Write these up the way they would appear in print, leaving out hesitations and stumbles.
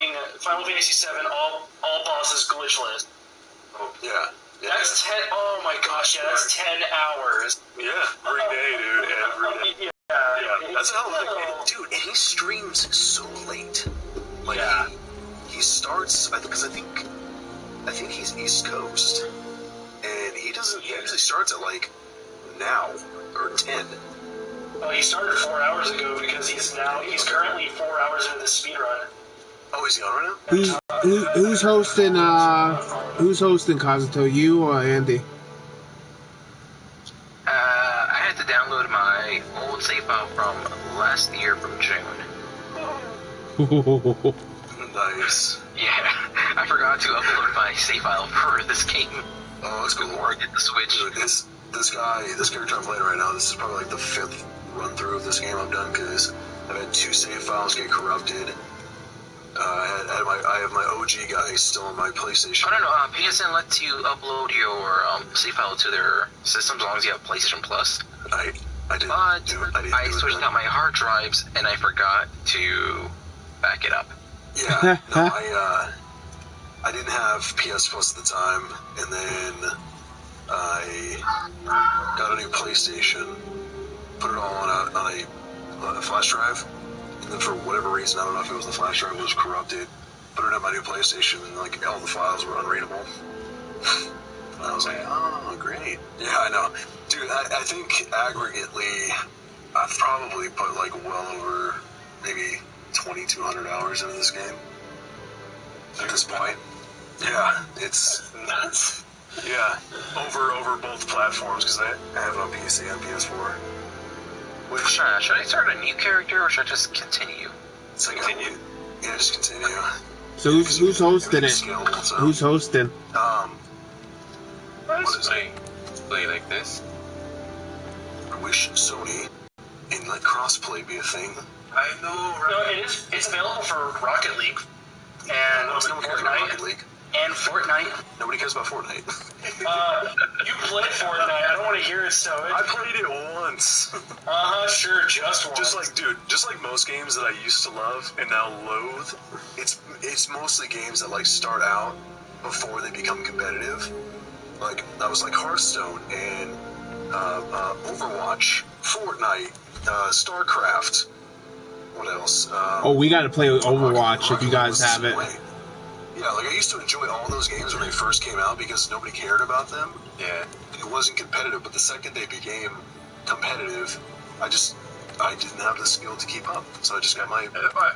Final Fantasy VII, all bosses glitchless. Oh, yeah. That's 10. Oh my gosh, yeah, that's 10 hours. Yeah, every day, dude. Every day. Yeah, that's a hell of a thing. Dude, and he streams so late. Like, he starts, because I think he's East Coast. And he usually starts at, like, now, or 10. Oh, he started 4 hours ago because he's currently 4 hours into the speedrun. Oh, is he on right now? Who's hosting Kazuto, you or Andy? I had to download my old save file from last year from June. Nice. Yeah, I forgot to upload my save file for this game. Oh, that's cool. Before I get the Switch. Dude, this character I'm playing right now, this is probably like the 5th run through of this game I've done, because I've had 2 save files get corrupted. I have my OG guy still on my PlayStation. I don't know, PSN lets you upload your save file to their system as long as you have PlayStation Plus. I didn't do it. I switched out my hard drives and I forgot to back it up. Yeah, no, I didn't have PS Plus at the time, and then I got a new PlayStation, put it all on a flash drive, and then for whatever reason, I don't know if it was the flash drive was corrupted, put it on my new PlayStation, and like all the files were unreadable. And I was like, oh, great. Yeah, I know. Dude, I think aggregately, I've probably put like well over maybe 2,200 hours into this game at this point. Yeah, it's nuts. Yeah, over both platforms, because I have it on PC and PS4. Which, should I start a new character or should I just continue? It's like continue. Yeah, just continue. So who's hosting it? Scalable, so. Who's hosting? What is it? Play like this? I wish Sony and let crossplay be a thing. I know, right? No, it's available for Rocket League and Fortnite. And Fortnite. Nobody cares about Fortnite. You played Fortnite. I don't want to hear it, so I played it once. Sure, just once. Just like most games that I used to love and now loathe, it's mostly games that like start out before they become competitive. Like I was like Hearthstone and Overwatch, Fortnite, StarCraft. What else? We got to play Overwatch if you guys have it. Yeah, like I used to enjoy all those games when they first came out because nobody cared about them. Yeah. It wasn't competitive, but the second they became competitive, I didn't have the skill to keep up. So I just got my...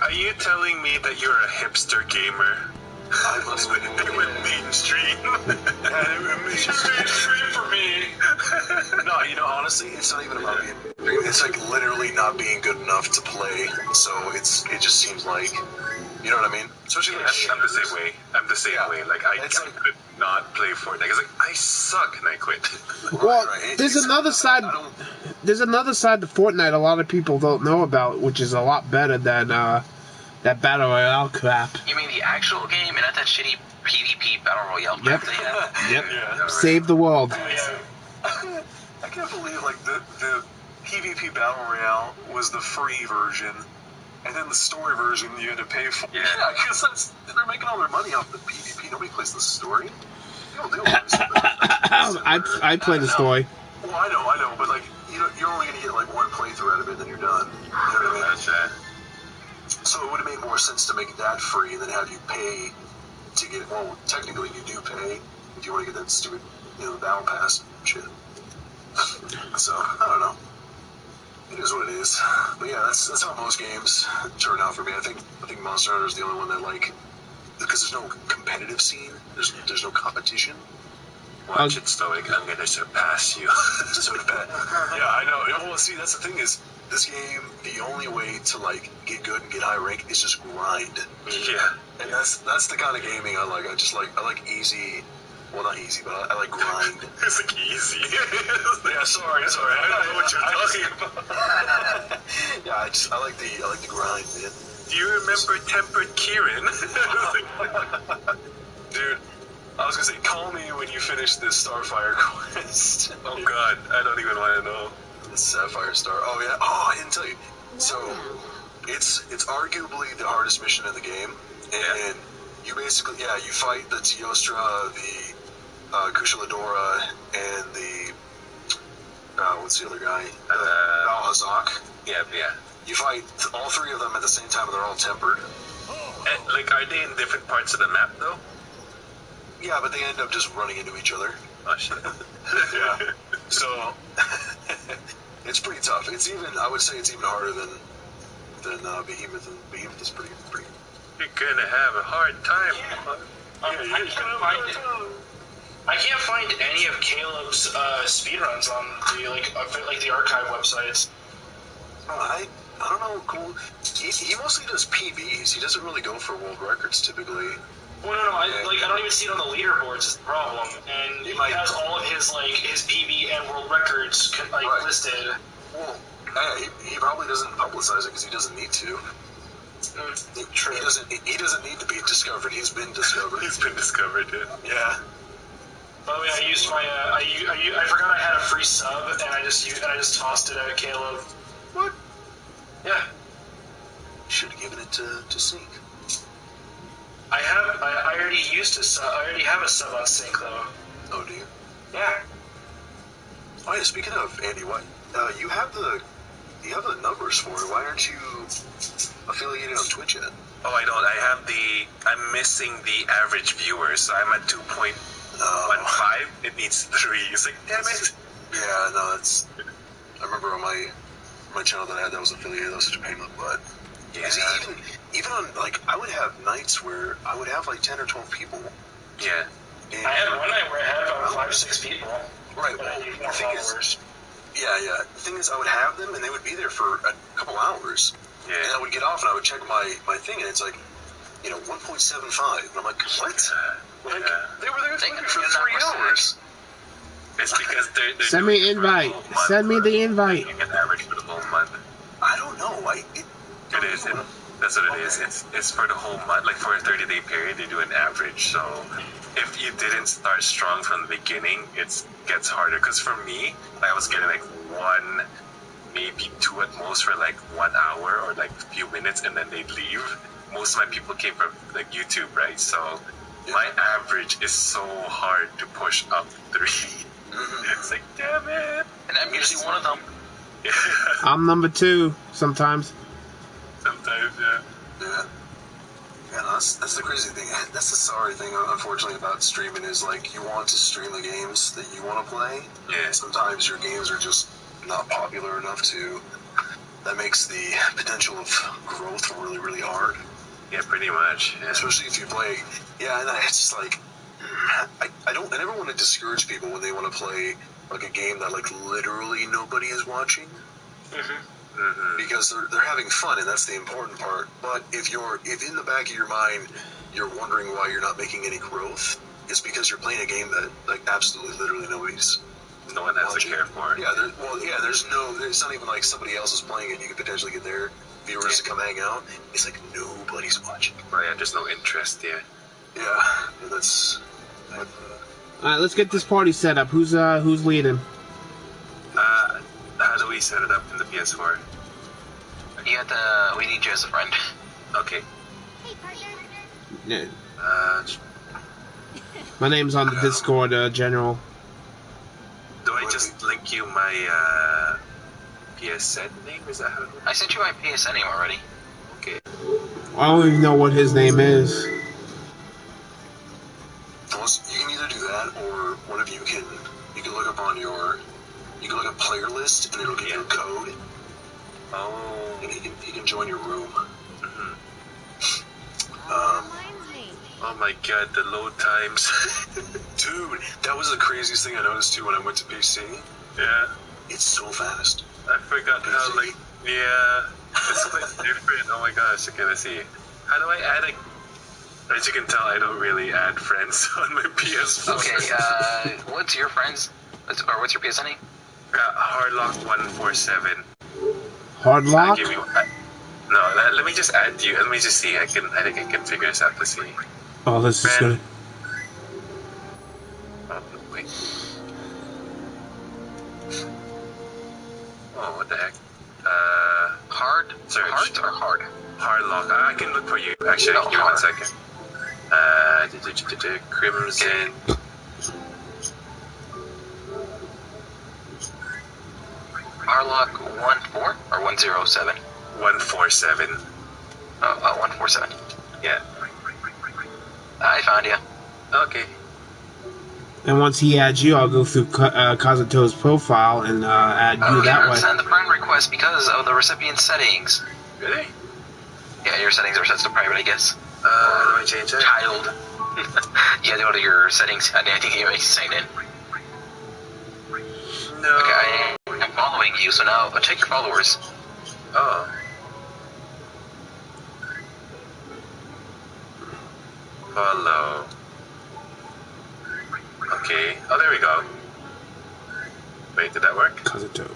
Are you telling me that you're a hipster gamer? It went mainstream. It went mainstream for me. No, honestly, it's not even about being... It's like literally not being good enough to play. So it just seems like... You know what I mean? Especially like I'm the same way. Like I could not play Fortnite. It's like I suck and I quit. Well, there's another side. There's another side to Fortnite a lot of people don't know about, which is a lot better than that battle royale crap. You mean the actual game and not that shitty PvP battle royale crap they have? Yep. Yeah. Save the world. I can't believe like the PvP battle royale was the free version. And then the story version you had to pay for. Yeah, because they're making all their money off the PvP. Nobody plays the story. You don't do this. I play the story. Well, I know, but like you're only gonna get like one playthrough out of it, then you're done. You know what I mean? That's that. So it would have made more sense to make that free and then have you pay to get. Well, technically you do pay if you want to get that stupid, battle pass shit. So I don't know. It is what it is. But yeah, that's how most games turn out for me. I think Monster Hunter is the only one that like, because there's no competitive scene. There's no competition. Watch it, Stoic. I'm gonna surpass you. So bad. Yeah, I know. Well, see, that's the thing is, this game, the only way to like get good and get high rank is just grind. Yeah. And that's the kind of gaming I like. I like easy. Well, not easy, but I like grind. It's like easy. Yeah, sorry. I don't know what you're talking about. Yeah, I like the grind, man. Do you remember Tempered Kieran? Dude, I was gonna say, call me when you finish this Starfire quest. Oh God, I don't even want to know. The Sapphire Star. Oh yeah. Oh, I didn't tell you. So, it's arguably the hardest mission in the game, And you basically, you fight the Teostra, the Kushaladora, and the what's the other guy? Balhazak. Yeah. You fight all three of them at the same time, and they're all tempered. And, like, are they in different parts of the map though? Yeah, but they end up just running into each other. Oh shit. Yeah. So it's pretty tough. It's even, I would say, it's even harder than Behemoth. And Behemoth is pretty. You're gonna have a hard time. I can't find any of Caleb's speedruns on the archive websites. I don't know. Cool. He mostly does PBs. He doesn't really go for world records typically. Well, no. I don't even see it on the leaderboards. Is the problem, and he has all of his his PB and world records listed. Well, he probably doesn't publicize it because he doesn't need to. True. He doesn't need to be discovered. He's been discovered. He's been discovered. Yeah. By the way, I used my I forgot I had a free sub, and I just tossed it at Caleb. What? Yeah. Should have given it to Sync. I already used a sub. I already have a sub on Sync though. Oh, do you? Yeah. Oh yeah. Speaking of Andy, what? You have the numbers for it. Why aren't you affiliated on Twitch yet? Oh, I don't. I'm missing the average viewers, so I'm at 2.15. It needs 3. It's like, damn it. Yeah, no, it's. I remember on my channel that I had that was affiliated. That was such a pain in the butt. Yeah. Even on I would have nights where I would have 10 or 12 people. Yeah. I had one night where I had about 5 or 6 people. Right. But Well, I need more the thing followers. Yeah. The thing is, I would have them, and they would be there for a couple hours. Yeah. And I would get off, and I would check my thing, and it's 1.75. And I'm like, what? They were there for 3 hours. It's because they're Send me an invite. Send me the invite. An average for the whole month. I don't know. It is. That's what it is. It's for the whole month. Like for a 30-day period, they do an average. So if you didn't start strong from the beginning, it gets harder. Because for me, I was getting 1, maybe 2 at most for 1 hour or a few minutes, and then they'd leave. Most of my people came from YouTube, right? So my average is so hard to push up 3. It's like, damn it. And I'm usually one of them. Yeah. I'm number 2 sometimes. Sometimes, yeah. Yeah. Yeah, that's the crazy thing. That's the sorry thing, unfortunately, about streaming is you want to stream the games that you want to play. Yeah. And sometimes your games are just not popular enough to. That makes the potential of growth really, really hard. Yeah, pretty much. Yeah. Especially if you play. Yeah, and it's just I never want to discourage people when they want to play a game that literally nobody is watching. Because they're having fun, and that's the important part. But if in the back of your mind you're wondering why you're not making any growth, it's because you're playing a game that absolutely literally no one has to care for. Yeah, it's not even somebody else is playing it. You could potentially get their viewers to come hang out. It's nobody's watching. Oh yeah, there's no interest. Yeah. Yeah, and that's. All right, let's get this party set up. Who's leading? How do we set it up in the PS4? We need you as a friend. Okay. Yeah. My name's on the Discord, General. Do I just link you my PSN name? Is that how it works? I sent you my PSN name already. Okay. I don't even know what his name is. You can either do that, or one of you can look up on you can look up player list, and it'll give you a code. Oh. And he can join your room. Oh my god, the load times. Dude, that was the craziest thing I noticed too when I went to PC. Yeah. It's so fast. I forgot how, it's quite different. Oh my gosh, okay, let's see. How do I add as you can tell, I don't really add friends on my PS4. Okay, what's your friends? Or what's your PSN name? Hardlock147. Hardlock? No, let me just add you. Let me just see. I think I can figure this out. Let's see. Oh, this is good. Oh, wait. Oh, what the heck? Hard? Search. Hard or hard? Hardlock. I can look for you. Actually, Oh, give me 1 second. Crimson. Harlock 14 or 107? 147. Oh, 147. Yeah. I found you. Okay. And once he adds you, I'll go through Kazuto's profile and add you that way. Send the friend request because of the recipient settings. Really? Yeah, your settings are set to private, I guess. Let me change it. Child. Yeah, go to your settings. I think you may sign in. No. Okay, I'm following you, so now check your followers. Oh. Follow. Okay. Oh, there we go. Wait, did that work? Kazuto.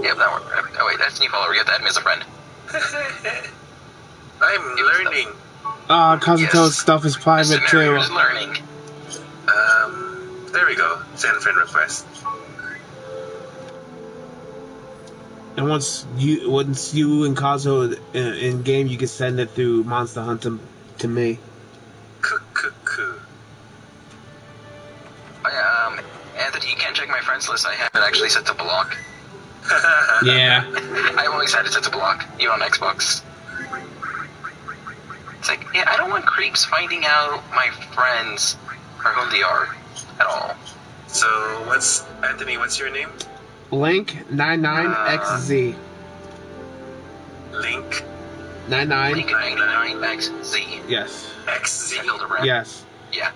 Yep, that worked. Oh wait, that's a new follower. You have to add me as a friend. I'm learning. Kazuto's Yes. stuff is private Mr. too. Narrator's learning. There we go. Send friend request. And once you and Kazuto in game, you can send it through Monster Hunter to me. Cuckoo. Oh, yeah, Anthony, you can't check my friends list. I have it actually set to block. Yeah. I've always had it set to block, even on Xbox. It's like, yeah, I don't want creeps finding out my friends or who they are at all. So, Anthony, what's your name? Link 99XZ. Link 99. Link 99XZ. Yes. XZ. Yes. Yeah.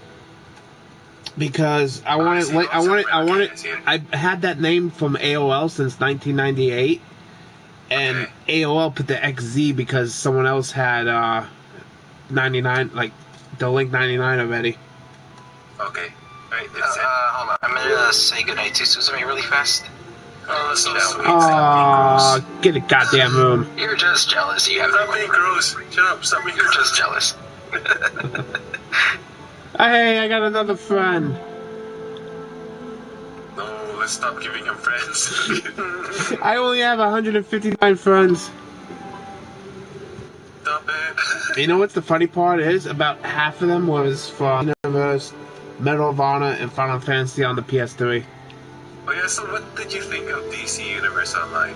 Because I had that name from AOL since 1998, and AOL put the XZ because someone else had 99, like the Link 99 already. Okay. Right, Hold on. I'm gonna say goodnight to Suzume really fast. Oh, that's so sweet. Oh, get a goddamn room. You're just jealous. You have Stop being gross. Shut up. Stop being You're gross. just jealous. Hey, I got another friend. No, let's stop giving him friends. I only have 159 friends. Stop it. You know what the funny part is? About half of them was from Universe, Medal of Honor, and Final Fantasy on the PS3. Oh yeah, so what did you think of DC Universe Online?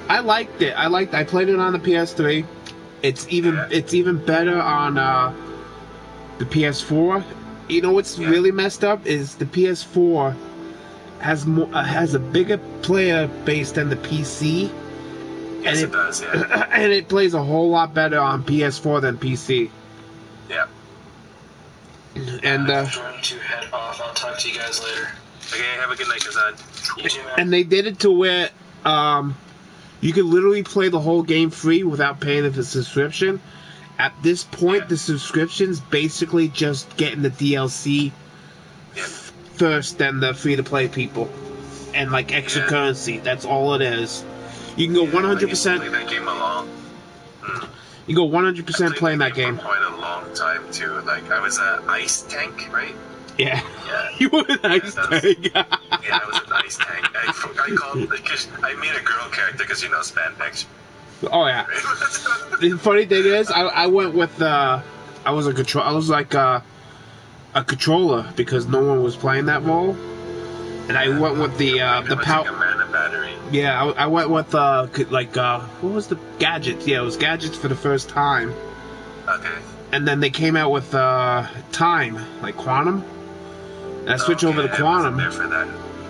I liked it. I played it on the PS3. It's even better on the PS4. You know what's really messed up is the PS4 has a bigger player base than the PC. Yes, it does, yeah. And it plays a whole lot better on PS4 than PC. Yeah. And I'm going to head off. I'll talk to you guys later. Okay, have a good night, Kazan. You too, man. and they did it to where you could literally play the whole game free without paying the subscription. At this point, the subscription's basically just getting the DLC first than the free-to-play people. And, like, extra currency. That's all it is. You can go 100%... Play that game along. You go 100% playing that game. For quite a long time, too. Like, I was an ice tank, right? Yeah. Yeah. You were an ice tank. Yeah, I was an ice tank. I called... Because I made a girl character because, spandex. Oh, yeah. The funny thing is, I went with... I was like a controller because no one was playing that role. And I went with the power... Like a mana battery. Yeah, I went with, what was the gadgets? Yeah, it was gadgets for the first time. Okay. And then they came out with, time, like Quantum. And I switched over to Quantum. I wasn't there for that.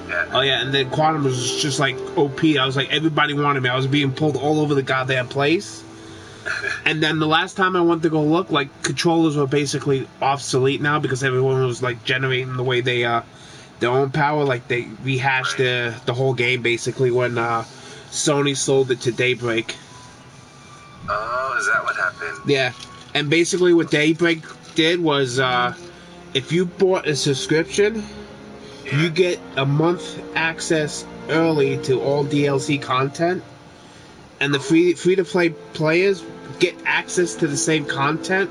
Yeah. Oh, yeah, and then Quantum was just, like, OP. I was like, everybody wanted me. I was being pulled all over the goddamn place. And then the last time I went to go look, like, controllers were basically obsolete now because everyone was, like, generating the way they, their own power. Like, they rehashed the whole game, basically, when Sony sold it to Daybreak. Oh, is that what happened? Yeah. And basically what Daybreak did was, if you bought a subscription, you get a month access early to all DLC content. And the free-to-play players get access to the same content.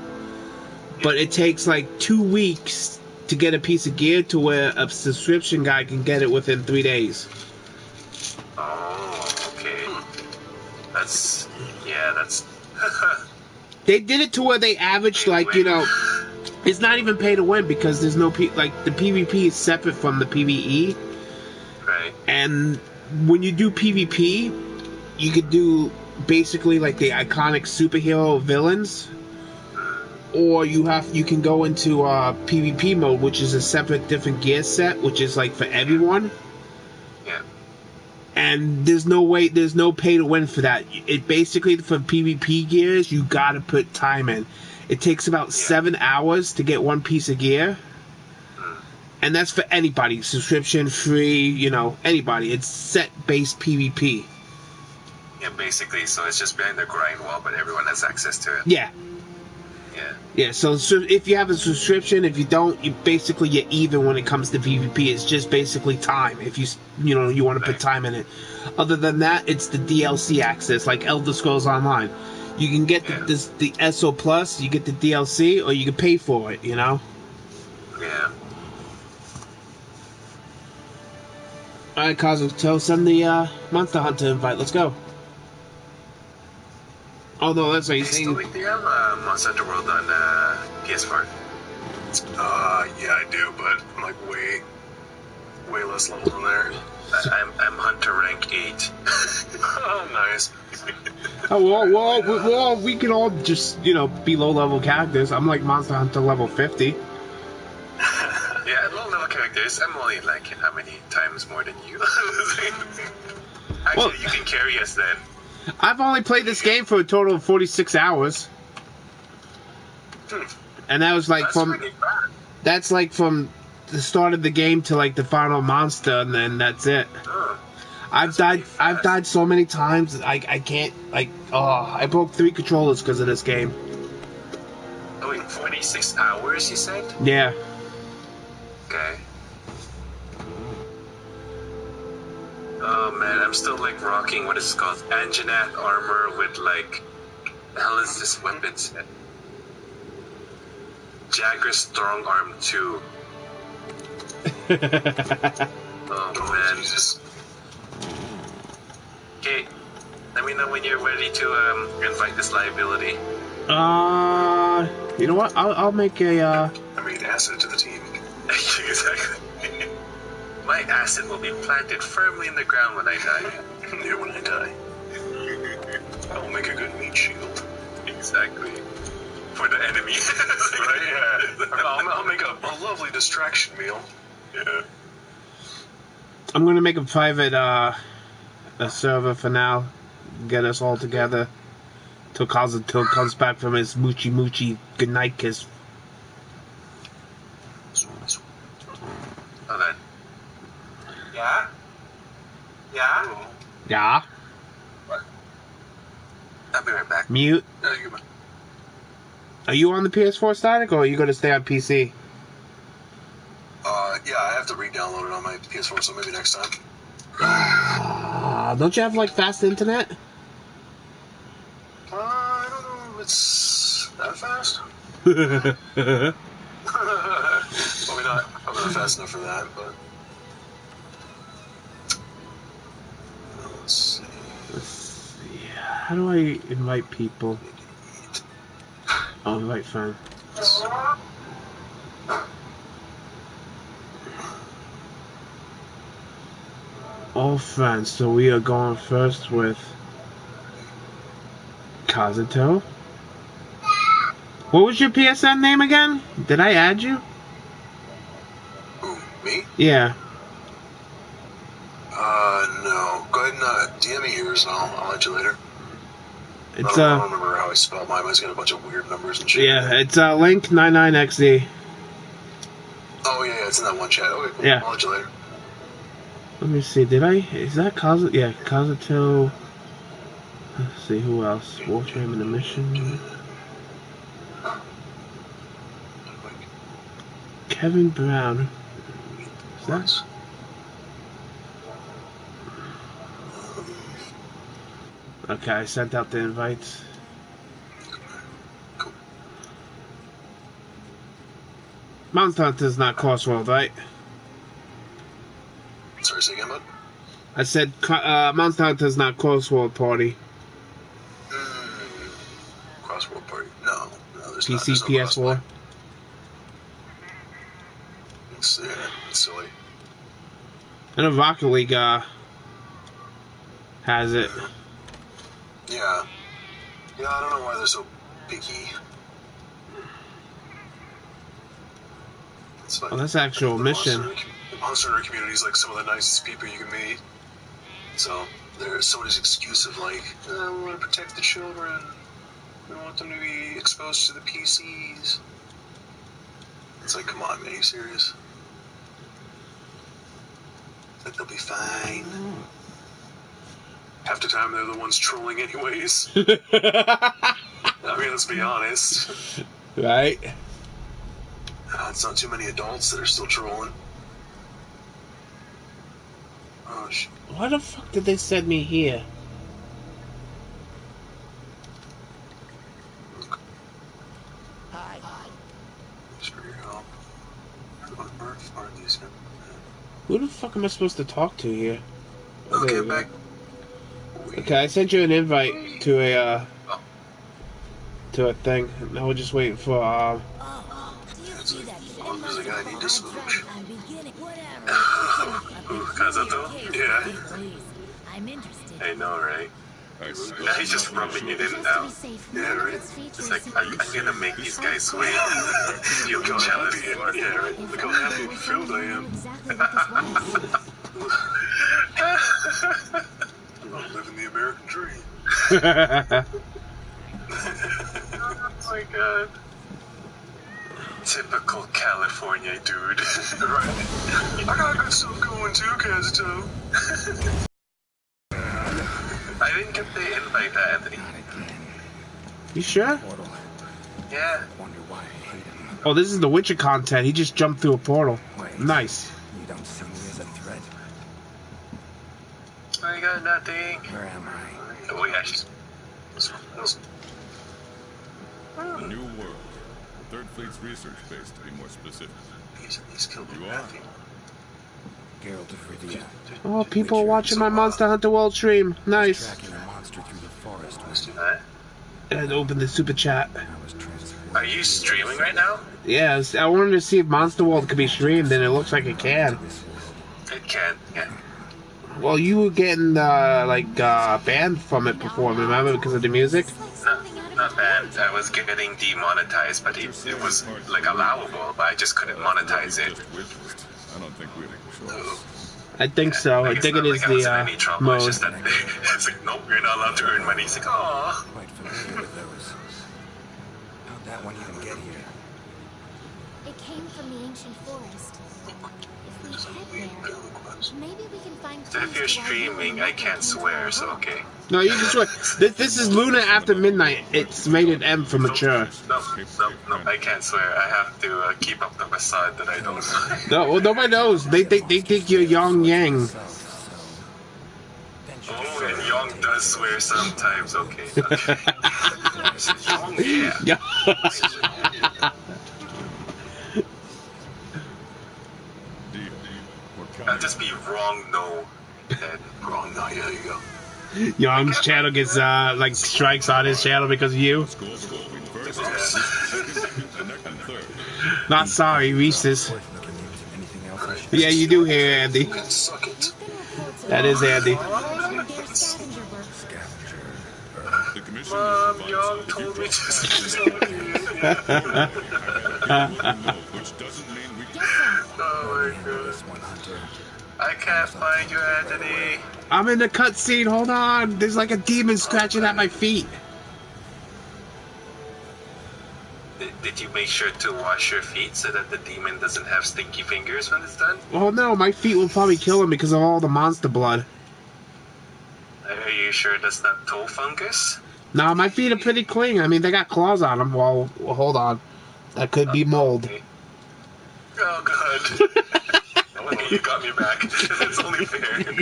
But it takes, like, 2 weeks to get a piece of gear to where a subscription guy can get it within 3 days. Oh, okay. That's They did it to where they averaged, like, you know, it's not even pay to win because there's no like the PvP is separate from the PvE, right. and when you do PvP, you could do basically like the iconic superhero villains, or you can go into PvP mode, which is a separate different gear set, which is like for everyone. Yeah. And there's no pay to win for that. It basically, for PvP gears, you gotta put time in. It takes about 7 hours to get one piece of gear. And that's for anybody. Subscription, free, you know, anybody. It's set-based PvP. Yeah, basically, so it's just behind the grind wall, but everyone has access to it. Yeah. Yeah. Yeah, so if you have a subscription, if you don't, you're even when it comes to PvP. It's just basically time. If you want to put time in it. Other than that, it's the DLC access, like Elder Scrolls Online. You can get the SO Plus, you get the DLC, or you can pay for it. You know. Yeah. All right, Kazuto, send the Monster Hunter invite. Let's go. Oh no, that's what you're saying. Do you have Monster Hunter World on PS4? Yeah, I do, but I'm like way less level than there. I'm Hunter rank 8. Oh, nice. Oh, well, we can all just, be low-level characters. I'm like Monster Hunter level 50. Yeah, low-level characters. I'm only like how many times more than you? Actually, you can carry us then. I've only played this game for a total of 46 hours. And that was like that's like from the start of the game to like the final monster, and then that's it. I've died so many times. I can't, I broke 3 controllers because of this game. Oh wait, 46 hours you said? Yeah. Okay. Oh man, I'm still like rocking what is called Anjanath armor with like, the hell is this weapon set? Jagger's Strong Arm 2. Oh man. Jesus. Okay, let me know when you're ready to invite this liability. You know what? I'll make a I mean, asset to the team. Exactly. My asset will be planted firmly in the ground when I die. Yeah, when I die. I'll make a good meat shield. Exactly. For the enemy. Right, yeah. I'll make a lovely distraction meal. Yeah. I'm gonna make a private a server for now. Get us all together till Kazuto comes back from his moochie goodnight kiss. Oh, then. Yeah? Yeah? Yeah. I'll be right back. Mute. No, you're fine. Are you on the PS4 static, or are you gonna stay on PC? Yeah, I have to re-download it on my PS4, so maybe next time. Don't you have like fast internet? I don't know if it's that fast. Probably not fast enough for that, but let's see. How do I invite people? Oh, invite friend. All friends. So we are going first with Kazuto. What was your PSN name again? Did I add you? Who, me? Yeah. No. Go ahead and DM me yours, and I'll let you later. It's I don't remember how I spelled mine. Mine's got a bunch of weird numbers and shit. yeah, it's Link99XD. Oh yeah, it's in that one chat. Okay, cool. Yeah. I'll let you later. Let me see, is that Kazuto? Yeah, Kazuto. Let's see, who else? Wolfram in the Mission. Kevin Brown. Is that? Okay, I sent out the invites. Cool. Monster Hunter's not Crossworld, right? Sorry, say again, bud? I said Monster Hunter's not Crossworld Party. There's PC, there's no PS4. crossplay. It's silly. I know Rocket League has it. Yeah. Yeah, I don't know why they're so picky. It's like, Oh, that's actual the mission. Monster Hunter community is like some of the nicest people you can meet. So there's somebody's excuse of like, we want to protect the children. We don't want them to be exposed to the PCs. It's like, come on, man, are you serious? It's like, they'll be fine. Half the time they're the ones trolling anyways. I mean, let's be honest. Right? It's not too many adults that are still trolling. Oh, shit. Why the fuck did they send me here? Thanks for your help. On Earth are these guys? Who the fuck am I supposed to talk to here? Oh, there Okay, we go. back. Okay, I sent you an invite to a thing. Now we're just waiting for There's a guy I need to smooch. Kazato? Yeah. I'm interested. I know, right? Now he's just rubbing it in now. Yeah, right. It's like, I'm gonna make these guys wait. You'll Look how challenge happy, for yeah, right. Look how happy and filled I am. I'm living the American dream. Oh my god. Typical California dude. Right. I got good stuff going too, Kazuto. I didn't get the invite, Anthony. You sure? Yeah. Oh, this is the Witcher content. He just jumped through a portal. Nice. You don't see me as a threat. I got nothing. Where am I? Oh, yeah, she's... A new world. Third Fleet's research base, to be more specific. He's killed You me, are. Matthew. Geralt of Rivia. Oh, people are watching my Monster Hunter World stream. Nice. Tracking a monster through the forest. Huh? And open the super chat. I was transferred. Are you streaming right now? Yes, I wanted to see if Monster World could be streamed, and it looks like it can. It can, yeah. Well, you were getting banned from it before, remember, because of the music? Not bad. I was getting demonetized, but it was like allowable, but I just couldn't monetize it. Just wish list. I don't think we have a choice. I think so. I Like, think it's it not is like I was in the any trouble. mode. It's just that it's like, nope, you're not allowed to earn money. It's like, oh. Quite familiar with those. How'd that one even get here? It came from the ancient forest. If we head there, maybe we can find So if you're clues to why you streaming, and I Mother can't came to swear, our so home. okay. No, you can swear. This is Lunar After Midnight. It's rated M for mature. No, I can't swear. I have to keep up the facade that I don't. No, well, nobody knows. They think you're Yang Yang. Oh, and Young does swear sometimes. Okay. Young, yeah. Yeah. Deal. What I'll kind just be wrong. No. Wrong. No, yeah, there you go. Yang's channel gets strikes on his channel because of you. School between first, Yeah. second, and third. Not sorry, Reese's. Worth looking into. Anything else I should Yeah, you do hear Andy. You can suck it. That is Andy. Their scavenger work. scavenger? The commission Mom, will Young provide told me to some suck it. which doesn't mean we Yes, sir. Oh my god. This one hunter. I can't find you, Anthony. I'm in the cutscene. Hold on. There's like a demon scratching at my feet. Did you make sure to wash your feet so that the demon doesn't have stinky fingers when it's done? Oh no, my feet will probably kill him because of all the monster blood. Are you sure that's not toe fungus? No, my feet are pretty clean. I mean, they got claws on them. Well, hold on. That could be mold. Okay. Oh god. Okay, you got me back. It's only fair.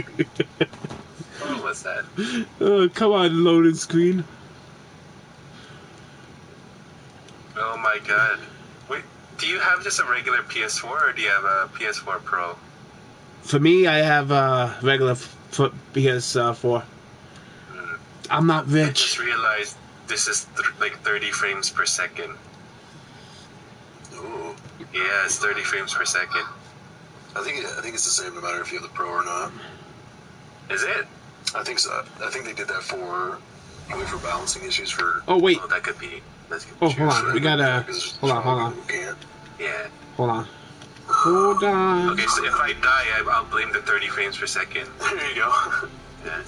What was that? Come on, loading screen. Oh my god. Wait, do you have just a regular PS4 or do you have a PS4 Pro? For me, I have a regular PS4. I'm not I just rich. realized this is like 30 frames per second. Ooh. Yeah, it's 30 frames per second. I think it's the same no matter if you have the Pro or not. Is it? I think so. I think they did that for probably for balancing issues for. Oh wait. Oh, that could be. Oh, hold on. We gotta. Hold on. Yeah. Hold on. Okay, so if I die, I'll blame the 30 frames per second. There you go. Yeah.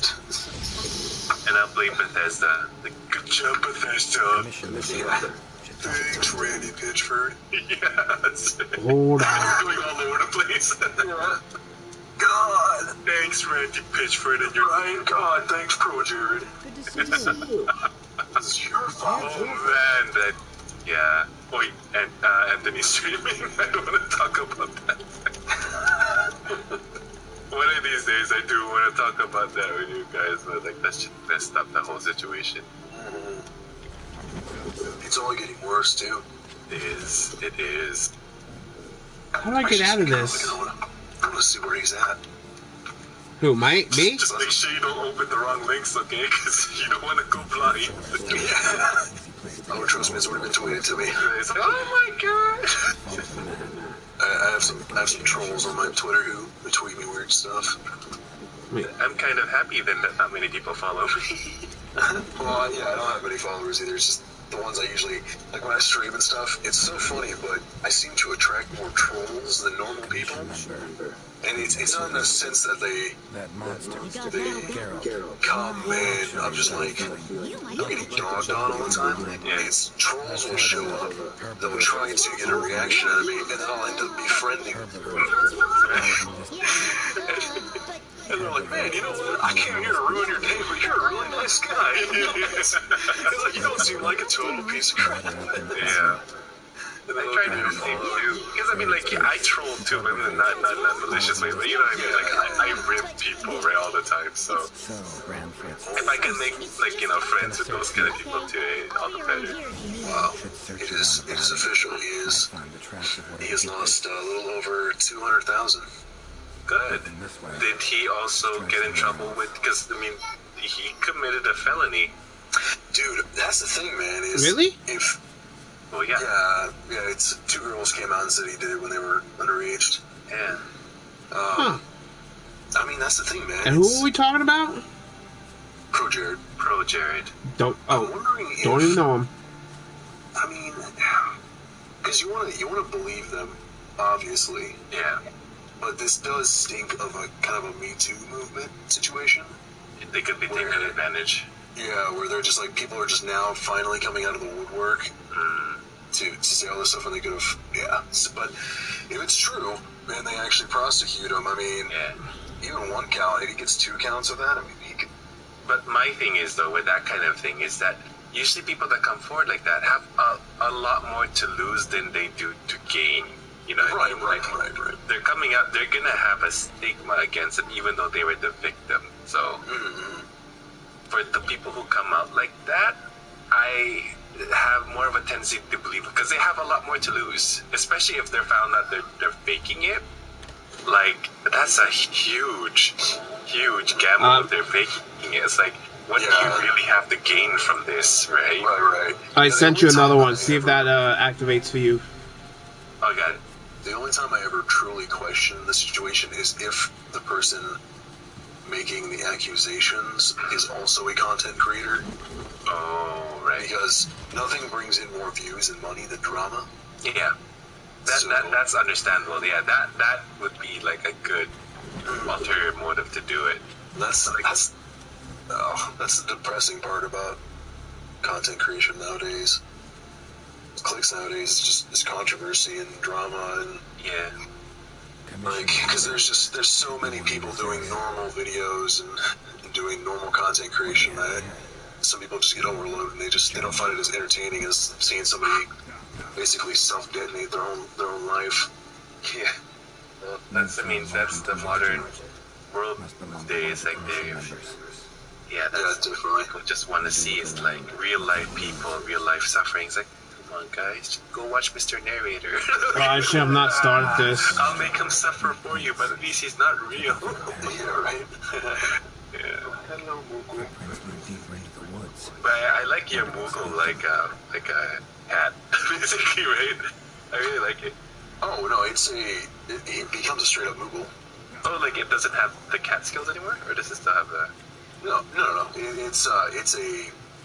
And I'll blame Bethesda. Like, good job, Bethesda. Yeah. Thanks, Randy Pitchford. Yes. Hold on. Going all over the place. God. Thanks, Randy Pitchford, and your Ryan, God, thanks, Pro Jared. Good to see you. This is your fault. Oh man, that. Yeah. Wait, and Anthony's streaming. I don't want to talk about that. One of these days, I do want to talk about that with you guys, but like that shit messed up the whole situation. It's only getting worse too. It is. It is. How do I get out of this? I want to see where he's at. Who, me? Just make sure you don't open the wrong links, okay? Because you don't want to go blind. Yeah. Oh, trust me, it's already been tweeted to me. It's like, oh my god. I have some trolls on my Twitter who tweet me weird stuff. Wait. I'm kind of happy then that not many people follow me. Well, yeah, I don't have many followers either. It's just the ones I usually like when I stream and stuff. It's so funny, but I seem to attract more trolls than normal people. And it's not in the sense that they come and I'm just like I'm getting dogged on all the time. It's trolls will show up, they'll try to get a reaction out of me, and then I'll end up befriending them. And they're like, man, you know what? I came here to ruin your day, but you're a really nice guy. It's like, you don't seem like a total piece of crap. Yeah. I try to do the same too. Because I mean, like, I troll too, but not malicious ways. But you know what I mean? Like, I rip people right all the time. So if I can make like friends with those kind of people too, all the better. Wow, it is official. He has lost a little over 200,000. Good. Did he also get in trouble with? Because I mean, he committed a felony. Dude, that's the thing, man. Is Really? Well, yeah. Yeah. It's 2 girls came out and said he did it when they were underage. Yeah. Huh. I mean, that's the thing, man. And who are we talking about? Pro Jared. Pro Jared. Don't. I'm Oh, wondering if, don't even know him. I mean, because you want to believe them, obviously. Yeah. But this does stink of a kind of a Me Too movement situation. They could be taking advantage. Yeah, where they're just like, people are just now finally coming out of the woodwork to say all this stuff when they could have, But if it's true, and they actually prosecute him, I mean, even one count, if he gets 2 counts of that, I mean, he could. But my thing is, though, with that kind of thing, is that usually people that come forward like that have a lot more to lose than they do to gain. You know what I mean? Right. They're coming out, they're gonna have a stigma against them, even though they were the victim. So, for the people who come out like that, I have more of a tendency to believe, because they have a lot more to lose, especially if they're found out they're faking it. Like, that's a huge gamble if they're faking it. It's like, what do you really have to gain from this, right? Right. I sent you another one. See if that activates for you. Oh, God. The only time I ever truly question the situation is if the person making the accusations is also a content creator. Oh, right. Because nothing brings in more views and money than drama. Yeah. That's understandable. Yeah, that would be like a good ulterior motive to do it. That's the depressing part about content creation nowadays. Clicks nowadays, it's controversy and drama and like, because there's so many people doing normal videos and doing normal content creation that some people just get overloaded and they don't find it as entertaining as seeing somebody basically self-detonate their own life. Yeah. Well, that's the modern world days, like that's definitely. people just want to see is like real life people, real life suffering. It's like, come on, guys, go watch Mr. Narrator. Actually, I'm not starting this. I'll make him suffer for you, but at least he's not real. Yeah, right. Hello, Moogle. But I like your Moogle like a cat, basically, right? I really like it. Oh no, he becomes a straight up Moogle. Oh, like it doesn't have the cat skills anymore, or does it still have the? No.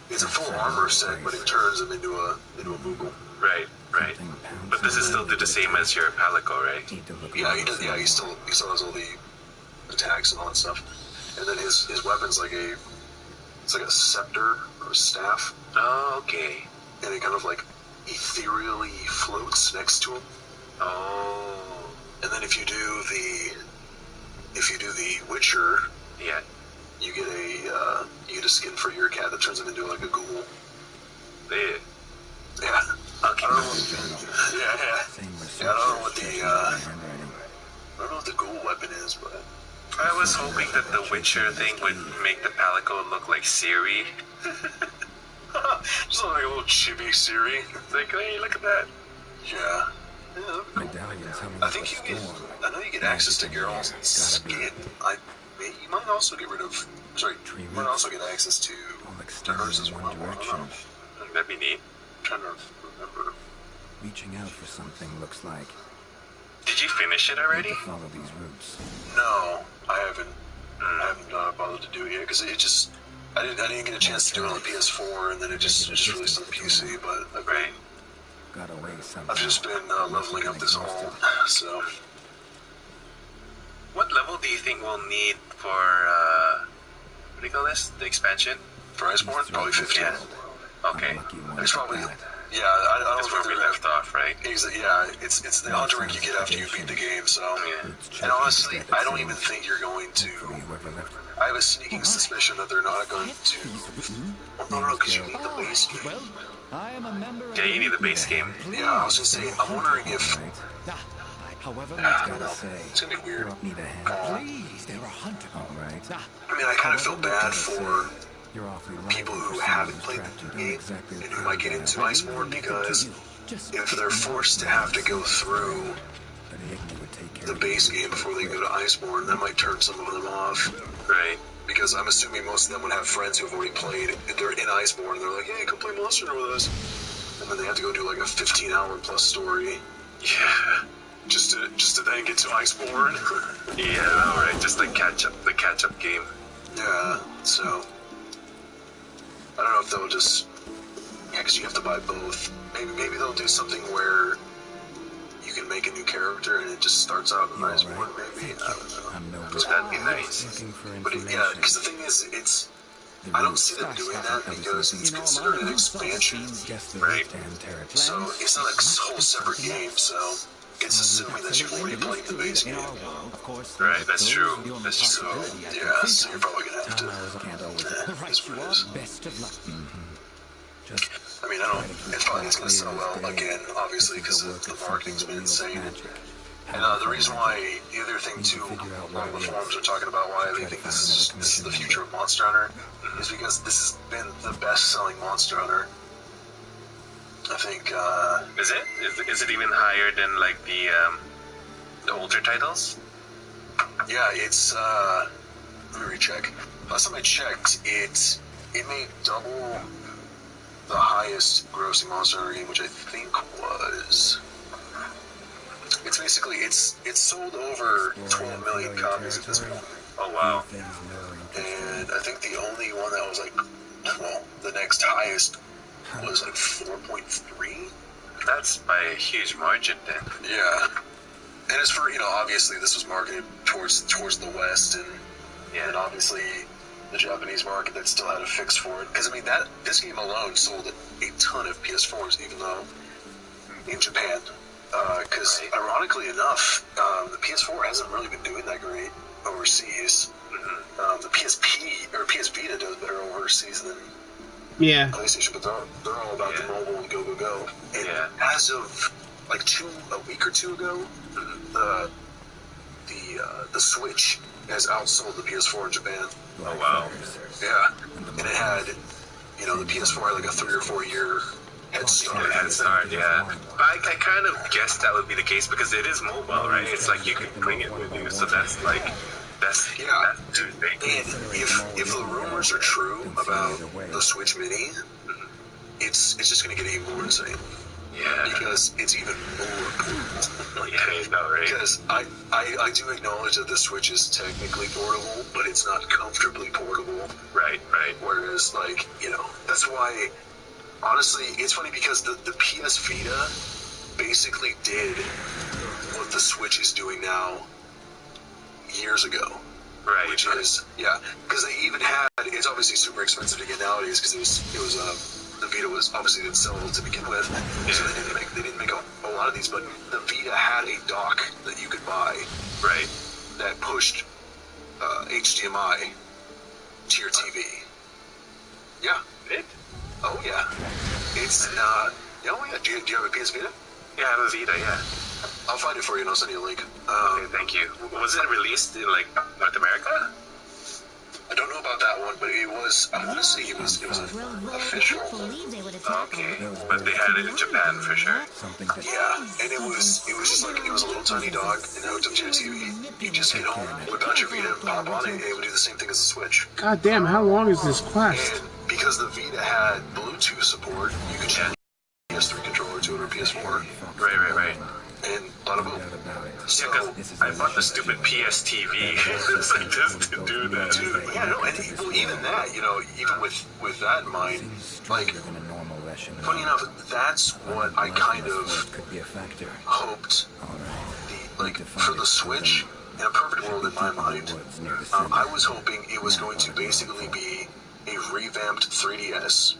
It's a full armor set, but it turns him into a Moogle. Right. But this is still the same as your Palico, right? Yeah, he does. Yeah, he still has all the attacks and all that stuff. And then his weapon's like a scepter or a staff. Oh, okay. And it kind of like ethereally floats next to him. Oh. And then if you do the Witcher, Yeah. you get a skin for your cat that turns him into like a ghoul. Yeah. Yeah. Okay. I don't know what the ghoul weapon is, but I was hoping that the Witcher thing would make the Palico look like Siri. just like a little chibi Siri. It's like, hey, look at that. Yeah. Medallions having I think I know you get access to Geralt's skin. You might also get rid of. Sorry, you might also get access to hers as well. I don't know. That'd be neat. I'm trying to remember. Reaching out for something looks like. Did you finish it already? Follow these routes. No, I haven't. I haven't bothered to do it yet because I didn't get a chance to do it on the PS4, and then it just released on the PC. But Got away somehow. I've just been leveling up this hall. So, What level do you think we'll need for what do you call this? The expansion? for Iceborne, probably 15. Yeah. Okay. It's probably I don't That's know where we left off, right? Yeah, it's the hunter rank you get after you beat the game. So, Yeah. and honestly, I don't even think you're going to. I have a sneaking suspicion that they're not going to. Well, no, because you need the base game. Yeah, you need the base game. Yeah, I was gonna say, I'm wondering if. However, I don't know. It's gonna be weird. Need a hand. Please, they're a hunter. All right. I mean, I kind of feel bad for You're awfully people who haven't played the game and who might get into Iceborne because if they're forced to have to go through the base game before they go to Iceborne, that might turn some of them off. Right. Because I'm assuming most of them would have friends who have already played. They're in Iceborne, and they're like, "Hey, come play Monster Hunter with us," and then they have to go do like a 15-hour plus story. Yeah. Just to then get to Iceborne. Yeah, alright, just like the catch up game. Yeah, so I don't know if they'll just because you have to buy both. Maybe they'll do something where you can make a new character and it just starts out in Iceborne. Maybe I don't know. That'd be nice. But yeah, because the thing is, I don't see them doing that because it's considered an expansion, Right. so it's not a whole separate game. So it's assuming that you've already played the base game. Right, that's true. That's So true. yeah, so you're probably gonna have to. That's what it is. Best of luck. I mean, it's probably gonna sell well again, obviously, because the marketing's been insane. And the reason why, the other thing too, all the forums are talking about why they think this is the future of Monster Hunter, is because this has been the best-selling Monster Hunter. I think. Is it? Is it even higher than like the older titles? Yeah, it's. Let me recheck. Last time I checked, it made double the highest grossing Monster Hunter game, which I think was. It's basically it's sold over 12 million copies at this point. Oh wow. And I think the only one that was like, well, the next highest was like 4.3. That's by a huge margin then. Yeah. And it's for, obviously this was marketed towards the West and obviously the Japanese market that still had a fix for it. Because I mean this game alone sold a ton of PS4s, even though in Japan. Because ironically enough, the PS4 hasn't really been doing that great overseas. The PSP or PS Vita does better overseas than PlayStation, but they're all about the mobile and go. And as of like a week or two ago, the Switch has outsold the PS4 in Japan. Oh wow. Yeah, and it had the PS4 had like a 3 or 4 year head start. Yeah. I kind of guessed that would be the case because it is mobile, right? It's like you can bring it with you, so that's yeah. And if the rumors are true about the Switch Mini, it's just going to get even more insane. Yeah. Because because it's even more portable. Yeah, no, right? Because I do acknowledge that the Switch is technically portable, but it's not comfortably portable. Right. Whereas, like, you know, that's why, honestly, it's funny because the PS Vita basically did what the Switch is doing now years ago. Right. Which is, yeah, because they even had, it's obviously super expensive to get nowadays because it was the Vita was obviously didn't sell to begin with, so they didn't make a lot of these, but the Vita had a dock that you could buy, Right. that pushed HDMI to your TV. Yeah. It? Oh yeah. It's oh yeah. Do you have a PS Vita? Yeah, I have a Vita, yeah. I'll find it for you and I'll send you a link. Okay, thank you. Was it released in, like, North America? I don't know about that one, but it was, I want to say it was official. I can't believe they would attack Okay, me. but they had it in Japan for sure. Something that Yeah, and it was just like, it was a little tiny dog and hooked up to your TV. You just get home, whip out your Vita, pop on it, and it would do the same thing as the Switch. God damn, how long is this quest? And because the Vita had Bluetooth support, you could change a PS3 controller to it or PS4, Right. and bada boom. So, Yeah, because I bought the stupid PS TV. It's like just to do that. dude, yeah, no, and well, even that, you know, even with that in mind, like, than a normal rationale. funny enough, that's what I kind of could be a factor. hoped like for the Switch, in a perfect world in my mind, I was hoping it was going to basically be a revamped 3DS,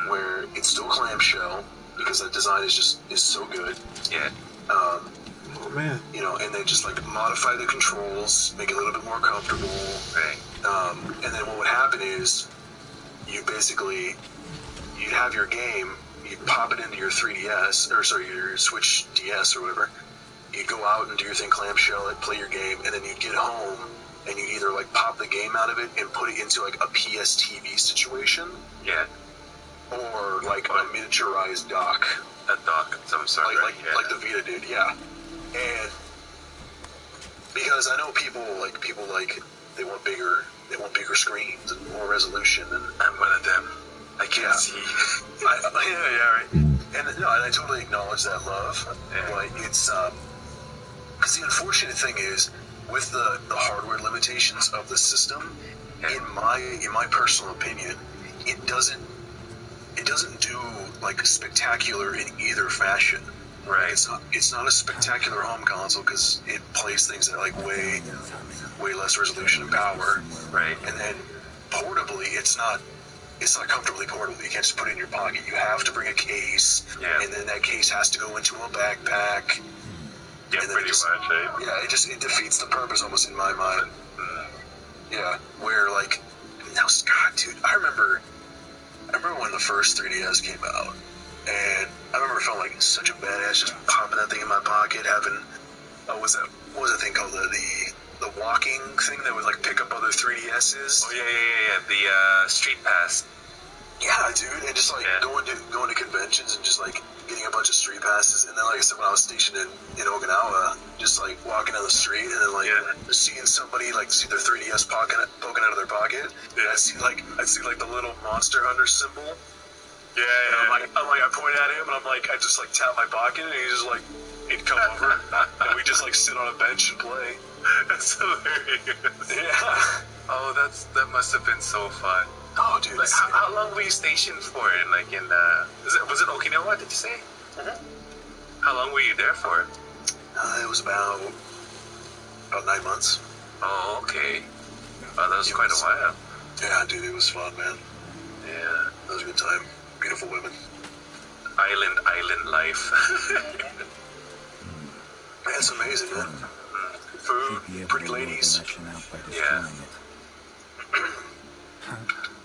where it's still clamshell because that design is so good. Yeah. Oh man. You know, and then just like modify the controls, make it a little bit more comfortable. Right. And then what would happen is you'd have your game, you'd pop it into your 3DS, or sorry, your Switch DS or whatever. You'd go out and do your thing, clamshell it, play your game, and then you'd get home and you'd either like pop the game out of it and put it into like a PS TV situation, Yeah. or like a miniaturized dock, A dock of some sort, right? like the Vita did, yeah. And because I know people they want bigger screens and more resolution, and I'm one of them. I can't see. right. And no, and I totally acknowledge that love, but it's because the unfortunate thing is with the hardware limitations of the system, in my personal opinion, it doesn't do like spectacular in either fashion. Right. It's not a spectacular home console because it plays things at like way less resolution and power. Right. And then portably, it's not comfortably portable. You can't just put it in your pocket. You have to bring a case, and then that case has to go into a backpack. Yeah, and then pretty much, right? Yeah, it defeats the purpose almost in my mind. Yeah, where like now, God, dude, I remember when the first 3DS came out, and I remember feeling like such a badass just popping that thing in my pocket, having what was that thing called the walking thing that would like pick up other 3DSs. Oh yeah. The Street Pass. Yeah, dude, and just like going to conventions and just like getting a bunch of street passes, and then like I said, when I was stationed in Okinawa, just like walking down the street and then like seeing somebody like see their 3DS poking out of their pocket, and I'd see like the little Monster Hunter symbol. Yeah. And I point at him and I'm like, I just like tap my pocket and he'd come over and we just like sit on a bench and play. That's hilarious. Yeah. Oh, that must have been so fun. Oh, dude. Like, how long were you stationed for? Was it Okinawa? Did you say? How long were you there for? It was about 9 months. Oh, okay. Oh, that was quite a while. Yeah, dude, it was fun, man. Yeah. That was a good time. Beautiful women. Island life. That's amazing, man. Food, pretty ladies. Yeah.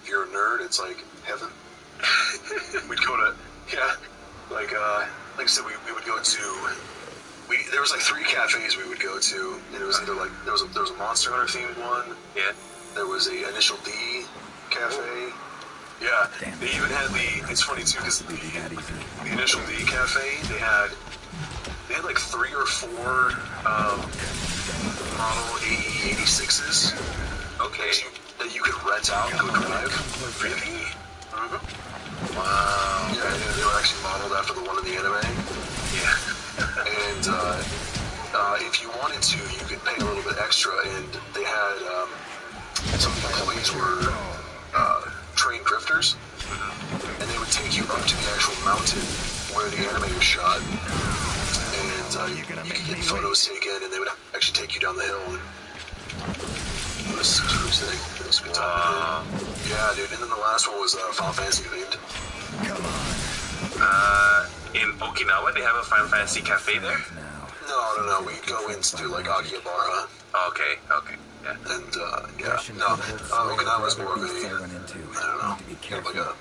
If you're a nerd, it's like heaven. We'd go to, like I said, we would go to, there was like 3 cafes we would go to, and it was either like, there was a Monster Hunter themed one. Yeah. There was a Initial D cafe. Yeah, they even had it's funny too, because the Initial D cafe, they had like 3 or 4 model 86s. Okay. That you could rent out and go drive. Really? Mm-hmm. Wow. Yeah, they were actually modeled after the one in the anime. Yeah. And if you wanted to, you could pay a little bit extra, and they had some of the employees were trained drifters, and they would take you up to the actual mountain where the anime was shot, and you could get photos taken, and they would actually take you down the hill. And it was pretty sick. It was a good time. Yeah, dude. And then the last one was Final Fantasy themed. In Okinawa, they have a Final Fantasy cafe there? No. We go into like Akihabara. Okay. Yeah. And Okinawa's more of a, I don't know, like a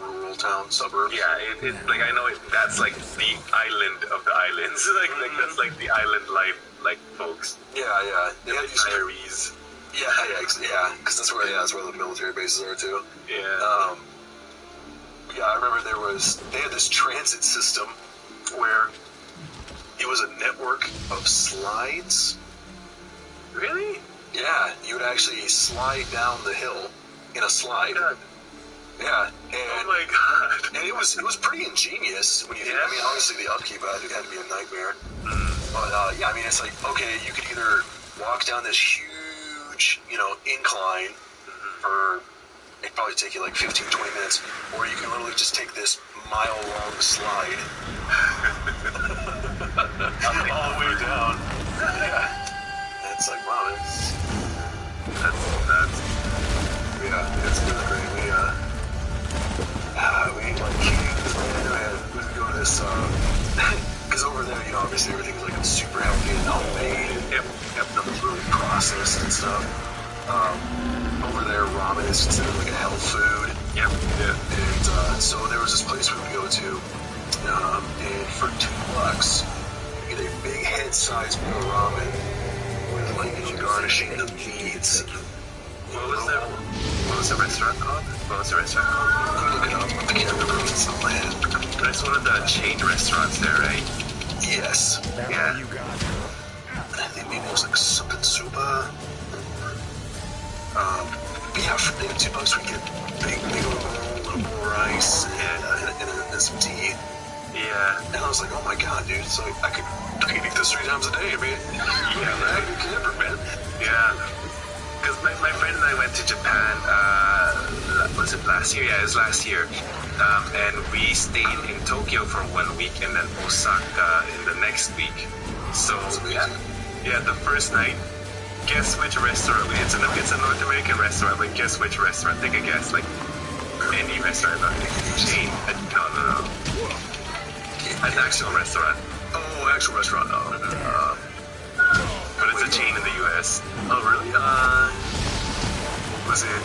rural town, suburb. Yeah, like I know that's like the island of the islands. like that's like the island life, like folks. Yeah. They had these diaries. Yeah, because that's where the military bases are too. Yeah. Yeah, I remember they had this transit system where it was a network of slides. Really? Yeah, you would actually slide down the hill in a slide. God. Yeah, and Oh my god. and it was pretty ingenious when you think. I mean, obviously the upkeep had to be a nightmare. But yeah, I mean, it's like, okay, you could either walk down this huge, incline for it'd probably take you like 15, 20 minutes, or you can literally just take this mile-long slide all the way down. Yeah. And it's like, wow, That's yeah, it's really great. We ate like kings, man. We would go to this, because over there, obviously everything's like super healthy and homemade. Yep. Nothing's really processed and stuff. Over there, ramen is considered like a health food. Yep. And so there was this place we would go to, and for $2, you get a big head-sized bowl of ramen with like garnishing the meats. What was the restaurant called? Let me look it up. I can't remember off the top of my head. That's one of the chain restaurants there, right? Yes. Yeah. I think maybe it was like something super. But yeah, for $2 we get big old bowl, a little more rice, and some tea. Yeah. And I was like, oh my god, dude, it's like I could eat this 3 times a day, man. Yeah, man, you camper, man. Yeah. Because my friend and I went to Japan, was it last year? Yeah, it was last year. And we stayed in Tokyo for 1 week and then Osaka in the next week. So, yeah, the first night, guess which restaurant? It's a North American restaurant, but guess which restaurant? Take a guess, like any restaurant, not chain. No. An actual restaurant. Oh, actual restaurant. But it's a chain in the U.S. Oh, really? Was it?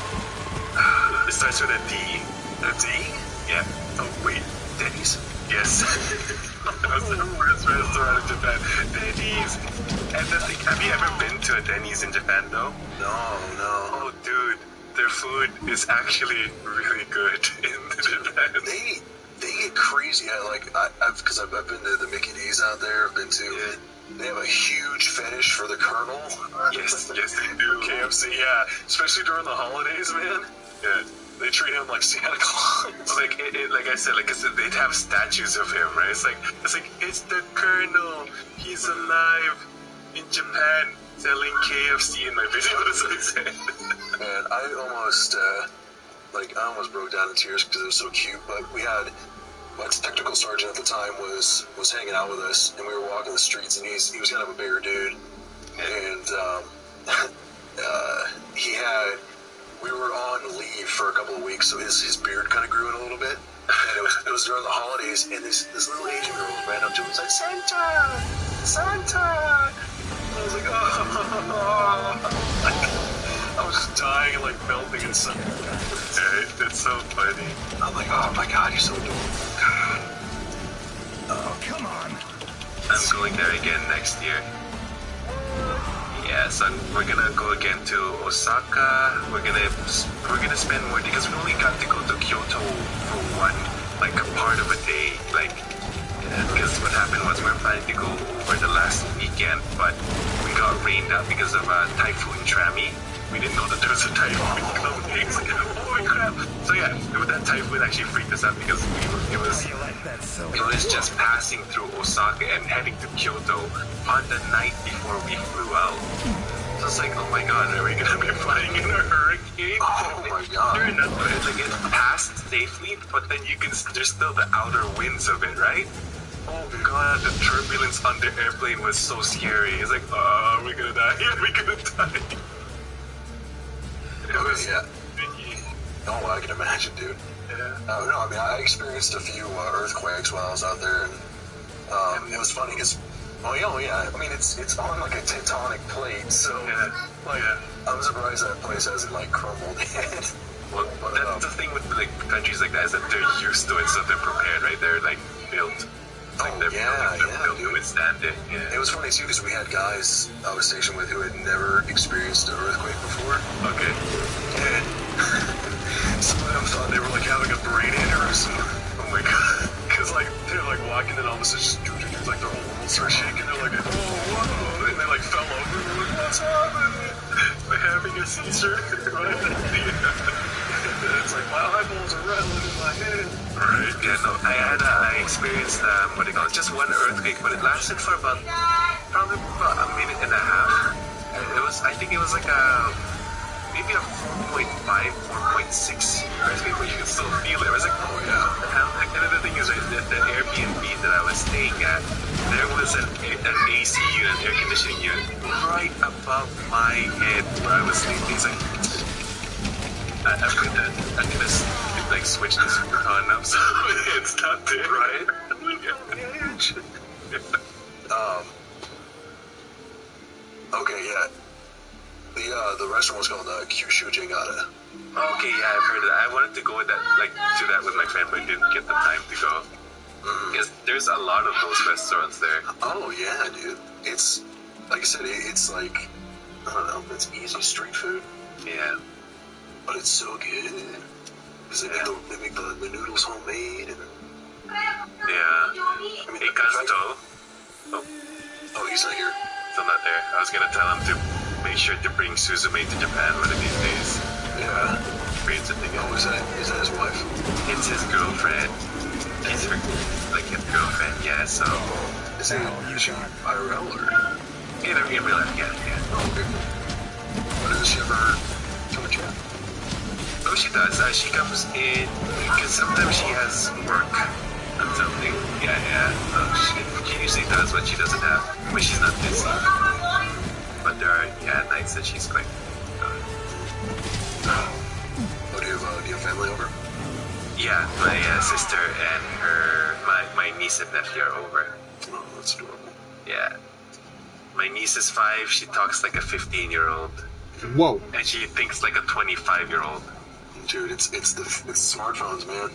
It starts with a D. A D? Yeah. Oh, wait. Denny's? Yes. That was the first restaurant in Japan. Denny's. And the thing, have you ever been to a Denny's in Japan, though? No. Oh, dude. Their food is actually really good in Japan. They get crazy. Because I've been to the Mickey D's out there. I've been to. Yeah. They have a huge fetish for the Colonel. Yes, they do. KFC, yeah. Especially during the holidays, man. Yeah. They treat him like Santa Claus. Like I said, they'd have statues of him, right? It's like it's the Colonel. He's alive in Japan selling KFC in my videos. I said. Man, I almost broke down in tears because it was so cute. But we had my technical sergeant at the time was hanging out with us, and we were walking the streets, and he was kind of a bigger dude, and we were on leave for a couple of weeks, so his beard kind of grew in a little bit, and it was during the holidays, and this little Asian girl ran up to him and said, Santa! And I was like, oh. I was just dying and like melting inside. It's so funny. I'm like, oh my god, you're so adorable. Oh, come on. I'm going there again next year. Yeah, so we're gonna go again to Osaka. We're gonna spend more because we only got to go to Kyoto for one, like a part of a day. Like, because what happened was we were planning to go over the last weekend, but we got rained out because of Typhoon Trami. we didn't know that there was a typhoon coming. It's like, holy crap! So yeah, that typhoon actually freaked us out because it was just passing through Osaka and heading to Kyoto on the night before we flew out. So it's like, oh my god, are we gonna be flying in a hurricane? Oh my god. Sure enough, it's like it passed safely, but then there's still the outer winds of it, right? Oh god, the turbulence on the airplane was so scary. It's like, oh, are we gonna die? Are we gonna die? It was, yeah. Oh, I can imagine, dude. Yeah. No, I mean, I experienced a few earthquakes while I was out there, and it was funny because, I mean, it's on like a tectonic plate, so I'm surprised that place hasn't like crumbled yet. Well, that's the thing with like countries like that is that they're used to it, so they're prepared, right? They're like built. Like they're built to withstand it. Yeah. It was funny too because we had guys I was stationed with who had never experienced an earthquake before. Okay. And some of them thought they were like having a brain aneurysm. Oh my god. Because like they're like walking and all of a sudden just like their whole world starts shaking. They're like, oh, whoa, and they like fell over. And they're like, what's happening? They're having a seizure. Right? It's like my eyeballs are rattling in my head. Right. Yeah. No, I experienced what do you call it? Just one earthquake, but it lasted for probably about a minute and a half. I think it was like maybe a 4.5, 4.6 earthquake, but you can still feel it. I was like, oh yeah. And another thing is that the Airbnb that I was staying at, there was an AC unit, air conditioning unit, right above my head where I was sleeping. It's like, I'm gonna like switch this on up so it's not there, right? Okay, yeah. The restaurant was called Kyushu Jingata. Okay, yeah, I've heard of that. I wanted to go with that, to that with my friend, but I didn't get the time to go. Because there's a lot of those restaurants there. Oh yeah, dude. It's like I said, it's like I don't know, it's easy street food. Yeah. But it's so good. Because they make the noodles homemade. And, yeah. I mean, hey, Kazuto. Oh, he's not here. Still not there. I was gonna tell him to make sure to bring Suzume to Japan one of these days. Yeah. Experience it together. Oh, is that his wife? It's his girlfriend. It's her, like his girlfriend, yeah, so. Is she IRL or? In real life, yeah. Oh, okay. But does she ever come to chat? Oh, she does. She comes in because sometimes she has work on something. Yeah. She usually does what she doesn't have when she's not busy. But there are nights that she's quite. Do you have family over? Yeah, my sister and my niece and nephew are over. Oh, that's adorable. Yeah. My niece is 5. She talks like a 15-year-old. Whoa. And she thinks like a 25-year-old. Dude, it's smartphones, man.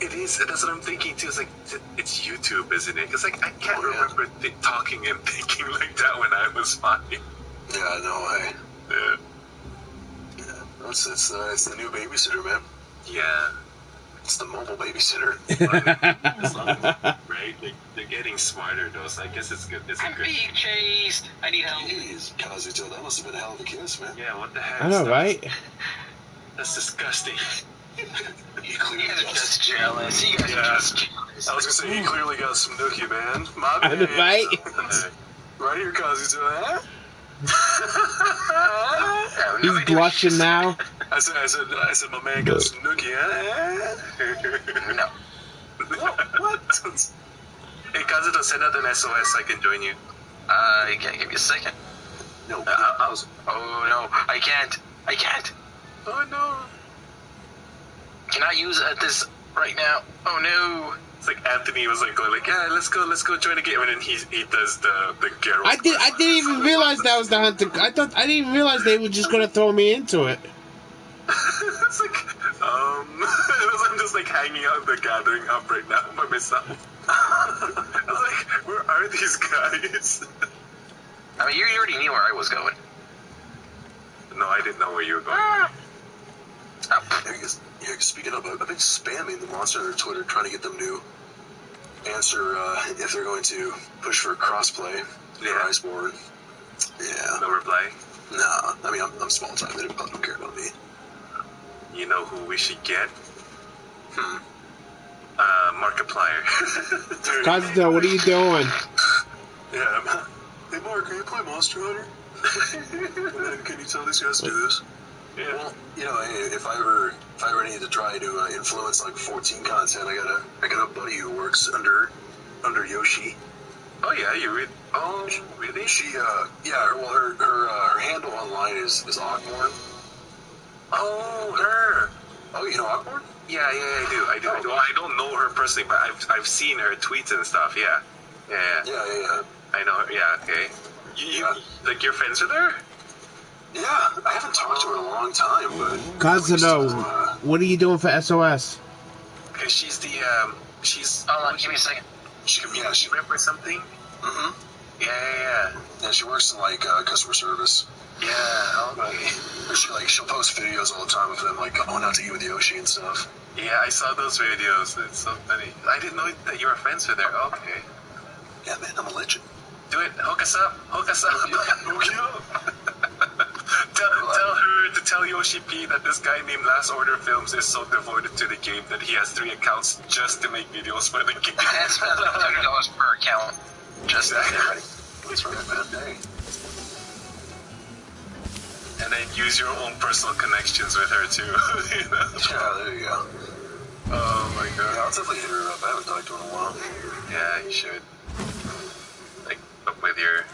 It is. That's what I'm thinking too. It's like it's YouTube, isn't it? Because like I can't remember talking and thinking like that when I was 5. Yeah, no way. Yeah. It's the new babysitter, man. Yeah. It's the mobile babysitter. Right? They're getting smarter though, so I guess it's good. I'm being chased. I need help. Jeez, Kazuto, that must have been a hell of a kiss, man. Yeah, what the heck? I know, right? That's disgusting. He clearly You guys are just jealous. You guys are just jealous. I was gonna say, he clearly got some nookie, man. My man. Right? Right here, Kazuto, huh? He's blushing now. I said, my man got some nookie, huh? No. What? Hey, Kazuto, send out an SOS so I can join you. I can't give you a second. No, Oh no, I can't. Oh no. Can I use this right now? Oh no. It's like Anthony was like going like, yeah, let's go join the game, and then he does the Geralt. I didn't even realize that was the hunter. I didn't even realize they were just gonna throw me into it. It's like, I'm just like hanging out the gathering up right now by myself. I was like, where are these guys? I mean, you already knew where I was going. No, I didn't know where you were going. Yeah, speaking of, I've been spamming the monster on their Twitter, trying to get them to answer if they're going to push for crossplay for Iceborne. Yeah. No reply. Nah, I mean, I'm small time. They don't care about me. You know who we should get? Markiplier. Kazuto, what are you doing? Yeah, hey Mark, can you play Monster Hunter? Can you tell these guys to do this? Yeah. Well, you know, hey, if I ever need to try to influence like 14 content, I got a buddy who works under Yoshi. Oh yeah, you read. Oh, really? She yeah, well her handle online is Ogmorn. Oh, her. Oh, you know Ogmorn? Yeah, I do. I don't know her personally, but I've seen her tweets and stuff. Yeah. Yeah. I know her. Yeah. Okay. You like you're friends with her? Yeah, I haven't talked to her in a long time, but Kazuto, what are you doing for SOS? Because she's the she's. Give me a second. she rep or something. mm-hmm. Yeah. She works in like customer service. Yeah. Okay. She'll post videos all the time of them like going out to eat with Yoshi and stuff. Yeah, I saw those videos. It's so funny. I didn't know that you were friends with her. Okay. Yeah, man, I'm a legend. Do it. Hook us up. Hook you up. Tell her to tell Yoshi P that this guy named Last Order Films is so devoted to the game that he has 3 accounts just to make videos for the game. And spends like $200 per account. Just Right. That's right, man. Hey. And then use your own personal connections with her too. You know? Yeah, there you go. Oh my god. Yeah, I'll definitely hit her up. I haven't talked to her in a while. Yeah, you should. Like, up with your,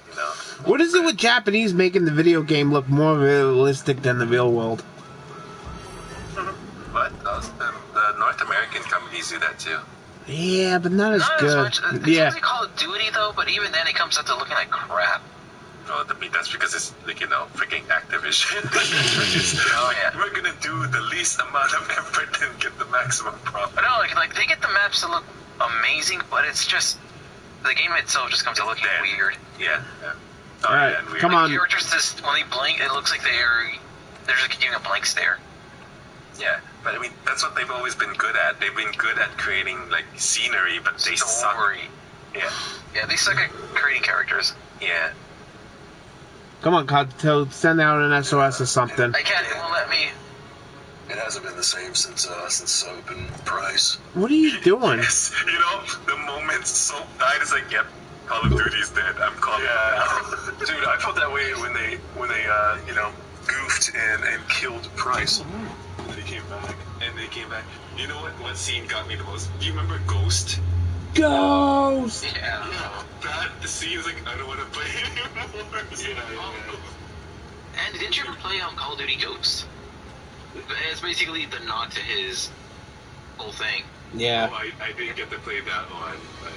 you know. What is it with Japanese making the video game look more realistic than the real world? But the North American companies do that too. Yeah, but not as Not good. as much. It's Yeah. mostly Call of Duty though, but even then it comes out to looking like crap. No, that's because it's like, you know, freaking Activision. Yeah. We're gonna do the least amount of effort and get the maximum profit. But no, like they get the maps to look amazing, but it's just the game itself just comes out looking weird. Yeah. All right, and weird. come on. Characters just when they blink, it looks like they're just giving a blank stare. Yeah, but I mean, that's what they've always been good at. They've been good at creating like scenery, but they suck. Story. Yeah, they suck at creating characters. Yeah. Come on, Kazuto, send out an SOS or something. I can't. It won't let me. It hasn't been the same since Soap and Price. What are you doing? Yes, you know, the moment Soap died, it's like, yep, Call of Duty's dead. I'm calling it now. Dude, I felt that way when they you know, goofed and killed Price. And then he came back. And they came back. You know what scene got me the most? Do you remember Ghost? Ghost! Yeah. That scene is like, I don't want to play anymore. And didn't you ever play Call of Duty Ghost? It's basically the nod to his whole thing. Yeah. Oh, I didn't get to play that one, but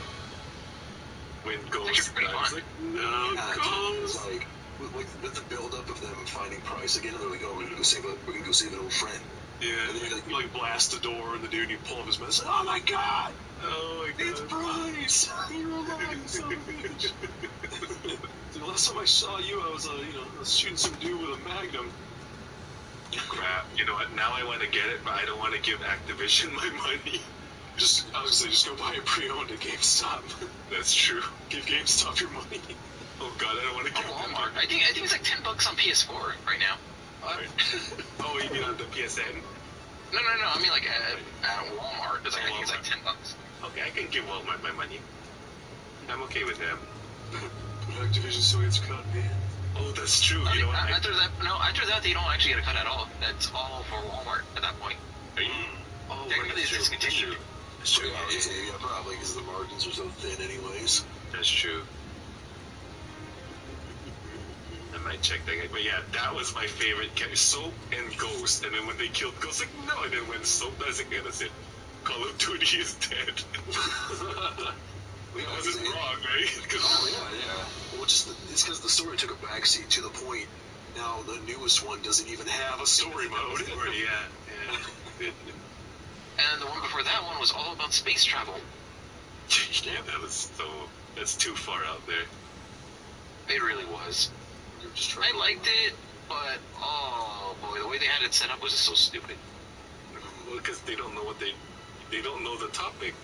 when Ghost died, I was like, no, Ghost. Like with the build up of them finding Price again, and they're like, oh, we're gonna go save an old friend. Yeah. And then you like blast the door, and the dude, you pull up his mask. Oh my god! Oh my god. It's Price! You're alive, son of a bitch! The last time I saw you, I was I was shooting some dude with a Magnum. Crap. You know what? Now I want to get it, but I don't want to give Activision my money. Honestly, just go buy a pre-owned at GameStop. That's true. Give GameStop your money. Oh god, I don't want to give them Walmart. I think it's like $10 on PS4 right now. Oh, you mean on the PSN? No. I mean like at Walmart. It's like I think it's like $10. Okay, I can give Walmart my money. I'm okay with them. Activision still gets cut, man. Oh, that's true. I You mean, know what? after that they don't actually get a cut at all. That's all for Walmart at that point. Oh, Technically it's discontinued. That's true. Yeah, probably because the margins are so thin, anyways. That's true. I might check that guy. But yeah, that was my favorite character. Soap and Ghost. And then when they killed Ghost, like, no. And then when Soap does it, I said, Call of Duty is dead. I wasn't wrong, right? Yeah. Well, it's because the story took a backseat to the point. Now the newest one doesn't even have a story mode. Yeah. And the one before that one was all about space travel. Yeah, that's too far out there. It really was. I liked it, but oh boy, the way they had it set up was just so stupid. Well, because they don't know they don't know the topic.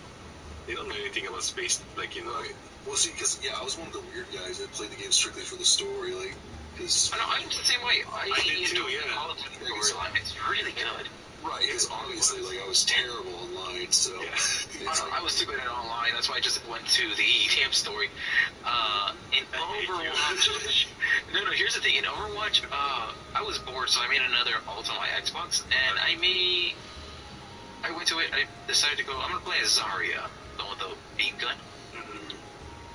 They don't know anything about space, like, you know. Right. Well, see, because I was one of the weird guys that played the game strictly for the story. Like, Because I'm the same way. I did too, yeah. Call of Duty Online. It's really good. right, because obviously, like, I was terrible online, so I was too good at online. That's why I just went to the ETM story. In Overwatch, no. Here's the thing. In Overwatch, I was bored, so I made another alt on my Xbox, and I went to it. I decided to go. I'm gonna play as Zarya, the one with the big gun.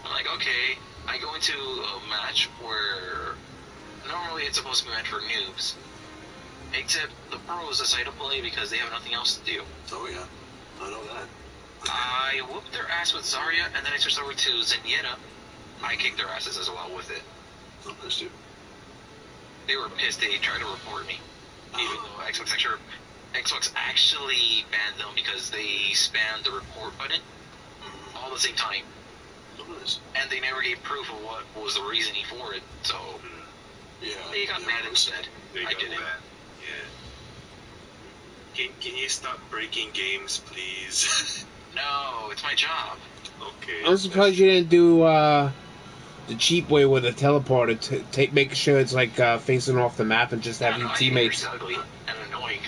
I'm like, okay. I go into a match where normally it's supposed to be meant for noobs. Except the pros decide to play because they have nothing else to do. Oh yeah, I know that. I whooped their ass with Zarya, and then I switched over to Zenyatta. I kicked their asses as well with it. Oh, nice, dude. They were pissed. They tried to report me, even though Xbox actually banned them because they spammed the report button all at the same time. Oh, nice. And they never gave proof of what was the reasoning for it. So Yeah. they got mad instead. I didn't. Yeah. Can you stop breaking games, please? No, it's my job. Okay. I'm surprised you didn't do the cheap way with a teleporter to make sure it's like facing off the map and just have your teammates. It's ugly and annoying.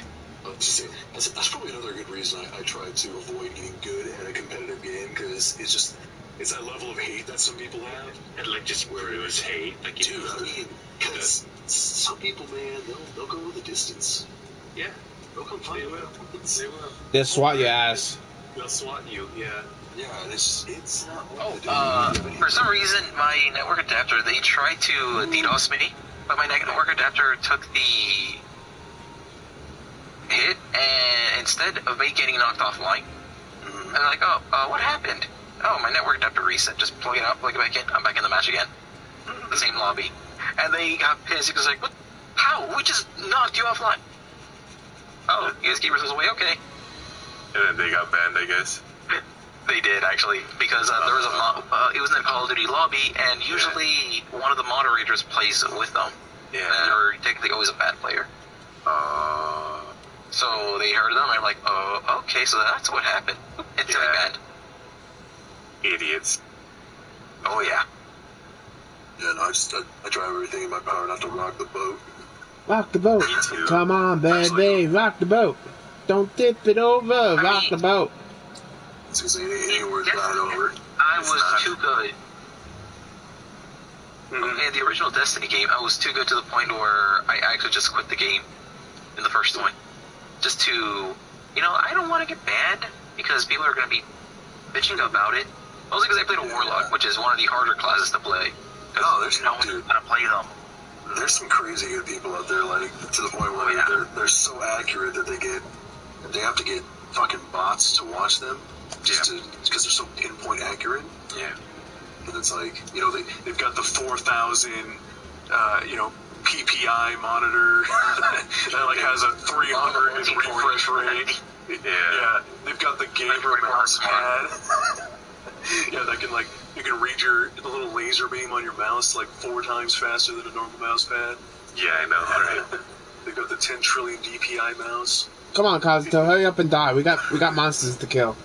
That's probably another good reason I try to avoid getting good at a competitive game, because it's that level of hate that some people have. And like just bruise hate. Like, Dude, I mean, because some people, man, they'll go the distance. Yeah. They'll come find They you. will. They will. They'll swat your ass. They'll swat you, yeah. Yeah, and it's not what to do. For some reason, my network adapter, they tried to DDoS me, but my network adapter took the hit, and instead of me getting knocked offline, I'm like, what happened? Oh, my network adapter reset. Just plug it out, plug it back in. I'm back in the match again. The same lobby. And they got pissed because like, what? How? We just knocked you offline. Oh, you guys keep yourselves away? Okay. And then they got banned, I guess. They did, actually, because there was it was in the Call of Duty lobby, and usually one of the moderators plays with them. Yeah. Or technically always a bad player. So they heard them, and I'm like, okay, so that's what happened. It's really bad. Idiots. Oh, yeah. Yeah, no, I try everything in my power not to rock the boat. Rock the boat. Me too. Come on, baby. Rock the boat. Don't tip it over. Rock the boat. It's because anywhere's not over. I was too good. Okay, the original Destiny game, I was too good to the point where I actually just quit the game in the first one. Just to, I don't want to get banned because people are going to be bitching about it. Mostly because I played a Warlock, which is one of the harder classes to play. No, there's no one knows how to play them. There's some crazy good people out there, like, to the point where they're so accurate that they have to get fucking bots to watch them, because they're so pinpoint accurate. Yeah. And it's like, they've got the 4,000, PPI monitor that like has a 300 refresh rate. Yeah. They've got the gamer mouse pad. Yeah, that can you can read the little laser beam on your mouse like 4 times faster than a normal mouse pad. Yeah, I know, right? They've got the 10 trillion DPI mouse. Come on, Kazuto, hurry up and die. We got monsters to kill.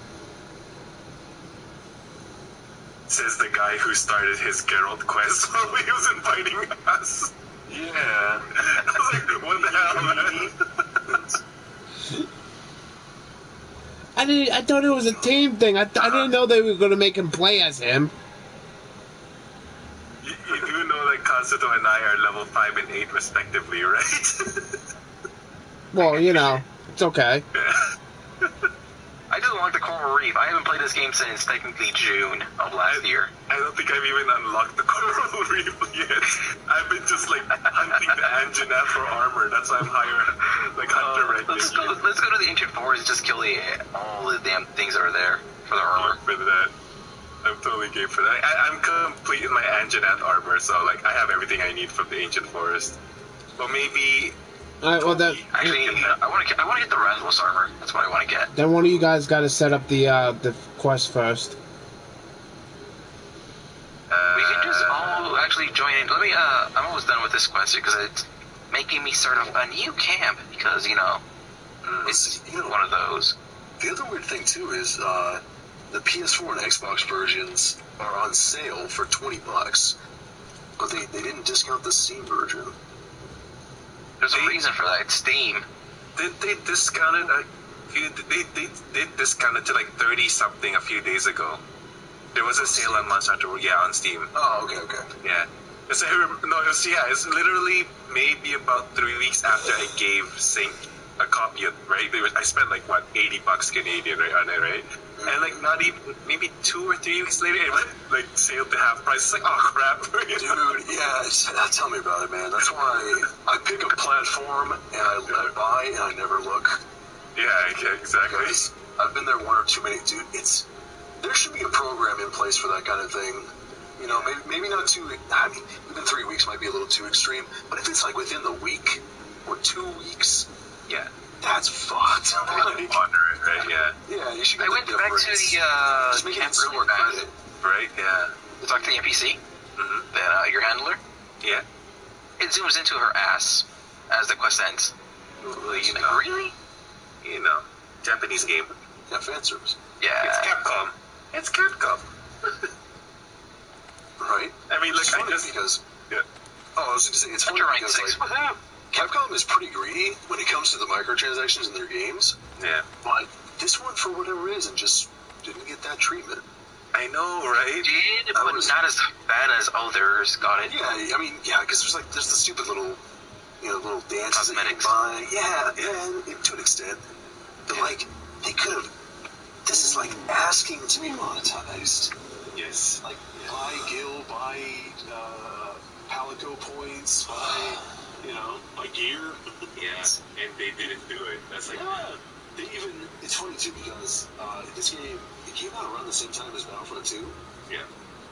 Says the guy who started his Geralt quest while he was inviting us. Yeah. I was like, what the hell, man? I thought it was a team thing. I didn't know they were going to make him play as him. You do know that Kazuto and I are level 5 and 8 respectively, right? Well, it's okay. I just unlocked the Coral Reef. I haven't played this game since technically June of last year. I don't think I've even unlocked the Coral Reef yet. I've been just hunting the Anjanath for armor. That's why I'm higher, hunter right Let's go to the Ancient Forest and just kill all the damn things that are there for the armor. For that. I'm totally game for that. I'm complete in my Anjanath armor, so I have everything I need from the Ancient Forest. But maybe. Alright, well then. Actually, I want to get the Rasmus armor. That's what I want to get. Then one of you guys got to set up the quest first. We can just all actually join in. I'm almost done with this quest because it's making me start a new camp because it's one of those. The other weird thing too is the PS4 and Xbox versions are on sale for $20. But they didn't discount the Steam version. There's a reason for that. It's Steam. They discounted they did discount it to like 30 something a few days ago. There was a sale on Monster Hunter, on Steam. Oh, okay. Yeah. It's literally maybe about 3 weeks after I gave Sync a copy of, right? I spent like, what, $80 Canadian, right, on it, right? And like not even, maybe 2 or 3 weeks later, it went like sale to half price. It's like, oh crap. Dude, yeah, tell me about it, man. That's why I pick a platform and I buy and I never look. Yeah, exactly. Because I've been there one or too many, dude. There should be a program in place for that kind of thing. You know, maybe not too. I mean, even 3 weeks might be a little too extreme. But if it's like within the week or 2 weeks, yeah, that's fucked. Like, moderate, right? Yeah. Yeah, you should. I went back to the just make it some more credit. Right? Yeah. To talk to the NPC. Mm-hmm. Then your handler. Yeah. It zooms into her ass as the quest ends. Well, you Like, know, really? You know, Japanese game. Yeah, fan service. Yeah. It's Capcom. It's Capcom. Right. I mean, like, it's funny because. Yeah. Oh, I was going to say it's funny because like Capcom is pretty greedy when it comes to the microtransactions in their games. Yeah. But this one, for whatever reason, just didn't get that treatment. I know, right? But not as bad as others got it. Yeah, I mean, because there's the stupid little, little dances Cosmetics. that you can buy. Yeah, to an extent. But like, they could have. This is like asking to be monetized. Yes. Like, buy Gil, buy Palico points, buy gear. Yeah, and they didn't do it. That's like, it's funny too because this game, it came out around the same time as Battlefront 2. yeah,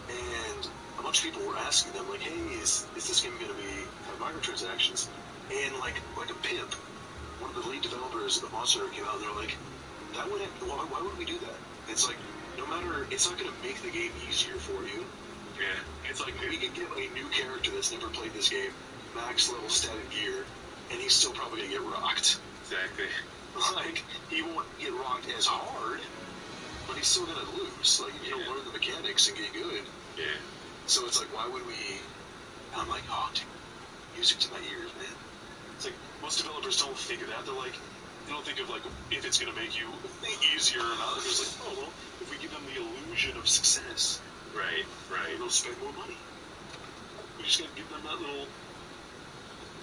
And a bunch of people were asking them, like, hey, is this game going to have microtransactions? And like a pimp, one of the lead developers of Monster Hunter came out and they're like, why would we do that? It's like, no matter, it's not going to make the game easier for you. yeah. It's like, we could give a new character that's never played this game max level static gear, and he's still probably going to get rocked. Exactly. Like, he won't get rocked as hard, but he's still going to lose. Like, if you don't learn the mechanics and get good. Yeah. So it's like, why would we... And I'm like, oh, dude, music to my ears, man. It's like, most developers don't think of that. They don't think of, like, if it's going to make you easier or not. They're just like, oh, well, if we give them the illusion of success, Right. they'll spend more money. We just got to give them that little...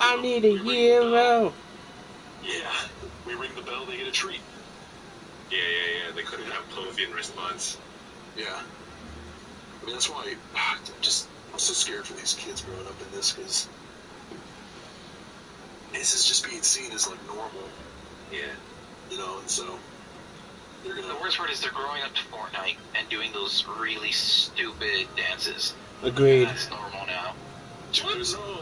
I need a hero. Yeah, we ring the bell, they get a treat. Yeah. They couldn't have Plovian response. Yeah. I mean, that's why I'm so scared for these kids growing up in this, because this is just being seen as, like, normal, Yeah. and so they're gonna... The worst part is they're growing up to Fortnite and doing those really stupid dances. Agreed. That's normal now. No,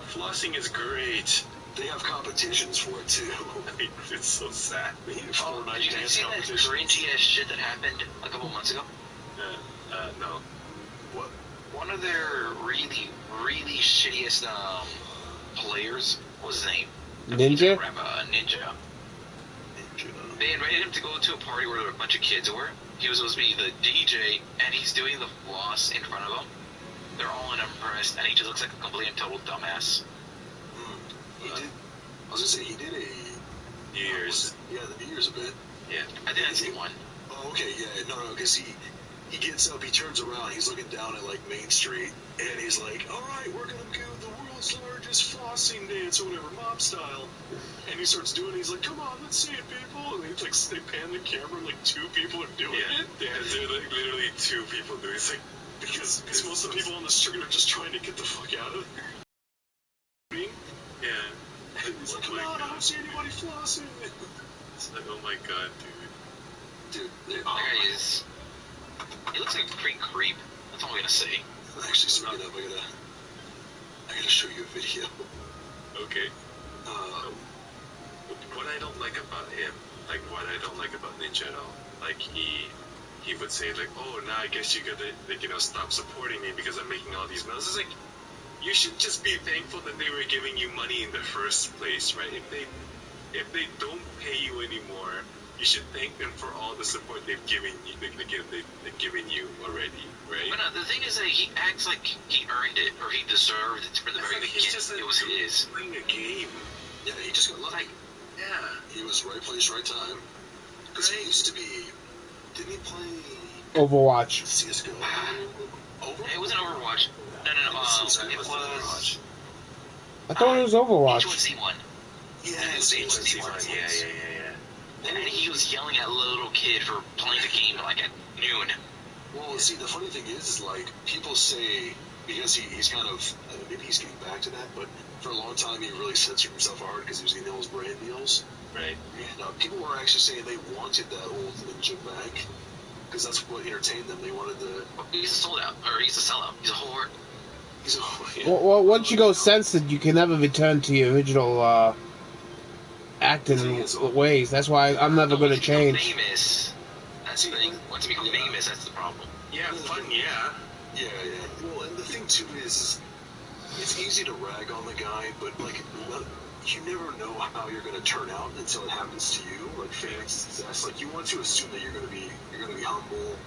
flossing is great. They have competitions for it, too. It's so sad. Fortnite Did you guys dance see that competitions. cringy ass shit that happened a couple months ago? No. What? One of their really, really shittiest players, what was his name? Ninja? Ninja. They invited him to go to a party where there were a bunch of kids over. He was supposed to be the DJ, and he's doing the floss in front of them. They're all unimpressed, and he just looks like a complete and total dumbass. He did... I was gonna say, he did a... New Year's. Yeah, the New Year's event. Yeah. I didn't see one. Oh, okay, yeah, no, because he gets up, he turns around, he's looking down at, like, Main Street, and he's like, alright, we're gonna do the world's largest flossing dance, or whatever, mob style. And he starts doing it, he's like, come on, let's see it, people. And they pan the camera, and, like, 2 people are doing it. Yeah, they're like literally 2 people doing it. It's like, Because most of the people on the street are just trying to get the fuck out of there. yeah. He's like, come on, I don't see anybody flossing. It's like, oh my god, dude. Dude, That guy is... He looks like a freaking creep. That's all I'm gonna say. actually, speaking of, I gotta show you a video. Okay. Uh, What I don't like about him, like what I don't like about Ninja at all, like he would say like, oh, now I guess you gotta like, stop supporting me because I'm making all these medals. It's like, you should just be thankful that they were giving you money in the first place, right? If they don't pay you anymore, you should thank them for all the support they've given you. They've given you already, right? But no, the thing is that he acts like he earned it, or he deserved it from the very beginning. It was his. Playing a game. Yeah, he just got lucky. Yeah. He was right place, right time. Because he used to be... Didn't he play... Overwatch. CSGO? Overwatch? It wasn't Overwatch. No. It was... I thought it was Overwatch. H1Z1. Yeah, it was H1Z1. Yeah. And he was yelling at a little kid for playing the game like at noon. Well, see, the funny thing is like, people say, because he's kind of, maybe he's getting back to that, but for a long time he really censored himself hard because he was getting all his brand deals. Right. And people were actually saying they wanted that old Ninja back, because that's what entertained them. They wanted the... He's a sold out, or he's a sellout. He's a whore. Well, once you go censored, you can never return to your original acting ways. That's why I'm never going to change. Famous. That's the thing. Once you become famous, that's the problem. Yeah, fun, yeah. Yeah. Well, and the thing too is, it's easy to rag on the guy, but like, you never know how you're going to turn out until it happens to you. Like famous success, like you want to assume that you're going to be humble,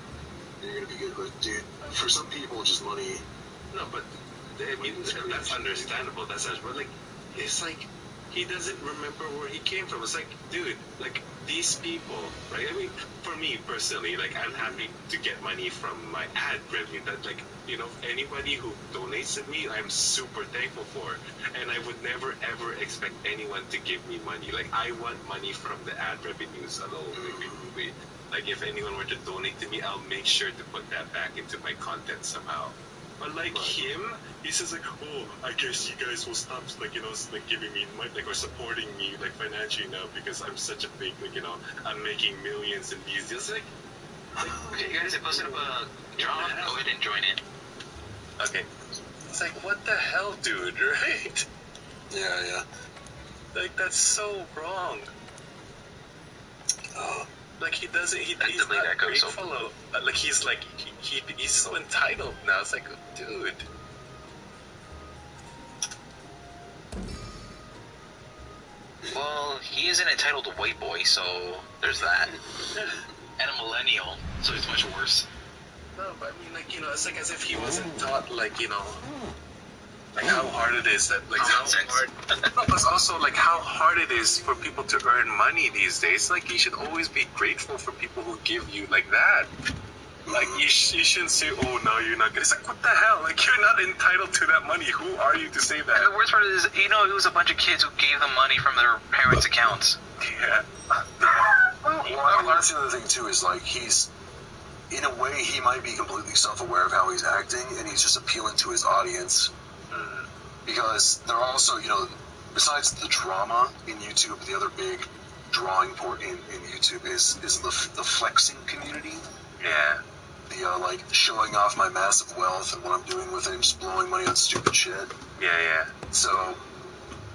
you're going to be good, but dude, for some people, just money. No, but that's understandable. That's but like, it's like he doesn't remember where he came from. It's like, dude, like these people, right? I mean, for me personally, like I'm happy to get money from my ad revenue. That like, you know, anybody who donates to me, I'm super thankful for, and I would never ever expect anyone to give me money. Like I want money from the ad revenues alone. Like if anyone were to donate to me, I'll make sure to put that back into my content somehow. But like him, he says like, oh, I guess you guys will stop like, you know, like giving me money, like, or supporting me like financially now because I'm such a big, like, you know, I'm making millions in these deals. Like okay, you guys have posted up a drama. Go ahead and join it. Okay. It's like, what the hell, dude, right? Yeah. Like that's so wrong. Like he's not grateful. Like he's like he's so entitled now. It's like, dude. Well, he is an entitled white boy, so there's that. And a millennial, so it's much worse. No, but I mean, like, you know, it's like as if he wasn't taught, like, you know, like how hard it is that, like, how hard. No, but also like how hard it is for people to earn money these days. Like, you should always be grateful for people who give you like that. Like, you shouldn't say, oh, no, you're not gonna. It's like, what the hell? Like, you're not entitled to that money. Who are you to say that? And the worst part is, you know, it was a bunch of kids who gave them money from their parents' accounts. Yeah. Well, honestly, the other thing too is like he's, in a way, he might be completely self-aware of how he's acting, and he's just appealing to his audience. Because they're also, you know, besides the drama in YouTube, the other big drawing port in YouTube is the flexing community. Yeah. The like showing off my massive wealth and what I'm doing with it, and just blowing money on stupid shit. Yeah. So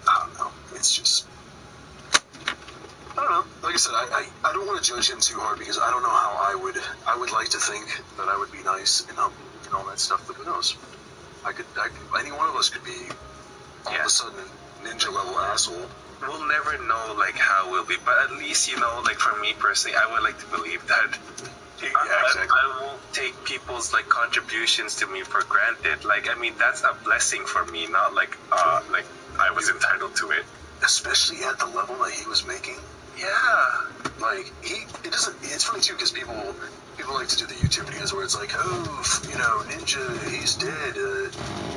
I don't know. It's just, I don't know. Like I said, I don't want to judge him too hard because I don't know how I would like to think that I would be nice and humble and all that stuff, but who knows? Any one of us could be all of a sudden ninja level asshole. We'll never know like how we'll be, but at least, you know, like for me personally, I would like to believe that Exactly. I won't take people's like contributions to me for granted. Like, I mean, that's a blessing for me, not like I was entitled to it. Especially at the level that he was making. Yeah. Like it's funny too because people like to do the YouTube videos where it's like, oh, you know, Ninja, he's dead. You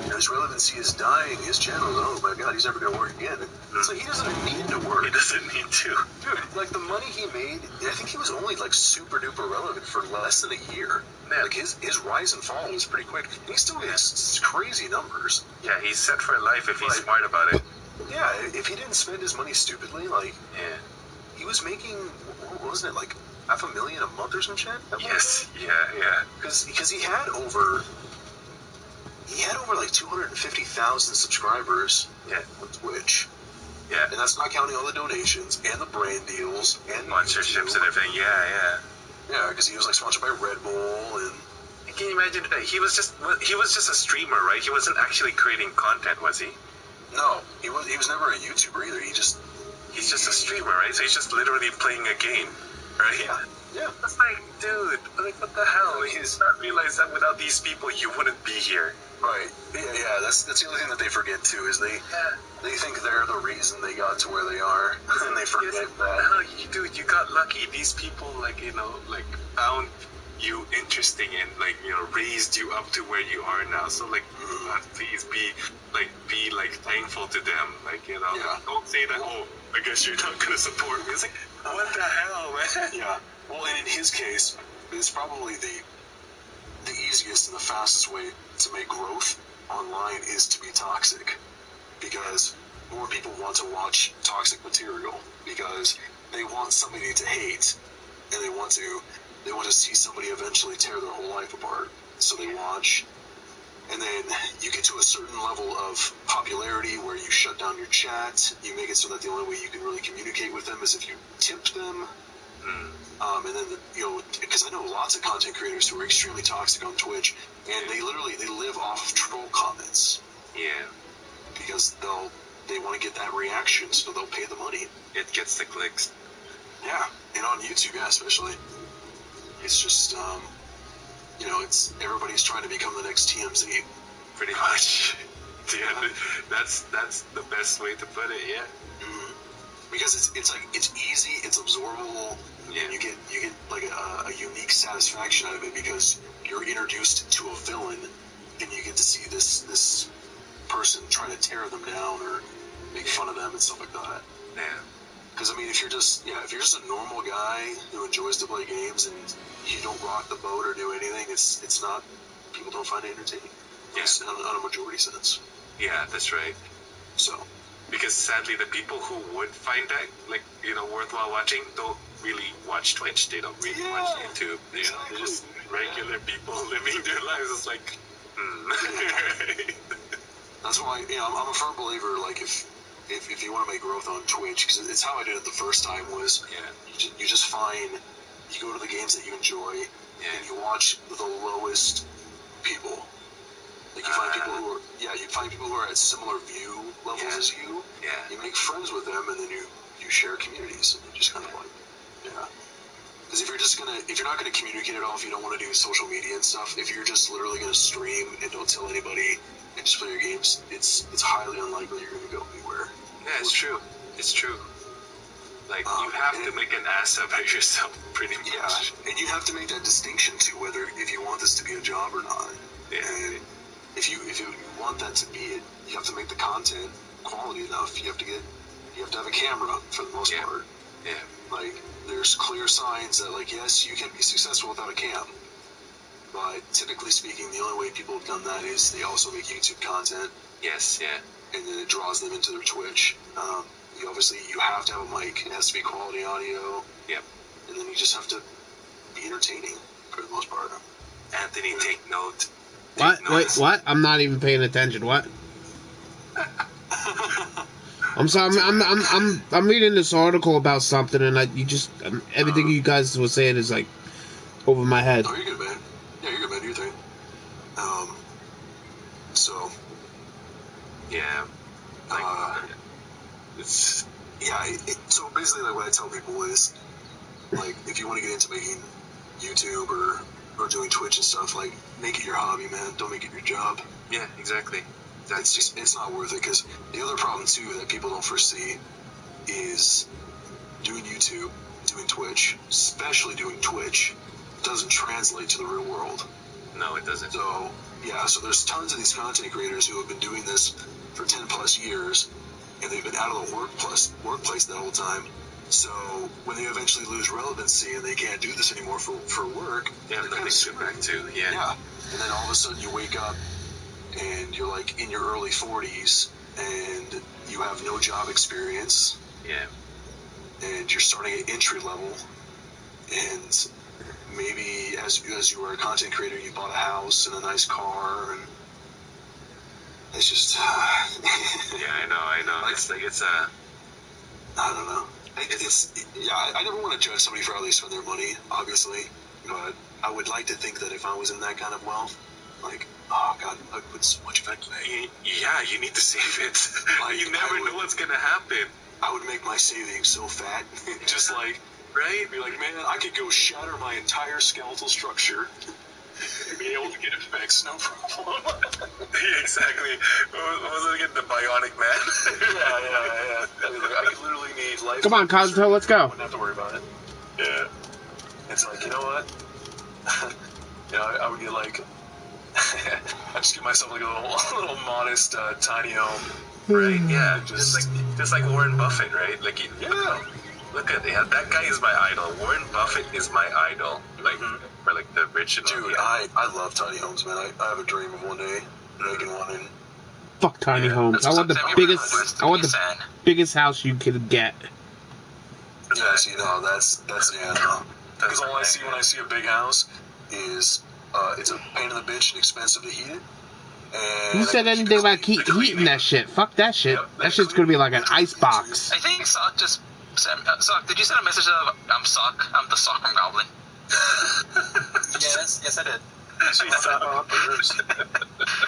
know, his relevancy is dying. His channel, oh my god, he's never gonna work again. So he doesn't need to work. He doesn't need to. Dude, like the money he made, I think he was only like super duper relevant for less than a year. Yeah. Like his rise and fall was pretty quick. And he still has crazy numbers. Yeah, he's set for life if he's smart about it. Yeah, if he didn't spend his money stupidly, like, yeah, he was making, what wasn't it, like $500,000 a month or some shit? Yes, yeah. Because he had over like 250,000 subscribers on Twitch. Yeah. And that's not counting all the donations and the brand deals and sponsorships and everything. Yeah. Yeah, because he was like sponsored by Red Bull and. Can you imagine that he was just a streamer, right? He wasn't actually creating content, was he? No, he was never a YouTuber either. He's just a streamer, right? So he's just literally playing a game, right? Yeah. It's like, dude, like, what the hell? You start realize that without these people, you wouldn't be here. Right. Yeah. That's the other thing that they forget too is they think they're the reason they got to where they are, and they forget that. Dude, you got lucky. These people, like, like, found you interesting and, like, raised you up to where you are now. So, like, please be thankful to them. Like, Yeah. don't say that, oh, I guess you're not going to support me. It's like, what the hell, man? Yeah. Well, and in his case, it's probably the easiest and the fastest way to make growth online is to be toxic, because more people want to watch toxic material because they want somebody to hate, and they want to see somebody eventually tear their whole life apart. So they watch, and then you get to a certain level of popularity where you shut down your chat. You make it so that the only way you can really communicate with them is if you tip them. And then, because I know lots of content creators who are extremely toxic on Twitch, and they live off of troll comments. Yeah. Because they want to get that reaction, so they'll pay the money. It gets the clicks. Yeah, and on YouTube, yeah, especially. It's just, it's everybody's trying to become the next TMZ. Pretty much. Yeah, that's the best way to put it. Yeah. Because it's easy, it's absorbable, and you get like a unique satisfaction out of it because you're introduced to a villain, and you get to see this person try to tear them down or make fun of them and stuff like that. Yeah. Because I mean, if you're just a normal guy who enjoys to play games and you don't rock the boat or do anything, it's not, people don't find it entertaining. Yeah. On a majority sense. Yeah, that's right. So. Because sadly, the people who would find that, like, worthwhile watching, don't really watch Twitch. They don't really watch YouTube. Exactly. They're just regular people living their lives. It's like, That's why, I'm a firm believer, like, if you want to make growth on Twitch, because it's how I did it the first time, was you just you go to the games that you enjoy, and you watch the lowest people. Like, you find people who are at similar view levels as you. Yeah. You make friends with them, and then you share communities, and you just kind of because if you're not gonna communicate at all, if you don't want to do social media and stuff, if you're just literally gonna stream and don't tell anybody and just play your games, it's highly unlikely you're gonna go anywhere. Yeah, it's true. It's true. Like, you have to make an ass of yourself, pretty much. Yeah, and you have to make that distinction too, whether if you want this to be a job or not. Yeah. And if you want that to be it, you have to make the content quality enough. You have to have a camera for the most part. Yeah. Like, there's clear signs that, like, yes, you can be successful without a cam. But typically speaking, the only way people have done that is they also make YouTube content. Yes, yeah. And then it draws them into their Twitch. You have to have a mic. It has to be quality audio. Yep. And then you just have to be entertaining for the most part. Anthony, take note. What? Wait, what? I'm not even paying attention. What? I'm sorry. I'm reading this article about something, and everything you guys were saying is like over my head. Oh, you're good, man. Yeah, you're good, man. You're thing. So. Yeah. So basically, like, what I tell people is, like, if you want to get into making YouTube or doing Twitch and stuff, like, make it your hobby, man. Don't make it your job. Yeah, exactly. It's not worth it, because the other problem too that people don't foresee is doing YouTube, doing Twitch, especially doing Twitch, doesn't translate to the real world. No, it doesn't. So there's tons of these content creators who have been doing this for 10 plus years, and they've been out of the workplace that whole time. So when they eventually lose relevancy and they can't do this anymore for work, they're kind of screwed back too. Yeah. And then all of a sudden you wake up and you're like in your early 40s and you have no job experience. Yeah. And you're starting at entry level, and maybe as you were a content creator, you bought a house and a nice car, and it's just yeah, I know. Like, I don't know. I never want to judge somebody for how they spend their money, obviously, but I would like to think that if I was in that kind of wealth, like, oh God, I put so much back in. Yeah, you need to save it. Like, you never know what's gonna happen. I would make my savings so fat, just like Right? Be like, man, I could go shatter my entire skeletal structure and be able to get it fixed, no problem. Yeah, exactly. What was it again? The Bionic Man? yeah. I mean, like, I could literally need life. Come on, Kazuto, let's go. Wouldn't have to worry about it. Yeah. It's like, you know what? I would get like, I just give myself like a little modest tiny home. Right, yeah. Just like Warren Buffett, right? Like, look at it. That guy is my idol. Warren Buffett is my idol. Like, for like the rich and Dude, I love tiny homes, man. I have a dream of one day making one. And Fuck tiny homes. I want the biggest house you can get. yeah, see, no, that's yeah, no. Because all I see when I see a big house is it's a pain in the bitch and expensive to heat it. And Who said anything about heating that shit? Fuck that shit. That shit's gonna be like an ice box. I think Sock just sent... Sock, did you send a message of, I'm Sock, I'm the Sock from Goblin? Yes, I did.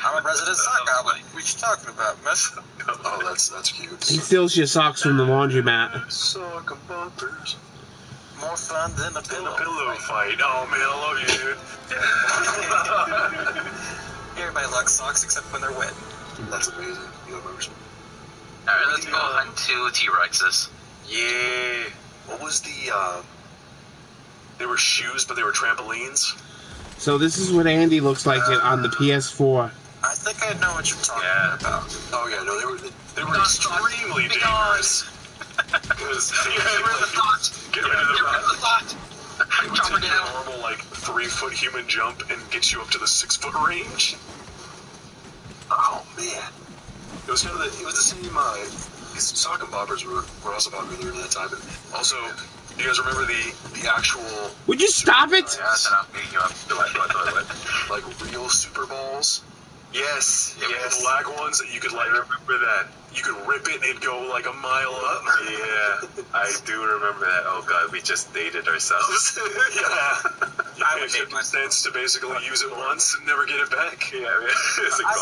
I'm a resident sock goblin. What you talking about, miss? Oh, that's cute. He steals your socks from the laundromat. Sock and bumpers. More fun than a pillow. Fight. Oh man, I love you, dude. Everybody likes socks except when they're wet. That's amazing. You know, members. Alright, let's go hunt 2 T-Rexes. Yeah. What was the? They were shoes, but they were trampolines. So this is what Andy looks like on the PS4. I think I know what you're talking about. Oh yeah, no, they were extremely dangerous. Because get rid of the thought. It would take a normal like 3-foot human jump and get you up to the 6-foot range. Oh man, it was kind of it was the same. Sock and boppers were also popular at that time. And also, do you guys remember the actual? Would you stop it? Like real Super Balls? Yes. The black ones that you could like. I remember that. You could rip it and it'd go like a mile up. Yeah, I do remember that. Oh god, we just dated ourselves. Yeah. I would make sense to basically use it once and never get it back. Yeah, it's a I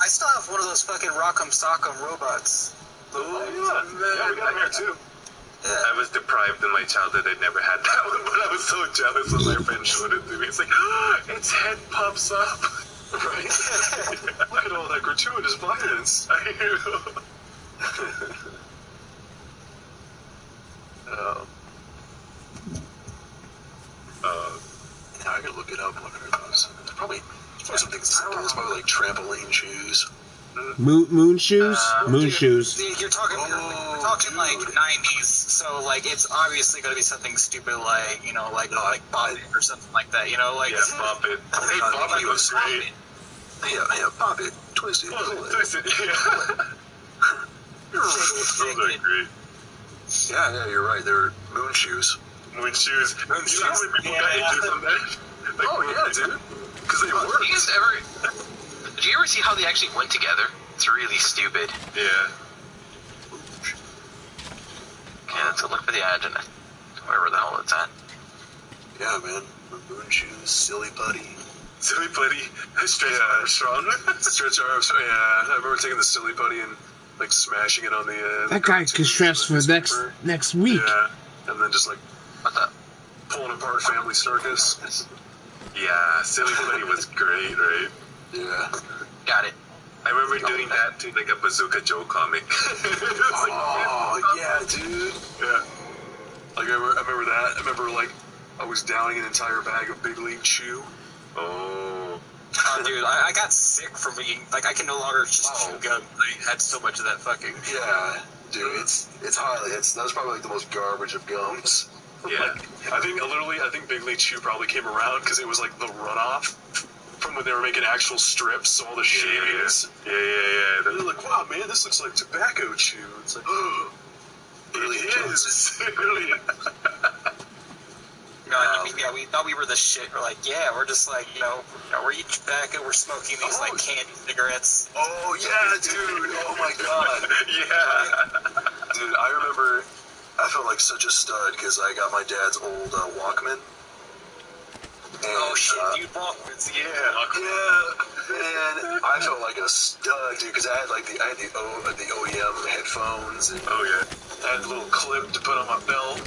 still have one of those fucking Rock'em Sock'em robots. Oh yeah, we got them here too. Yeah. I was deprived in my childhood. I never had that one, but I was so jealous when my friend showed it to me. It's like, its head pops up. Right? Look at all that gratuitous violence. I know. Now I gotta look it up. What are those? It's probably something simple. It's probably like trampoline shoes. Moon shoes? Moon shoes. You're talking, we're talking like 90s, so like it's obviously going to be something stupid like, you know, like Bop It or something like that, you know, like... Yeah, Bop It. Hey, Bop It was great. Yeah, Bop It. Twist it. Twist it, yeah. Those are great. Yeah, you're right. They're moon shoes. Moon shoes. You know how many people got injured from that? Like, oh, yeah, dude. Because they work. Did you ever see how they actually went together? It's really stupid. Yeah. Okay, let's go look for the engine. Wherever the hell it's at. Yeah, man. Moon shoes, silly putty. Silly putty. Stretch Armstrong. Stretch Armstrong. Yeah, I remember taking the silly putty and like smashing it on the. That guy could stress for next week. Yeah, and then just like pulling apart Family Circus. Yeah, silly putty was great, right? Yeah. Got it. I remember doing that to like a Bazooka Joe comic. Oh yeah, dude. Yeah. Like I remember that. I remember like I was downing an entire bag of Big League Chew. Oh. Oh, dude, I got sick from eating. Like, I can no longer just chew gum. I had so much of that fucking. Yeah, dude, it's highly. That's probably like the most garbage of gums. Yeah. Like, I think Big League Chew probably came around because it was like the runoff from when they were making actual strips, so all the shavings. Yeah. They're like, wow, man, this looks like tobacco chew. It's like, oh, it really is. It really is. Yeah, we thought we were the shit. We're like, yeah, we're just like, you know, we're eating tobacco, we're smoking these like candy cigarettes. Oh yeah, dude. Oh my god. Yeah. Dude, I remember I felt like such a stud because I got my dad's old Walkman. Oh shit, dude, Walkmans, yeah. Yeah, and I felt like a stud, dude, because I had like the OEM headphones, and I had a little clip to put on my belt.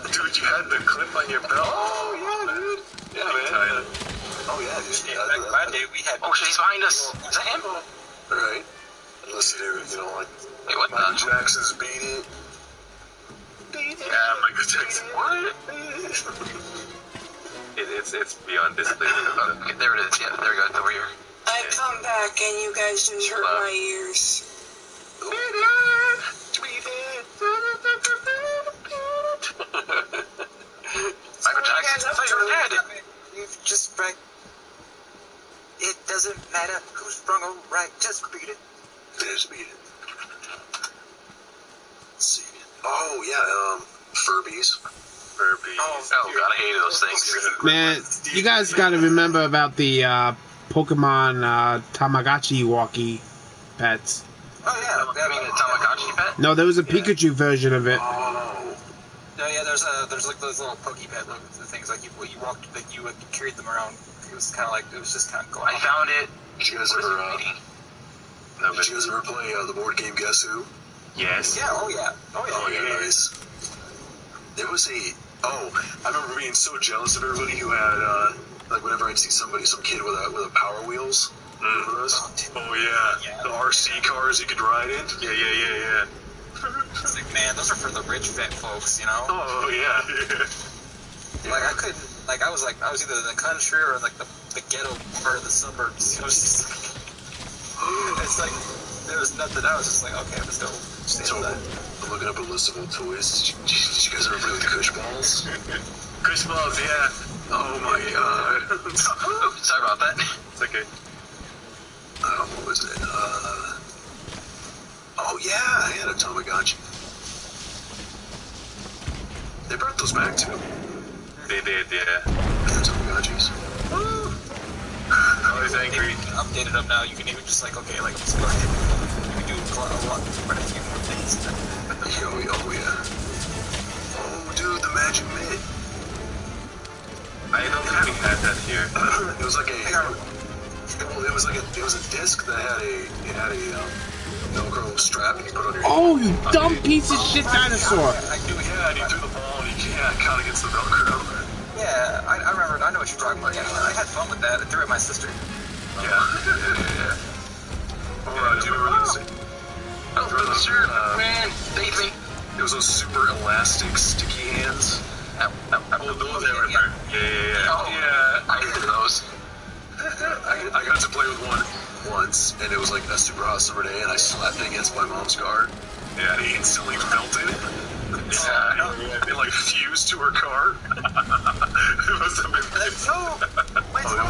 Dude, you had the clip on your belt? oh yeah, dude, yeah, man. Oh yeah, dude. Yeah, back in my day, we had. Oh shit, he's behind us. Is that him? Right. And listen to, like Wait, what Michael the? Jackson's "Beat It." Yeah, Michael Jackson. What? It's beyond disbelief. Okay, there it is. Yeah, there we go. Over here. I come back and you guys just hurt my ears. Michael Jackson. I thought you were dead. You've just right. It doesn't matter who's wrong or right. Just beat it. Just beat it. Let's see. Oh yeah, Furbies. Oh god, I hated those things. Man, you guys got to remember about the Pokemon Tamagotchi walkie pets. Oh yeah, I mean the Tamagotchi pet? No, there was a Pikachu version of it. Oh. No, yeah. There's like those little Pokepet things like you walked that you carried them around. It was kind of like it was just kind of going. I found it. Did you guys ever? Did you guys ever play the board game Guess Who? Yes. Yeah. Oh yeah. Oh yeah, nice. There was a. Oh, I remember being so jealous of everybody who had like whenever I'd see some kid with a Power Wheels. Remember those? Oh yeah. The RC cars you could ride in. Yeah. It's like, man, those are for the rich fat folks, you know. Oh yeah. Like I couldn't. Like I was either in the country or in like the ghetto part of the suburbs. It was just like, it's like there was nothing. I was just like, okay, let's go. So, I'm looking up a list of old toys. Did you guys ever play with Kush Balls? Kush Balls, yeah. Oh my god. Sorry about that. It's okay. What was it? Oh yeah, I had a Tamagotchi. They brought those back too. They did, yeah. The Tamagotchis. Always angry. Updated them now. You can even just like, okay, like let's go ahead. You can do a lot better than more things. Oh yeah. Oh dude, the Magic Mitt. I don't think we had that here. It was like it was a disc that had a Velcro strap you put on your. Oh, you dumb piece of shit dinosaur! I knew, yeah, and you threw the ball and you caught against the Velcro. Yeah, I remember. I know what you're talking about. Yeah, I had fun with that. I threw it at my sister. Yeah. Or do you remember this? Oh, sure, man, save me. It was those super elastic, sticky hands. Oh, those I remember. Yeah. Oh, yeah. I did those. I got to play with one once, and it was like a super hot summer day, and I slapped it against my mom's car. Yeah, and it instantly melted. Yeah, it like fused to her car. It must have been. No, my toy.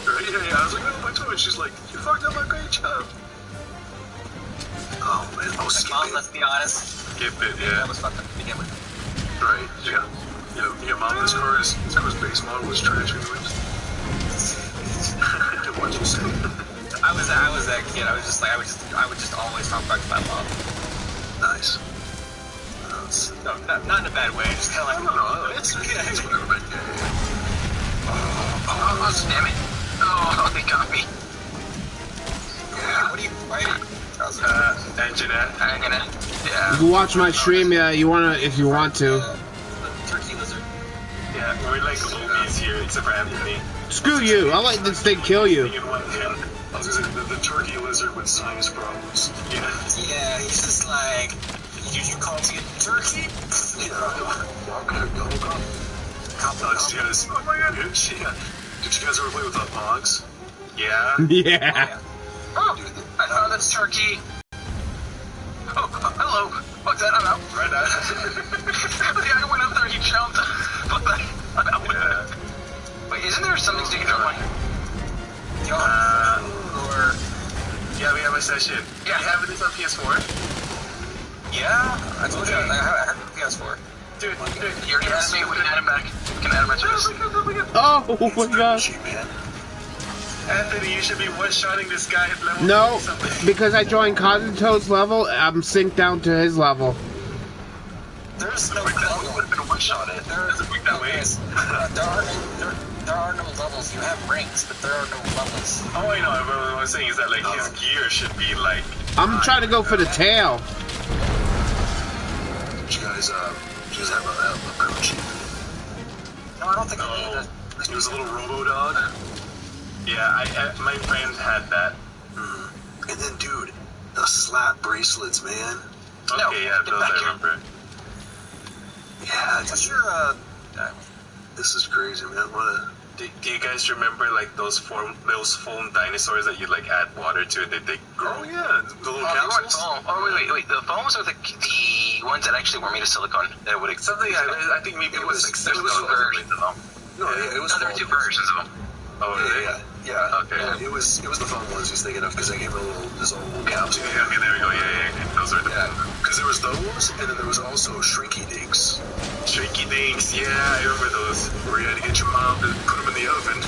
Right? Yeah. I was like, oh, my toy. She's like, you fucked up my paint job. Oh man, Mom, let's be honest. Skip it, That yeah. was fucked up to begin with. Right, yeah. Yeah, Mom, this car's base model was trash anyways. What'd you say? I was that kid. I was just like, I would just always talk back to my mom. Nice. No, not in a bad way. Just kind of like, No, it's whatever, man. Oh, damn it. Oh, they got me. Yeah. what are you fighting? Anjanette. I'm gonna, You yeah. can watch my stream, if you want to. The turkey lizard. Yeah, we're like Lobies here, except for Anthony. Screw you! I'll let this thing kill you. In one thing. I was gonna say, the turkey lizard with sinus problems. Yeah. Yeah, he's just like, did you call me a turkey? Oh my god, did you guys ever play with Pogs? Yeah. Yeah. Oh, I found this turkey. Oh, hello. What's that? I'm out. Right now. Yeah, I went up there, he jumped. What the? I'm out. Yeah. Wait, isn't there something sticking out my... Or Yeah, we have a session. Yeah. You have this on PS4? yeah, I told you I heard PS4. Dude, You already had me, we can add him back. We can add him after this. Oh my gosh. Man. Anthony, you should be one-shotting this guy at level No, something. because I joined Kazuto's level, I'm synced down to his level. There's no We would have been one-shot it. There is a big that way. there are no levels. You have ranks, but there are no levels. Oh, I know. What I'm saying is that like his gear should be like. I'm trying to go for the tail. Did you guys have a coach? No, I don't think I did that. He was a little robo dog. Yeah, my friend had that. And then, dude, the slap bracelets, man. Okay, No, yeah, get those back I here. remember. Yeah, What's your, this is crazy, man. What a... Do you guys remember like those foam dinosaurs that you like add water to? They grow? Oh, yeah, the little Oh, you want capsules. foam. Oh, wait. The foams are the ones that actually were made of silicone. That would Something, I think maybe it was like There's silicone two or versions something. of them. No, yeah, it was No, there were two versions of them. Oh, really? Yeah. Okay. It was the fun ones he's thinking of because they gave him this little capsule. Yeah, okay, there we go. Yeah. Those are the Because there was those, and then there was also Shrinky Dinks. Shrinky Dinks. Yeah, I remember those. Where you had to get your mom to put them in the oven.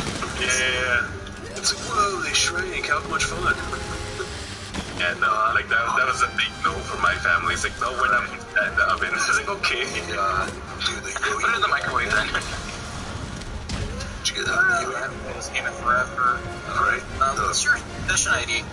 Yeah. It's like, whoa, they shrank. How much fun. Yeah, no, like that was a big no for my family. It's like, no, we're not putting that in the oven. It's like, okay. Yeah, dude, they go Put it in the microwave then. Did you get that? you haven't played this game in forever. Right? What's your session ID?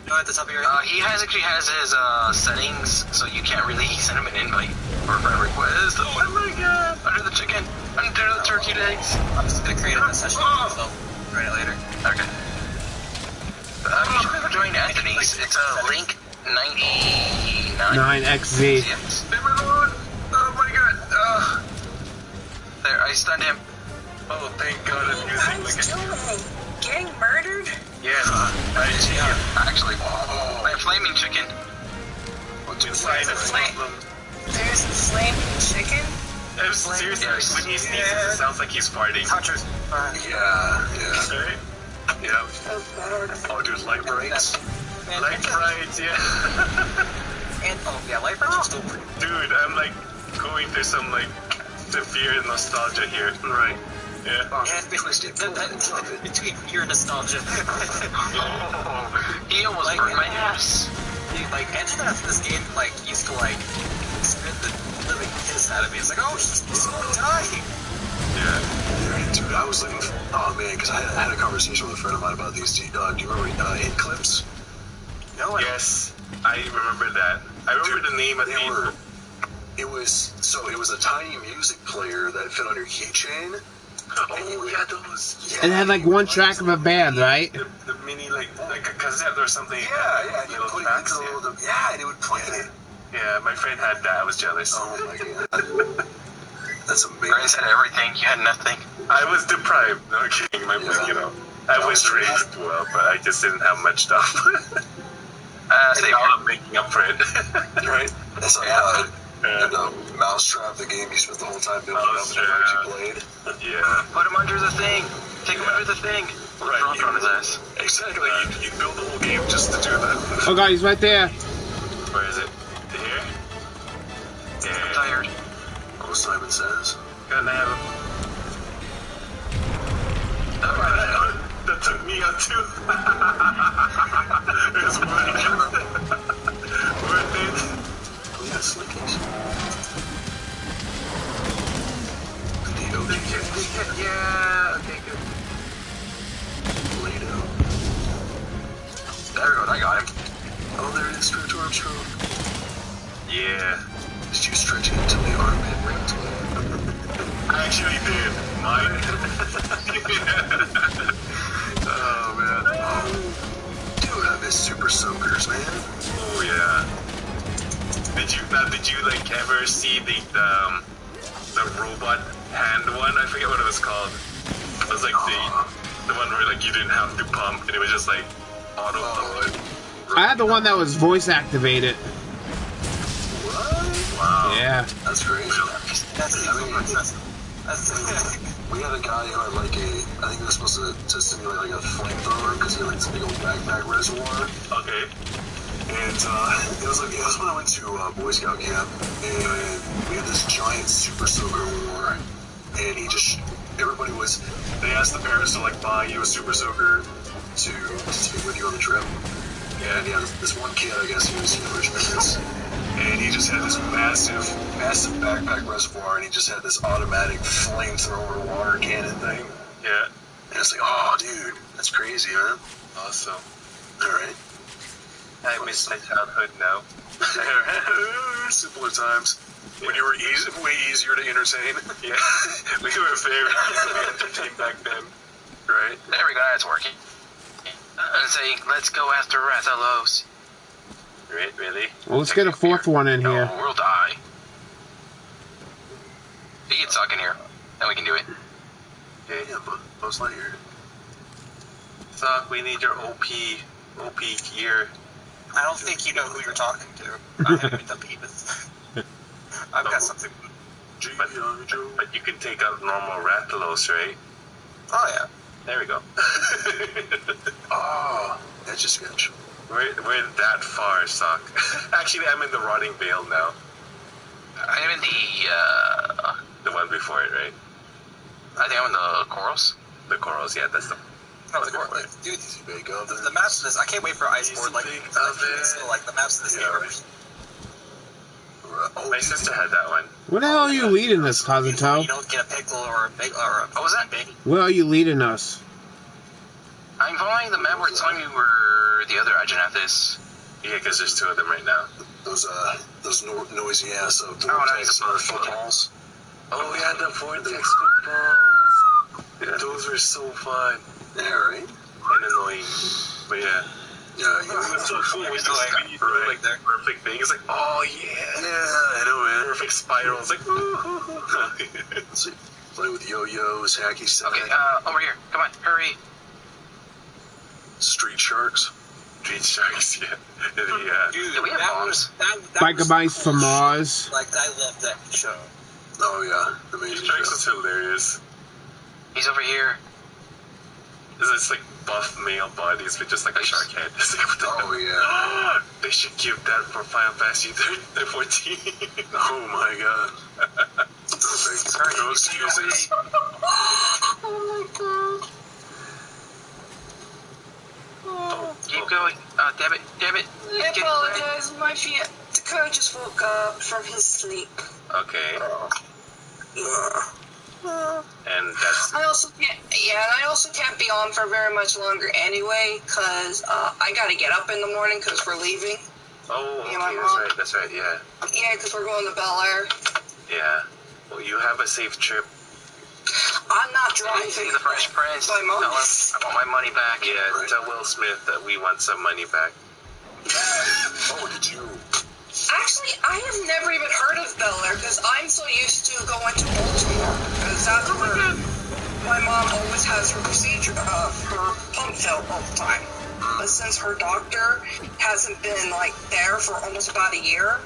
No, at the top of your head? He actually has his settings, so you can't really send him an invite or a friend request. Oh my god! Under the chicken, under the turkey legs. I'm just gonna create a session for myself. Write it later. Okay. You should join Anthony's. It's a link 99. 9XZ. Yes. Oh my god. There, I stunned him. Oh, thank god I'm What using are like you doing? Getting murdered? Yes. Actually, my flaming chicken. Inside the Flame. problem. There's a flaming chicken? Seriously, Yes. when he sneezes, it sounds like he's farting. Touchers. Yeah. Right? Yeah. Oh god. Oh, dude, light brights. Light brights, yeah. And, light brights are still pretty. Dude, I'm like going through some like severe nostalgia here. Right. Yeah. Yeah, between your nostalgia. He almost burned my ass. Dude, like, Angela after this game, like, used to, like, spit the living piss out of me. It's like, oh, he's gonna die. Yeah. Dude, I was looking for... Oh, man, because I had a conversation with a friend of mine about these. Do you remember hit clips? No, Yes, I remember that. I remember the name of the... It was a tiny music player that fit on your keychain. Oh, yeah, those. Yeah, And it had like one track of a band, right? The mini, like a cassette or something. Yeah, and you Little put it tracks, into the little... Yeah, and it would play it. Yeah, my friend had that. I was jealous. Oh, my god. That's amazing. Grace had everything. You had nothing. I was deprived. No kidding. I was raised well, but I just didn't have much stuff. Stay now I'm making up for it. Right? That's how I had. And Mousetrap, the game you spent the whole time building up and never actually played. Yeah. Put him under the thing. Take him under the thing. Right. Drunk on his ass. Exactly. You build the whole game just to do that. Oh god, he's right there. Where is it? Here? I'm Yeah. tired. Oh, Simon Says. Gonna have him. That took me out too. It was worth it. Oh, yeah, Slickies. Yeah, okay, good. Play-Doh. There we go. I got him. Oh, there it is, Stretch Armstrong. Yeah. Did you stretch it until the armpit ripped? I actually did. Mine. Oh, man. Oh. Dude, I miss Super Soakers, man. Oh yeah. Did you like ever see the robot hand one? I forget what it was called. It was like the one where like you didn't have to pump and it was just like auto pump. I had the one that was voice activated. What? Wow. Yeah. That's great. That's We had a guy who had like I think it was supposed to simulate like a flamethrower because he had like this big old backpack reservoir. Okay. And it was when I went to Boy Scout camp, and we had this giant Super Soaker war, and they asked the parents to like buy you a Super Soaker to take with you on the trip. And yeah, this one kid, I guess he was rich parents, and he just had this massive backpack reservoir, and he just had this automatic flamethrower water cannon thing. Yeah. And it's like, oh, dude, that's crazy, man. Awesome. All right. I miss my childhood now. Simpler times. When you were way easier to entertain. Yeah. We were very easily entertained back then. Right? There we go, that's working. I'm saying, let's go after Rathalos. Really? Well, let's get a fourth one in here. No, we'll die. We get stuck in here, then we can do it. Yeah, but Buzz Lightyear. Sock, we need your OP gear. I don't think you know who you're talking to. I haven't been competed. I've got something. But you can take out normal Rathalos, right? Oh, yeah. There we go. Oh, that's just sketch. We're that far, Sock. Actually, I'm in the Rotting Vale now. I'm in The one before it, right? I think I'm in the Corals. The Corals, yeah, that's the... No, the dude, the maps of this, I can't wait for Iceboard, like the maps of this game. My sister had that one. Where the hell are you leading us, Kazuto? You don't get a pickle or a big, or a... What was that? Big. Where are you leading us? I'm following the map where it's telling me where the other Ageneth is. Yeah, because there's two of them right now. Those noisy ass nice. footballs. Oh, yeah, the Vortex footballs. Yeah, those were so fun. Yeah, right? And annoying. But yeah. Yeah, It was so cool. It was like that perfect thing. It's like, oh, yeah. Yeah, I know, man. Perfect spiral. It's like, woo-hoo-hoo. Let's see. Play with yo-yos, hacky sack. Okay, over here. Come on, hurry. Street sharks. Street sharks, yeah. Dude, Yeah, we have bombs. Biker Mice from Mars. Like, I love that show. Oh, yeah. Amazing Street sharks show. is hilarious. He's over here. It's like buff male bodies with just like a shark head. It's like, what the Oh, yeah. They should give that for Final Fantasy 14. Oh, my God. Perfect. No excuses. Oh my god. Keep going. Damn it. I apologize. My Dakota just woke up from his sleep. Okay. And that's... I also can't be on for very much longer anyway, because I gotta get up in the morning because we're leaving. Oh, Me and my okay, mom. that's right, yeah. Yeah, because we're going to Bel Air. Yeah. Well, you have a safe trip. I'm not driving. See the Fresh Prince. My mom. Tell him I want my money back. Yeah, tell Will Smith that we want some money back. Oh, did you? Actually, I have never even heard of Bel Air because I'm so used to going to Baltimore because that's where my mom always has her procedure, her pump filled all the time. But since her doctor hasn't been like there for almost about a year,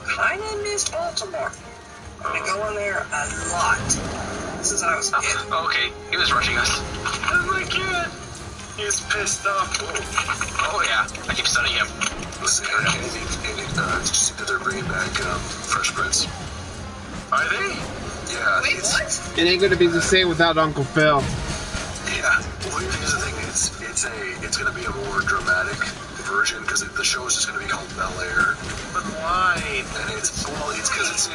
kind of missed Baltimore. I've been going there a lot since I was a kid. Okay, he was rushing us. Oh my god! He's pissed off. Oh yeah, I keep studying him. Listen, just that they're bringing back Fresh Prince. Are they? Yeah. Wait, what? It ain't gonna be the same without Uncle Phil. Yeah. Well, here's the thing. It's gonna be a more dramatic version because the show is just gonna be called Bel Air. But why? And it's because it's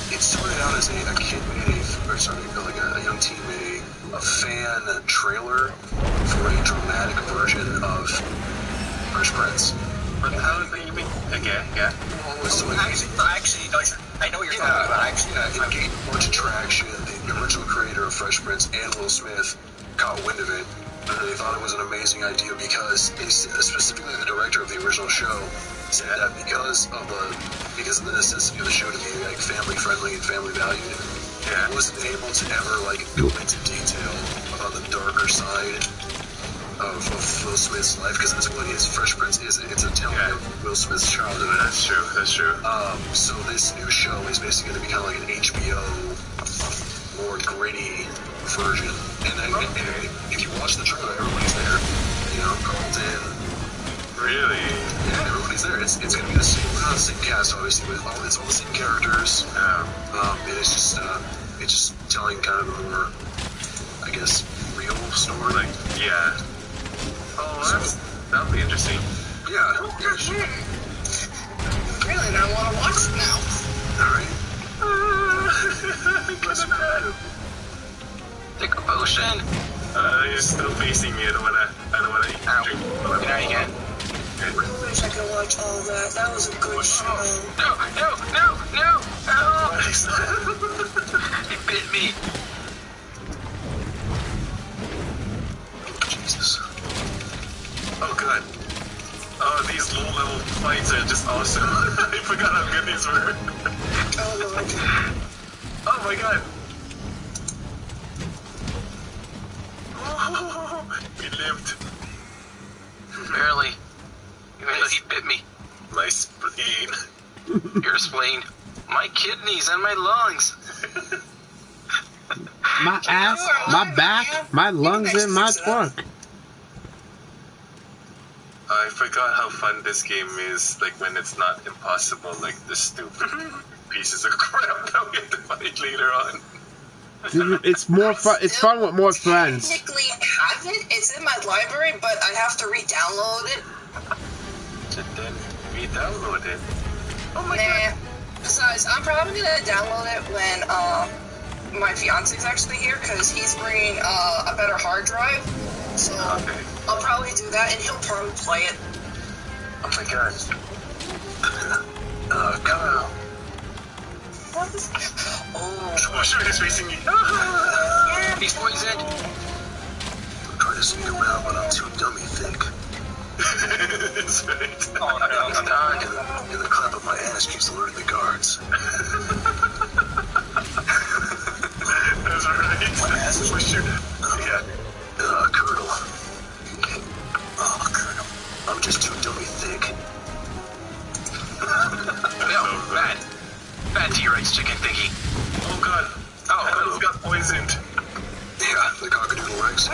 it started out as a kid made a young teen made a fan trailer for a dramatic version of Fresh Prince. But how did they even... Okay, yeah. Well, so I know what you're talking about. It gained a bunch of traction. The original creator of Fresh Prince and Will Smith caught wind of it. And they thought it was an amazing idea because specifically the director of the original show said that because of the necessity of the show to be like family friendly and family valued, he wasn't able to ever like go into detail about the darker side of Will Smith's life because that's what his Fresh Prince is. It's a telling of Will Smith's childhood. That's true. So this new show is basically going to be kind of like an HBO, more gritty version. And if you watch the trailer, everybody's there. You know, Carlton. Really? Yeah, everybody's there. It's going to be the same cast, obviously, with all the same characters. And it's just telling kind of a more, I guess, real story. Like, yeah. Oh, that'll be interesting. Yeah. and I want to watch it now. Alright. Take a potion. He's still facing me. I don't wanna drink. Ow. Now you can. I wish I could watch all that. That was a good show. No. He bit me. Jesus. Oh god. Oh, these low-level fights are just awesome. I forgot how good these were. Oh, Lord. Oh my god. Oh, we lived. Barely. Even though he bit me. My spleen. Your spleen. My kidneys and my lungs. My ass, my back, my lungs, and my trunk. I forgot how fun this game is, like when it's not impossible, like the stupid pieces of crap that we have to fight later on. It's more fun. It's fun with more friends. Technically have it. It's in my library, but I have to re-download it. And then re-download it. Oh my Nah. god. Besides, I'm probably gonna download it when my fiance's actually here, because he's bringing a better hard drive. So Okay. I'll probably do that, and he'll probably play it. Oh my god. Come on. What is? Oh, sure, he's facing me. He's poisoned. I'm trying to sneak around, but I'm too dummy thick. It's right. Oh, no, I'm done. And the clap of my ass keeps alerting the guards. That's right. My ass is Push you. Yeah. Colonel. Oh, Colonel. I'm just too dummy thick. No, bad T-Rex chicken thingy. Oh god. Oh, I almost got poisoned. Yeah, the cockadoodle Rex.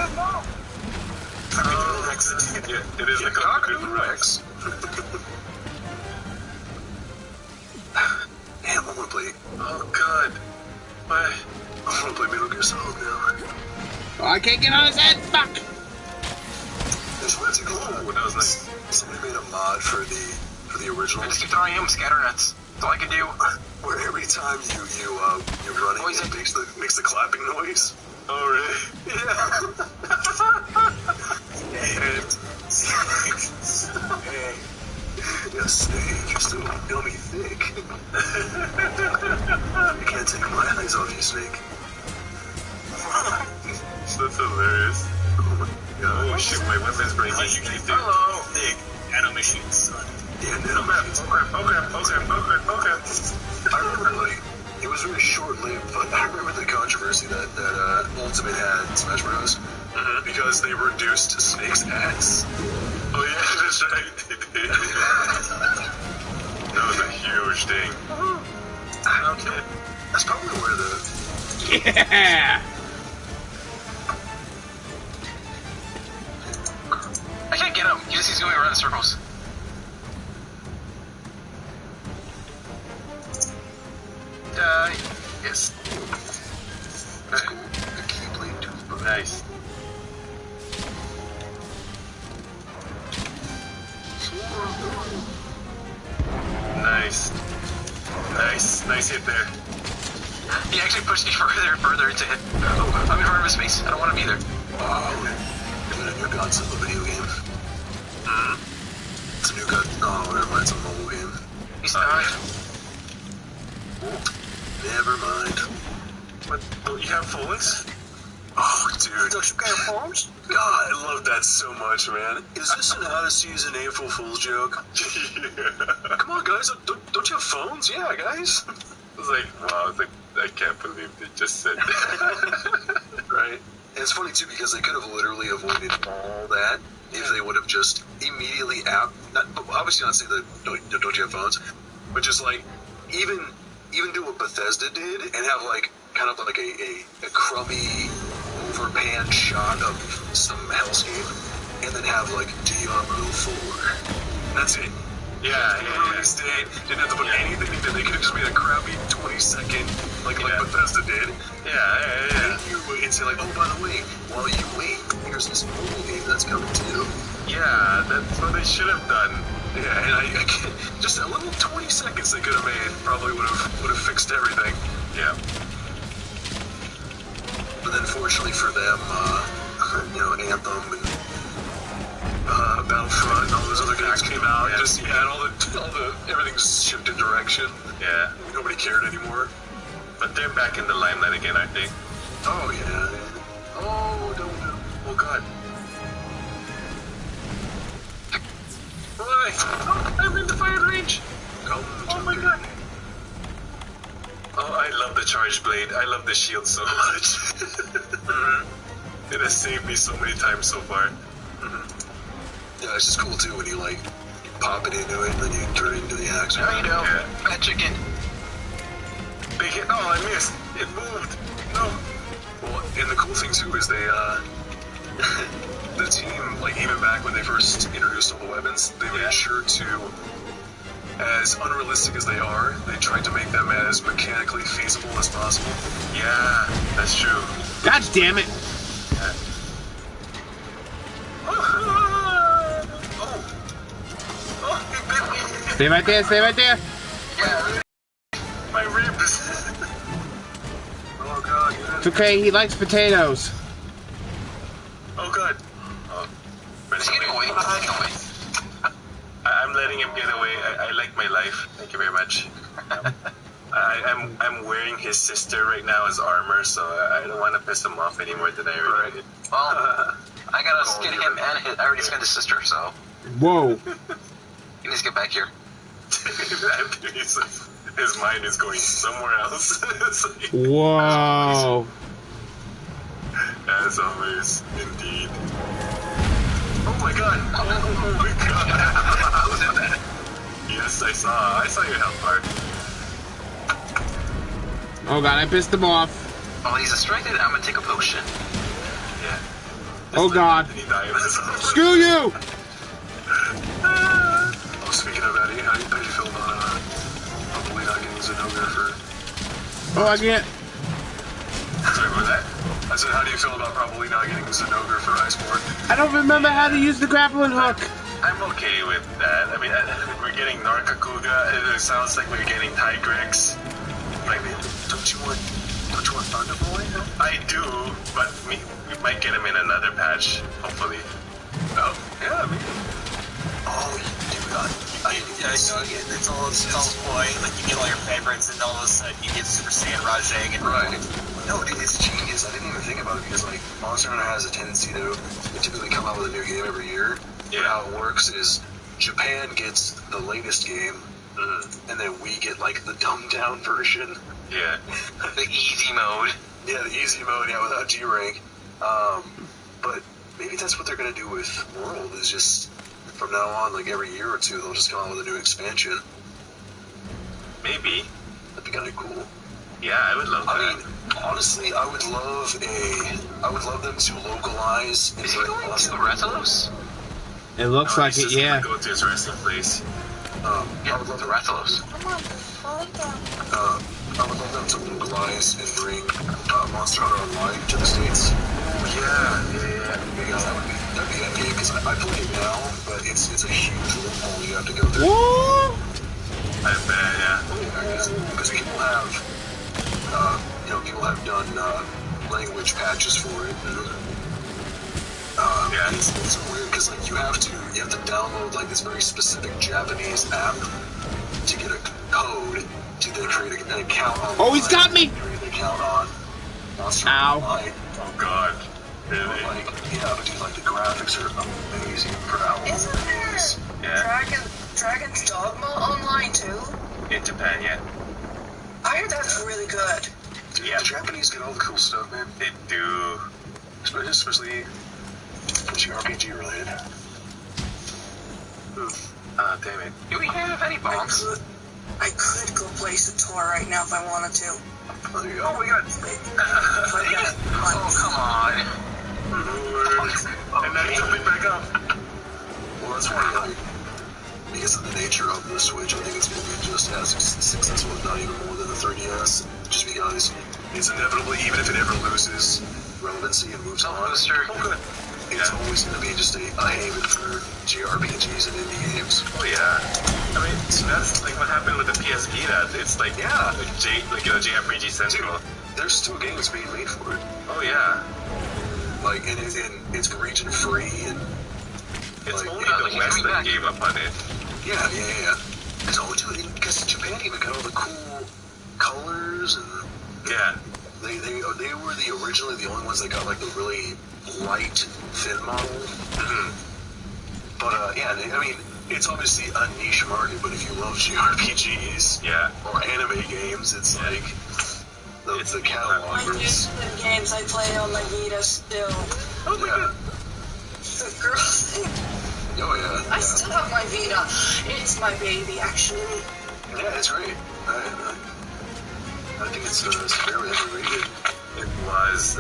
Cockadoodle Rex. Yeah, it is the Cockadoodle Rex. Damn, I want to play. Oh god. Why? I want to play Metal Gear Solid now. Oh, I can't get on his head. Fuck. There's one to go. Oh, that was nice. Somebody made a mod for the original. I just keep throwing him scatter nuts. That's all I can do. Where every time you run it, it makes the clapping noise. Oh really? Yeah. Hey. Yeah, Snake, you're still dummy thick. I can't take my eyes off you, Snake. That's hilarious. Oh shoot, my weapon's breaking. Hello. Big nanomachine, son. Yeah, no. Okay. I remember, like, it was very short-lived, but I remember the controversy that Ultimate had in Smash Bros. Because they reduced Snake's axe. Oh yeah, that's right. They did. That was a huge thing. Okay. That's probably where the... Yeah. I can't get him. He just keeps going around in circles. Die. Yes. That's cool. The Keyblade toothbrush. Nice. Nice hit there. He actually pushed me further and further into him. Oh, I'm in front of his face. I don't want him either. Oh, is it a new Godzilla video game? It's a new oh, never mind, it's a mobile game. He's died. Never mind. What? Don't you have phones? Oh, dude. Don't you got phones? God, I love that so much, man. Is this an out-of-season April Fool's joke? Yeah. Come on, guys. Don't you have phones? Yeah, guys. I was like, wow, I can't believe they just said that. Right? And it's funny, too, because they could have literally avoided all that if they would have just immediately obviously not saying that don't you have phones, but just, like, even do what Bethesda did and have, like, kind of like a crummy, overpanned shot of some hellscape, and then have, like, Diablo 4. That's it. Yeah. Release date, didn't have to put anything into it. They could have just made a crappy 20-second, like Bethesda did. Yeah. And say, like, oh, by the way, while you wait, here's this mobile game that's coming too. Yeah, that's what they should have done. Yeah, and I just a little 20 seconds they could have made probably would have fixed everything. Yeah. But then fortunately for them, Anthem and Battlefront and all those other games came out. Yeah. Just and all the everything just shifted direction. Yeah. Nobody cared anymore. But they're back in the limelight again, aren't they? Oh yeah. Oh no. Oh god. Why? Oh, I'm in the fire range. Oh my god. Oh, I love the charge blade. I love the shield so much. It has saved me so many times so far. Yeah, it's just cool too when you pop it into it and then you turn it into the axe. How you doing? Yeah. Fat chicken. Big hit. Oh, I missed. It moved. No. Well, and the cool thing too is they, the team, even back when they first introduced all the weapons, they made sure to, as unrealistic as they are, they tried to make them as mechanically feasible as possible. Yeah, that's true. God damn it! He bit me. Stay right there, stay right there. Yeah. My ribs. Oh god, It's okay, he likes potatoes. Oh god. Oh. He's getting away. He's getting away. I'm letting him get away. I like my life. Thank you very much. I'm wearing his sister right now as armor, so I don't want to piss him off anymore than I already did. Well, I gotta skin him and I already skinned his sister, so Whoa. he needs to get back here. His mind is going somewhere else. Whoa. As always, indeed. Oh my god! Oh my god! Yes, I saw your health bar. Oh god, I pissed him off. While he's distracted, I'm gonna take a potion. Yeah. Oh god. Did he die in his own? Screw you! Oh, speaking of Eddie, how do you feel about hopefully not getting Zenogre for... Oh, I can't. Sorry, what was that? I said, how do you feel about probably not getting Zenogre for Iceborne? I don't remember how to use the grappling hook. I'm okay with that. I mean, we're getting Narkakuga. It sounds like we're getting Tigrex. Like, Don't you want Thunder Boy? I do, but we might get him in another patch, hopefully. Oh, yeah, maybe. Oh, dude, It's all the point. Like, you get all your favorites, and all of a sudden you get Super Saiyan Rajang. And right. No, dude, it's genius. I didn't even think about it because, Monster Hunter has a tendency to typically come out with a new game every year. Yeah. But how it works is Japan gets the latest game, and then we get, the dumbed-down version. Yeah. The easy mode. Yeah, the easy mode, without G-Rank. But maybe that's what they're going to do with World, is just, from now on, every year or two, they'll just come out with a new expansion. Maybe. That'd be kind of cool. Yeah, I would love that. I mean, honestly, I would love them to localize. Is he going to Rathalos? It looks like it, yeah. Go to his resting place. I Yeah, would love the them. Rathalos. I would love them to localize and bring Monster Hunter Online to the States. Yeah. Because that'd be epic. Because I play it now, but it's a huge loophole you have to go through. Whoa! I bet, yeah. Because people have, people have done language patches for it. Yeah. It's so weird because you have to download this very specific Japanese app to get a code to then create an account on. Oh, he's got me! Create an account on Monster Ow. Online. Oh god. Really? But dude, the graphics are amazing for how Isn't there Yeah. Dragon's Dogma online too? In Japan, yeah. I heard that's really good. Dude, Yeah. the Japanese get all the cool stuff, man. They do. Especially RPG related. Damn it. Do we have any bombs? I could go play Sator right now if I wanted to. Oh, there you go. Oh my god. Oh, come on. And then jumping back up. Well, that's why, because of the nature of the Switch, I think it's going to be just as successful, if not even more than the 3DS. Just because it's inevitably, even if it ever loses relevancy and moves on. Booster. Oh, good. it's always going to be just a haven for JRPGs and indie games. Oh yeah. I mean, that's like what happened with the PS Vita. It's like JRPG Central. Dude, there's still games being made for it. Oh yeah. Like, and it's region free, and it's like, only the West that gave up on it. Yeah. Because Japan even got all the cool colors, and yeah, they were originally the only ones that got like the really light, thin model. Mm-hmm. But I mean, it's obviously a niche market. But if you love JRPGs, or anime games, it's like the catalog. My games I play on my Vita still. Oh my god. The girl thing. Oh yeah. I still have my Vita. It's my baby, actually. Yeah, it's great. I think it's fairly underrated.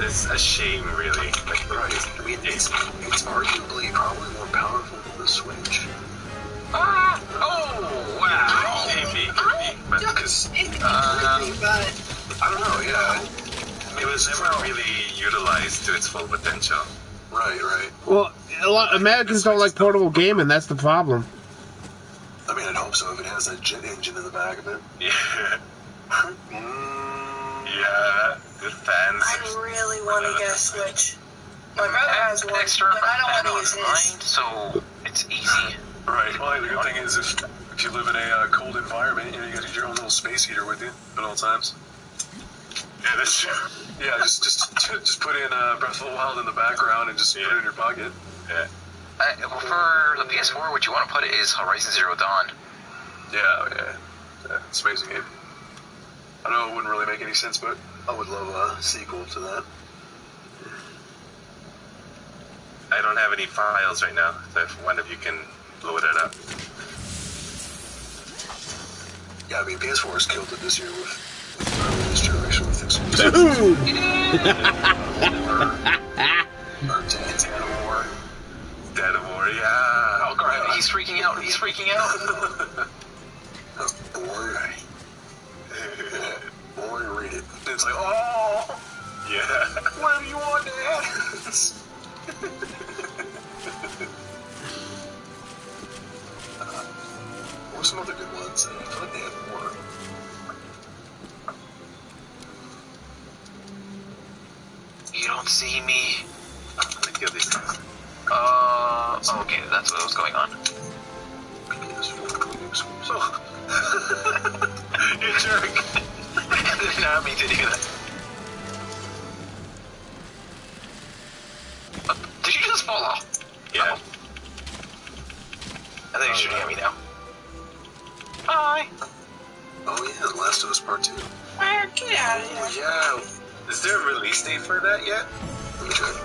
It's a shame, really. Like, right. I mean, it's arguably probably more powerful than the Switch. Oh wow. Maybe. Because but I don't know. Yeah. It was never really utilized to its full potential. Right. Well, a lot Americans don't like portable gaming. That's the problem. I mean, I'd hope so if it has that jet engine in the back of it. Yeah. Yeah. Good fans. I really want to get a Switch. My brother has one, but I don't want to use his. So it's easy. Right. Well, the good thing is if you live in a cold environment, you got your own little space heater with you at all times. Yeah, that's true. Yeah, just put in Breath of the Wild in the background and just put it in your pocket. Yeah. For the PS4, what you want to put is Horizon Zero Dawn. Yeah, it's an amazing game. I know it wouldn't really make any sense, but I would love a sequel to that. I don't have any files right now, so if one of you can load it up. Yeah, I mean, PS4 has killed it this year with this generation with exclusives. Dead of War. Dead of War, yeah. Oh, God, he's freaking out. Boy, read it. It's like, oh! Yeah. Whatever you want, Dad! What were some other good ones? I feel like they had more. You don't see me. I'm gonna kill these guys. Okay, that's what was going on. You jerk. I did not mean to do that. Did you just fall off? Yeah. No. I think you're shooting at me now. Hi. Oh yeah, The Last of Us Part 2. Get out of here. Yeah. Is there a release date for that yet? Let me check.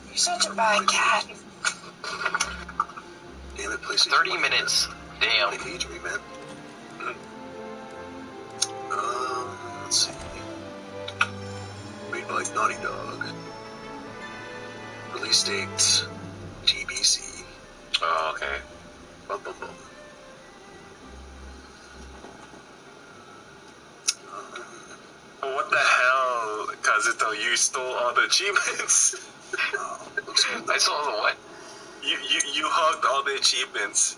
You're such a bad cat. Damn it, PlayStation. 30 minutes. Damn. They age me, man. Let's see. Made by Naughty Dog. Release date TBC. Oh, okay. Bum, bum, bum. Oh, what the hell, Kazuto? You stole all the achievements. I saw the what? You hugged all the achievements.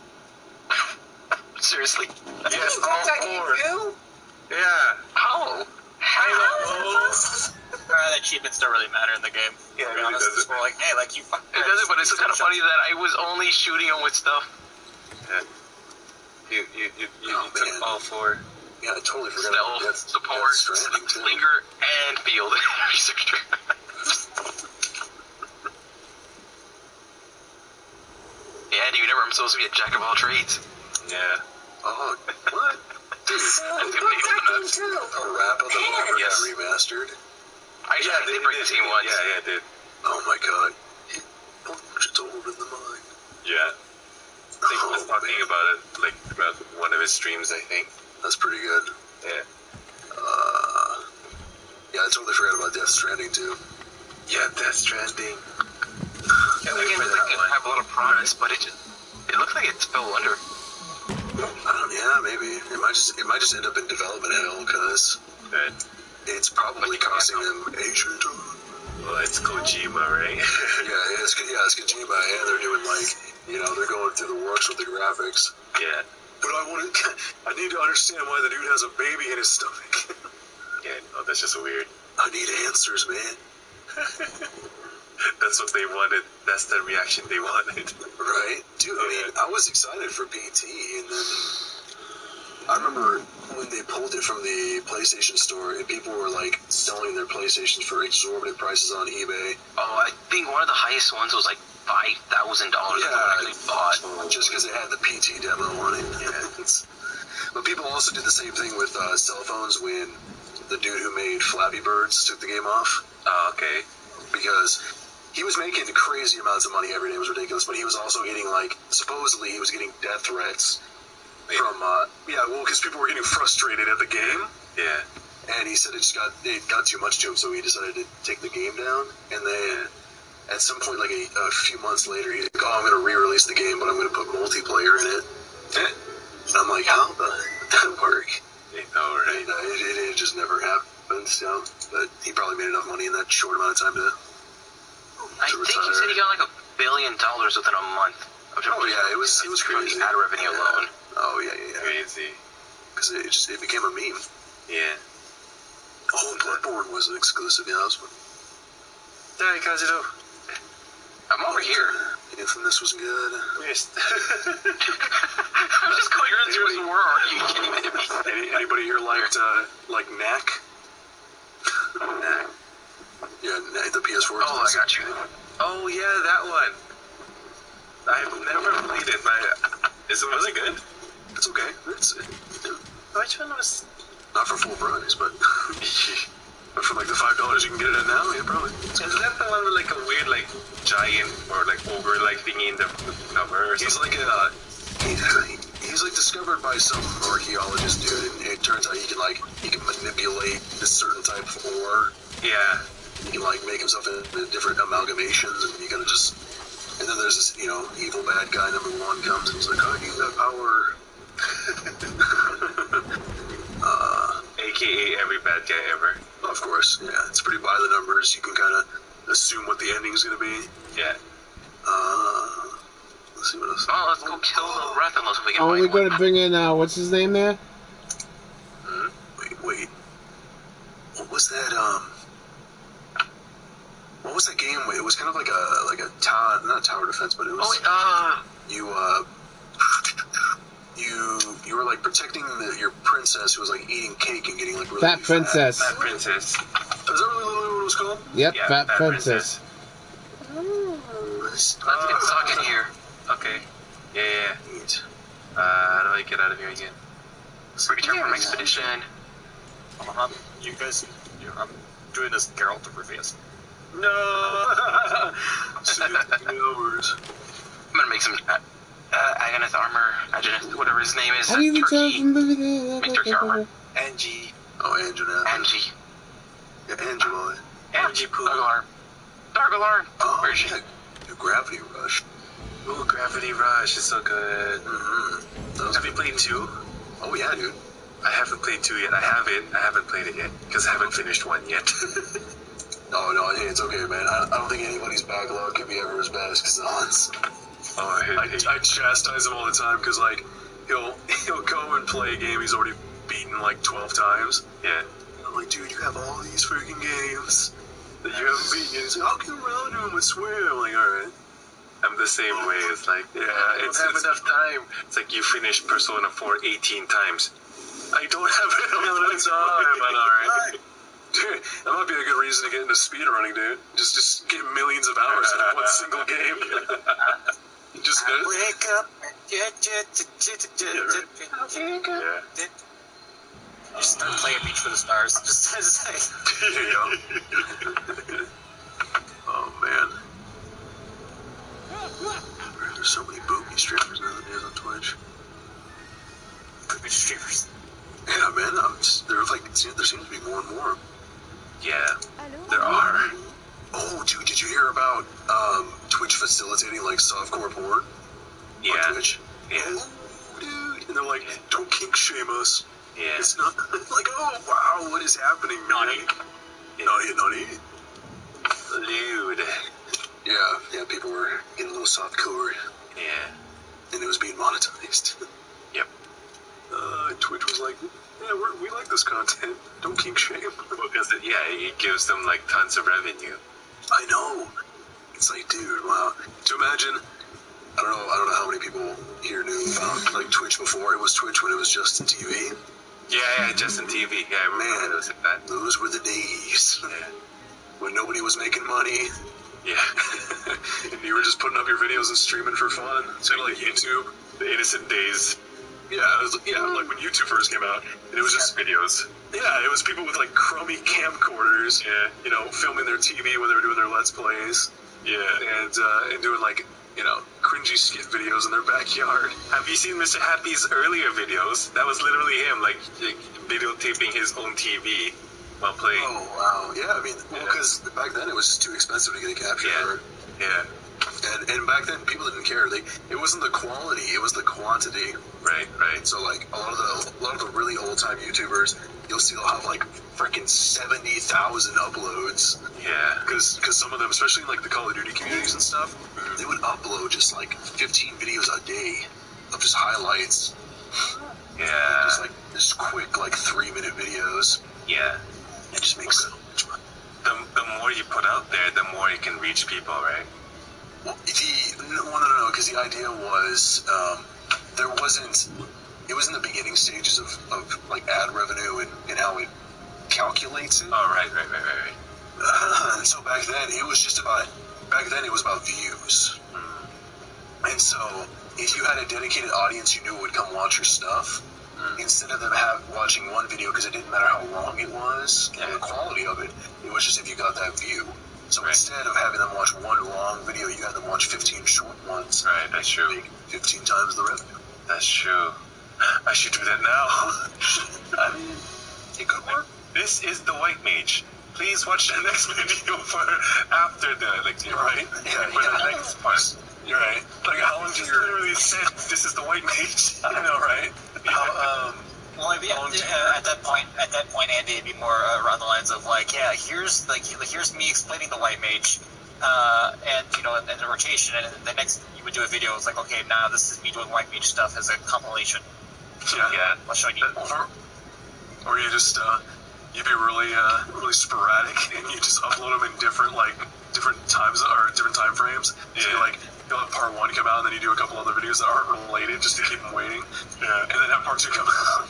Seriously? Yes, What all I four. gave you? Yeah. How? The achievements don't really matter in the game. Yeah, To it be really honest, doesn't. it's more like, hey, like you fucking. It doesn't, but it's kind of funny that I was only shooting him with stuff. Yeah. You took man. all four. Yeah, I totally forgot about Stealth, Death support, Stranding, too. Slinger, and field researcher. Yeah, do you remember I'm supposed to be a jack of all trades? Yeah. Oh, what? Dude, So, I who think broke they that opened game up. too? Parappa the Rapper Yes. got remastered. I did break the team once. Yeah, it did. Oh my god. It's old in the mind. Yeah. I think he was talking about it, like, about one of his streams, I think. That's pretty good. Yeah. Yeah, I totally forgot about Death Stranding too. Yeah, Death Stranding. Yeah, the game doesn't have a lot of promise, but it looks like it's fell under. Yeah, maybe. It might just end up in development hell because Good. it's probably costing them a shit ton. Well, it's Kojima, right? Yeah, it's Kojima, and they're doing they're going through the works with the graphics. Yeah. But I need to understand why the dude has a baby in his stomach. Yeah, no, that's just weird. I need answers, man. That's what they wanted. That's the reaction they wanted. Right? Dude, I mean, I was excited for PT, and then I remember when they pulled it from the PlayStation Store, and people were, selling their PlayStations for exorbitant prices on eBay. Oh, I think one of the highest ones was, $5,000 I actually bought. Just because it had the PT demo on it. Yeah. But people also did the same thing with cell phones when the dude who made Flappy Birds took the game off. Oh, okay. Because he was making crazy amounts of money every day. It was ridiculous. But he was also getting, supposedly he was getting death threats from, because people were getting frustrated at the game. Yeah. And he said it got too much to him, so he decided to take the game down. And then at some point, a few months later, he's like, I'm going to re-release the game, but I'm going to put multiplayer in it. And I'm like, how the did that work? I know, right? And, it just never happened, but he probably made enough money in that short amount of time to I think retire. he said he got $1 billion within a month. Oh yeah, it was crazy. The ad revenue alone. Oh yeah. Crazy. Because it became a meme. Yeah. Oh, Bloodborne was an exclusive. Yeah, that was fun. I'm over here. Infamous was good. Yes. I'm just going around through the world. Are you kidding me? Anybody here liked Knack? Nah. Yeah, the PS4. Oh, I got you. Oh yeah, that one. I've never played it, but was it good? It's okay. Which one was? Not for full price, but but for the $5 you can get it at now, yeah, probably. Is that the one with a weird giant or ogre thingy in the cover? Or He's something? he's discovered by some archaeologist dude, and it turns out he can manipulate this certain type of ore. Yeah. He can make himself into different amalgamations, and you gotta just. And then there's this evil bad guy number 1 comes, and he's like, I need that power. AKA every bad guy ever. Of course, yeah. It's pretty by the numbers. You can kind of assume what the ending's gonna be. Yeah. Let's see what else. Well, let's go kill the Rathalos if we can Oh, find we're one. gonna bring in what's his name there? Wait. What was that? What was that game? It was kind of like a tower, not tower defense, but it was. You were protecting your princess who was eating cake and getting really Fat Princess. Fat Princess. Is that really what it was called? Yep, Yeah, Fat Princess. Let's get stuck in here. Okay. Yeah. How do I get out of here again? Return from expedition. You guys, I'm doing this Geralt of Rivius. No. 60 hours. I'm gonna make some Agonith armor, Agonith, whatever his name is. How do you return Turkey. from Make turkey armor. Angie. Oh, Angela. Angie. Yeah, Angela. Angie Poo. Dargalar. Oh, Where is she? yeah. Gravity Rush. Ooh, Gravity Rush is so good. Mm-hmm. Have you played 2? Oh, yeah, dude. I haven't played 2 yet. I haven't played it yet because I haven't finished 1 yet. Oh, no, hey, it's okay, man. I don't think anybody's backlog could be ever as bad as Kazan's. I chastise him all the time because, he'll go and play a game he's already beaten, 12 times. Yeah. And I'm like, dude, you have all these freaking games that you haven't beaten. And he's like, I'll get around to them, I swear. I'm like, alright. I'm the same way. It's I don't have enough time. It's you finished Persona 4 18 times. I don't have enough time. I know, right? Dude, that might be a good reason to get into speedrunning, dude. Just get millions of hours in one single game. Just Wake up. Yeah. Just start playing Reach for the Stars. Just There you go. Oh, man. There's so many booby streamers nowadays on Twitch. Booby streamers. Yeah, man. There seems to be more and more. Yeah, there are. Oh, dude, did you hear about Twitch facilitating softcore porn on Yeah. Twitch? Yeah. Oh, dude. And they're like, don't kink shame us. Yeah. It's not like, oh wow, what is happening? Naughty. Naughty. Lewd. Yeah, people were getting a little softcore, Yeah. and it was being monetized. Yep. Twitch was like, yeah, we like this content. Don't kink shame. Because it gives them like tons of revenue. I know. It's like, dude, wow. To imagine, I don't know how many people here knew about like Twitch before. It was Twitch when it was Justin TV. Yeah, Justin TV. Yeah, I remember Man, those like that. those were the days Yeah. when nobody was making money. Yeah. And you were just putting up your videos and streaming for fun. So like YouTube. The innocent days. Yeah, like when YouTube first came out, and it was just Videos. yeah, it was people with like crummy camcorders, Yeah. Filming their TV when they were doing their Let's Plays, Yeah. and doing like cringy skit videos in their backyard. Have you seen Mr. Happy's earlier videos? That was literally him, like videotaping his own TV while playing. Oh wow, yeah. I mean, because back then it was just too expensive to get a capture card. Yeah. And back then people didn't care. It wasn't the quality, it was the quantity. Right. So like a lot of the really old time YouTubers, you'll see they'll have like freaking 70,000 uploads. Yeah. Because some of them, especially in like the Call of Duty communities and stuff, they would upload just like 15 videos a day of just highlights. Yeah. Just like this quick like 3-minute videos. Yeah. It just makes so much money. The more you put out there, the more you can reach people, right? Well, no, because the idea was it was in the beginning stages of like ad revenue and how it calculates it. Oh, right. And so back then it was about views. And so if you had a dedicated audience you knew would come watch your stuff, instead of them watching one video because it didn't matter how long it was and the quality of it, it was just if you got that view. So instead of having them watch one long video, you had them watch 15 short ones. Right, that's true. 15 times the revenue. That's true. I should do that now. I mean, it could work. This is the White Mage. Please watch the next video for after the Right. the next part. You're right. Like how long Just literally said this is the White Mage. I know, right? Well, maybe at that point, Andy, it'd be more around the lines of like, yeah, here's me explaining the White Mage, and the rotation, and the next you would do a video. It's like, okay, now this is me doing White Mage stuff as a compilation. Yeah. Let's show you. Or you just you'd be really sporadic, and you just upload them in different times or different time frames. Yeah. So you'll have part 1 come out, and then you do a couple other videos that aren't related just to keep them waiting. Yeah. And then have part 2 come out.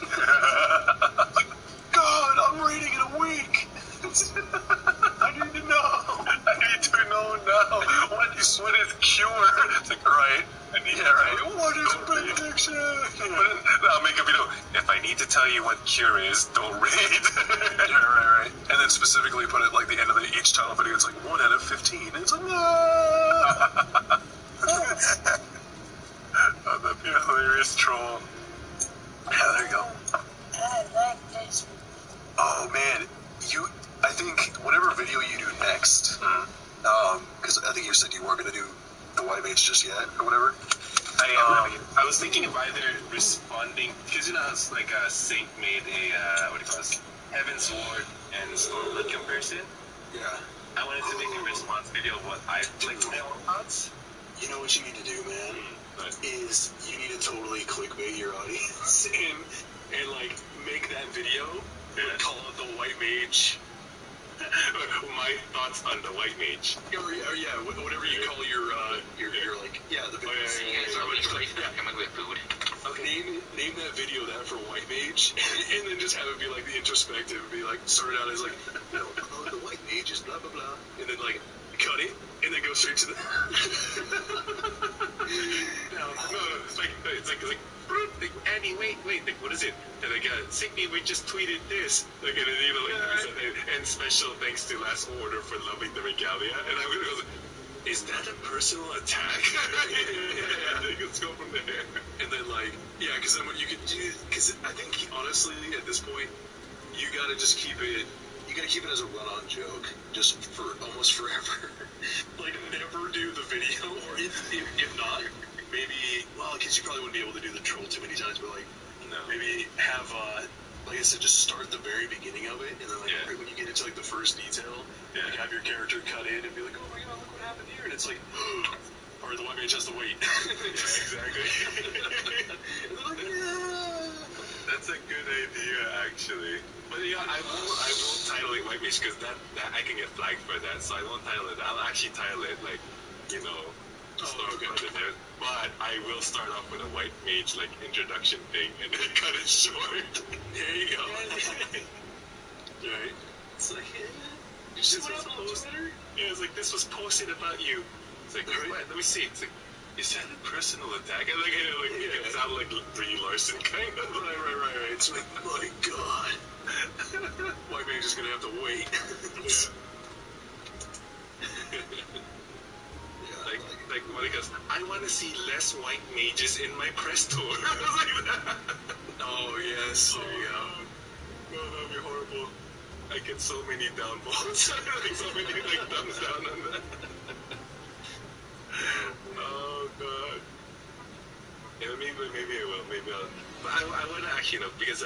God, I'm reading in a week. I need to know. I need to know now. What is cure? It's like, right. Right. What is benediction? I'll make a video. If I need to tell you what cure is, don't read. Right. And then specifically put it like the end of each title video. It's like 1 out of 15. And it's like, no. Oh, that'd be a hilarious troll. Yeah, there you go. Oh man, I think whatever video you do next, because I think you said you weren't going to do the White Mage just yet, or whatever. I was thinking of either responding, because it's like Saint made a, Heaven's Ward and Stormblood comparison. Yeah. I wanted to make a response video of what I like my own thoughts. You know what you need to do, man? Is you need to totally clickbait your audience and like make that video and call it the White Mage. My thoughts on the White Mage. Or yeah, whatever you call your like, yeah, the video. Coming with food. Okay. Name that video that for White Mage, and then just have it be like the introspective, be like start out as like, the White Mage is blah blah blah, and then like cut it, and then go straight to the. No, it's like Andy, wait, like, what is it? And like, Signy, we just tweeted this. Like, and special thanks to Last Order for loving the regalia. And I'm gonna go, is that a personal attack? Yeah, let's go from there. And then because then what you could do, because I think honestly at this point, you gotta just keep it. You gotta keep it as a run-on joke, just for almost forever. Like never do the video, or if not, maybe because you probably wouldn't be able to do the troll too many times, but maybe have like I said, just start at the very beginning of it, and then like right when you get into like the first detail, like have your character cut in and be like, oh my god, look what happened here, and it's like, or the white mage has to wait. Yeah, exactly. And they're like, yeah. That's a good idea, actually. But yeah, I won't title it White Mage because that I can get flagged for that, so I won't title it. I'll actually title it like, you know, okay. But I will start off with a White Mage like introduction thing and then cut it short. There you go. Right. It's like, you see what happened on Twitter? Yeah, it's like this was posted about you. It's like, what? Let me see. It's like, is that a personal attack? And like, it sounded like Brie Larson kind of. Right. It's like, my God. White Mage is gonna have to wait. Like when he goes, I want to see less white mages in my press tour. Like that. Oh yes, there you go. No, that'd be horrible. I get so many downvotes. Like so many like thumbs down on that. Oh god. Yeah, maybe I will. Maybe I'll. But I want to actually know because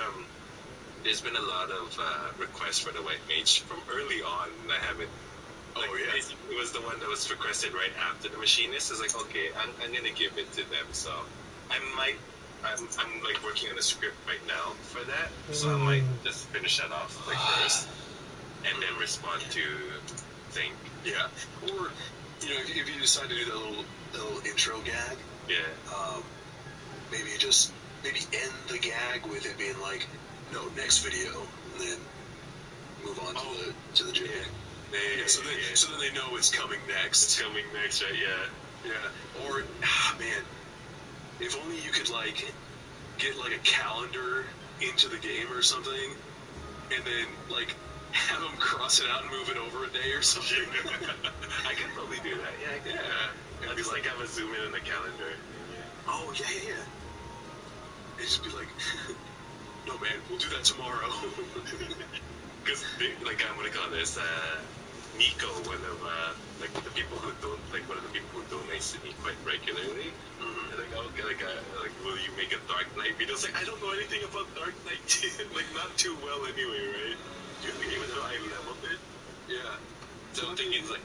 there's been a lot of requests for the white mage from early on, and I haven't. Like, it was the one that was requested right after the machinist. It's like, okay, I'm gonna give it to them. So I'm like working on a script right now for that. So I might just finish that off like first, and then respond to thing. Yeah. Or if you decide to do that little intro gag. Yeah. Maybe end the gag with it being like, no, next video, and then move on to the jig. Yeah. So then they know it's coming next. It's coming next, right? Yeah. Or, man, if only you could like get like a calendar into the game or something, and then like have them cross it out and move it over a day or something. I can probably do that. Yeah, I can. Yeah. I'll just like have a zoom in on the calendar. Oh yeah. And just be like, no man, we'll do that tomorrow. Because like I'm gonna call this Nico, one of like the people who don't one of the people who donates to me quite regularly. Like, will you make a Dark Knight video? It's like, I don't know anything about Dark Knight, like not too well anyway, right? Even though I leveled it. Yeah. So I'm thinking like.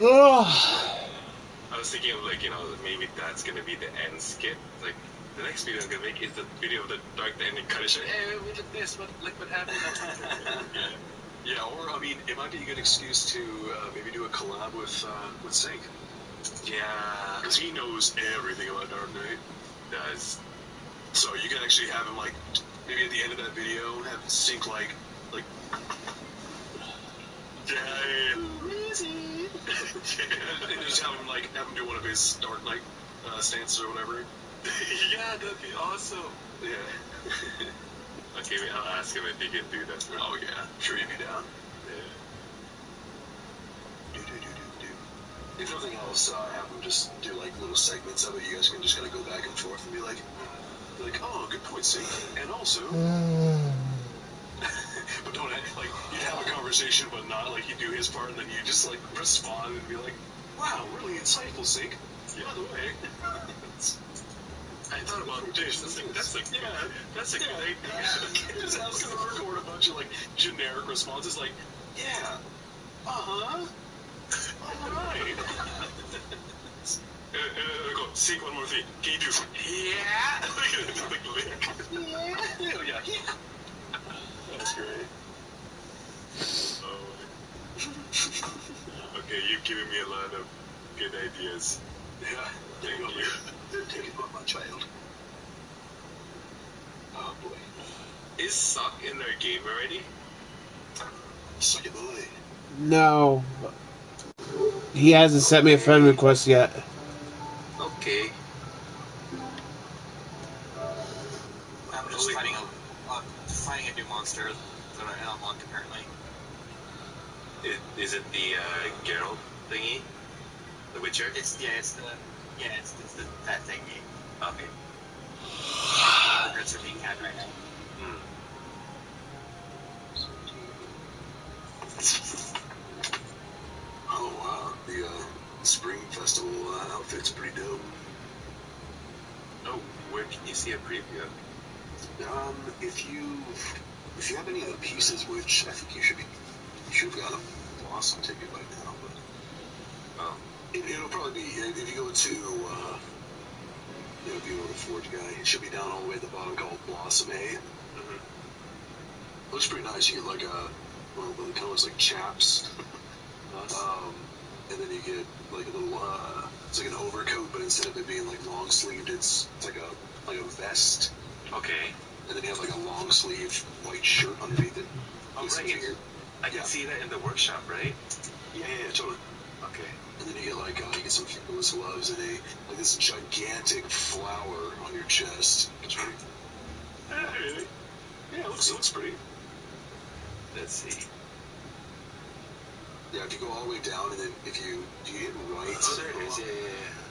I was thinking of like maybe that's gonna be the end skit. Like the next video I'm gonna make is the video of the Dark Knight and then cut it short. Hey, look at this! Look what happened. Yeah, or I mean, it might be a good excuse to maybe do a collab with Sync. Yeah, because he knows everything about Dark Knight. Does. So you can actually have him like maybe at the end of that video have Sync like. Yeah. And just have him do one of his Dark Knight stances or whatever. Yeah, that'd be awesome. Yeah. Okay, I'll ask him if he can do that. Oh yeah, sure he'd be down. Yeah. If nothing else, have them just do like little segments of it. You guys can just kind of go back and forth and be like, oh, good point, Sync. And also, but don't like you'd have a conversation, but not like you do his part, and then you just like respond and be like, wow, really insightful, Sync. Yeah. By the way. I thought about it. That's a good idea. Just ask him to record a bunch of like generic responses, like, yeah, alright. Go, Sync one more thing. Can you do? Yeah. Yeah. That's great. Okay, you've given me a lot of good ideas. Yeah. Thank you. Take it on, my child. Oh boy. Is Sock in their game already? Suck it, boy. No. He hasn't sent me a friend request yet. Okay. I'm just fighting a new monster that I unlocked apparently. Is it the Geralt thingy? The Witcher? It's that thingy. Okay. Records are being had right now. Oh wow, the spring festival outfit's pretty dope. Oh, where can you see a preview? If if you have any of the pieces, which I think you should have got a Blossom ticket by now, but it'll probably be if you go to if you go to Forge Guy, it should be down all the way at the bottom called Blossom A. Mm-hmm. Looks pretty nice. You get like it kind of looks like chaps. And then you get like a little, it's like an overcoat, but instead of it being like long sleeved, it's like a vest. Okay. And then you have like a long sleeve white shirt underneath it. Oh, right. I can see that in the workshop, right? Yeah, totally. Okay. And then you get like you get some fingerless gloves and this gigantic flower on your chest. It's pretty. Really? Yeah, it looks pretty. Let's see. Yeah, if you go all the way down, and then if you hit right, oh, there it is. Yeah.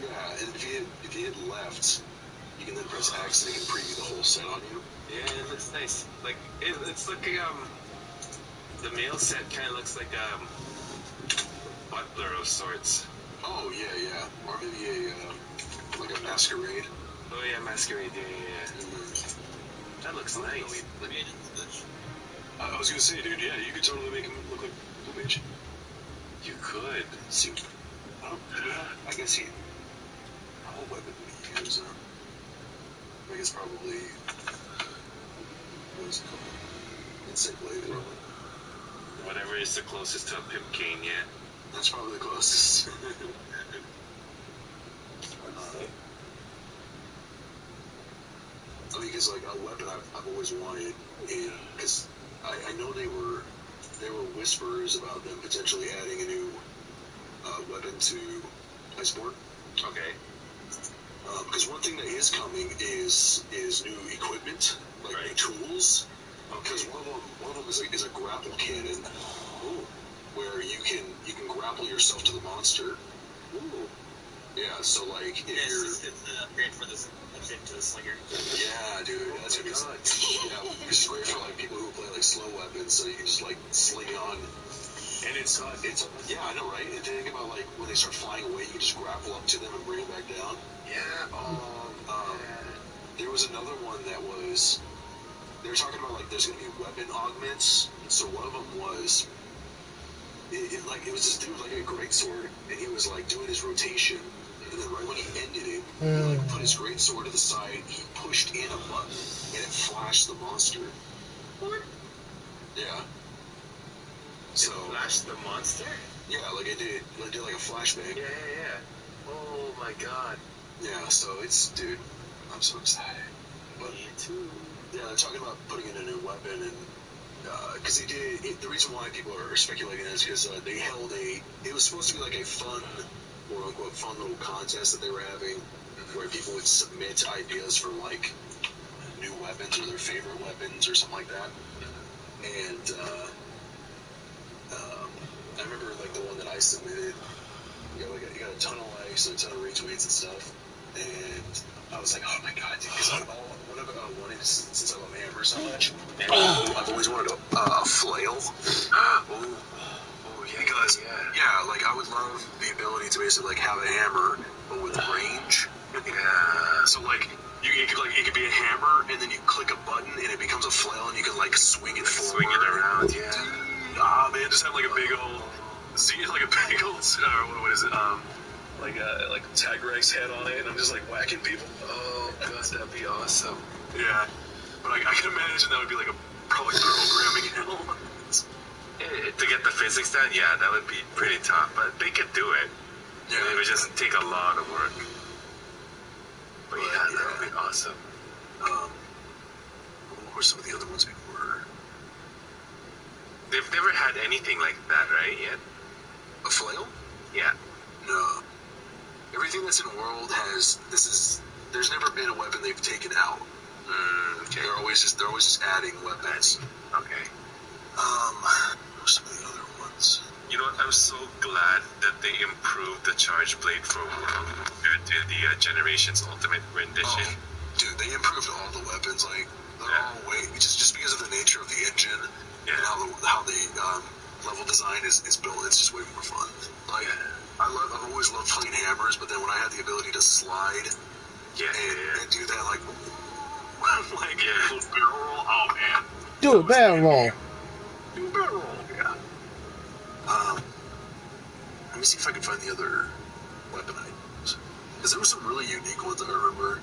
Yeah, and if you hit left, you can then press X, and it can preview the whole set on you. Yeah, it looks nice. Like it's looking the male set kind of looks like butler of sorts. Oh yeah, or maybe like a masquerade. Oh yeah, masquerade. Yeah. Mm-hmm. That looks nice. I was gonna say, dude, yeah, you could totally make him look like Blue Mage. You could. See, I guess what weapon would he use? I guess probably, what is it called? Insect Blade, probably. Whatever is the closest to a pimp cane, yeah. That's probably the closest. I mean, because like a weapon I've always wanted, because I know there were whispers about them potentially adding a new weapon to Iceborne. Okay. Because one thing that is coming is new equipment, like new tools. Because one of them is a grapple cannon, where you can grapple yourself to the monster. Ooh. Yeah, so like if you're great for this to the slinger. Yeah, dude, that's gonna be it's great for like people who play like slow weapons, so you can just like sling it on. And it's yeah, I know, right? And think about like when they start flying away, you can just grapple up to them and bring them back down. Yeah. There was another one that was they were talking about like there's gonna be weapon augments. So one of them was it was this dude with like a greatsword, and he was like doing his rotation. And then right when he ended it, he like put his greatsword to the side, he pushed in a button, and it flashed the monster. What? Yeah. So it flashed the monster? Yeah, like it did like a flashbang. Yeah. Oh my god. Yeah, so dude, I'm so excited. But me too. Yeah, they're talking about putting in a new weapon, and because they did the reason why people are speculating is because they held it was supposed to be like a fun, quote unquote, fun little contest that they were having where people would submit ideas for like new weapons or their favorite weapons or something like that. And I remember like the one that I submitted, you got a ton of likes and a ton of retweets and stuff. And I was like, oh my god, dude, because what I've wanted since I love hammer so much, I've always wanted a flail. Yeah, because like I would love the ability to basically like have a hammer but with range. Yeah. So like it could be a hammer and then you click a button and it becomes a flail and you can like swing it forward. Swing it around, yeah. Man, just have like a big old what is it? Like a Tagrex head on it, and I'm just like whacking people. Oh god, that'd be awesome. Yeah, but I can imagine that would be like probably programming hell. To get the physics done, yeah, that would be pretty tough, but they could do it. Yeah, it would just take a lot of work. But yeah, that would be awesome. What were some of the other ones before? They've never had anything like that, right, yet? A flail? Yeah. No. Everything that's in World there's never been a weapon they've taken out. Okay. They're always just adding weapons. Okay. What's some of the other ones? You know what? I'm so glad that they improved the Charge Blade for World compared to the Generations Ultimate rendition. Oh, dude, they improved all the weapons. Like they're all way just because of the nature of the engine and how the level design is built. It's just way more fun. Like I've always loved playing hammers, but then when I had the ability to slide and do that little barrel roll, oh man, Do a barrel roll. Do a barrel roll, yeah. Let me see if I can find the other weapon items. Because there were some really unique ones I remember.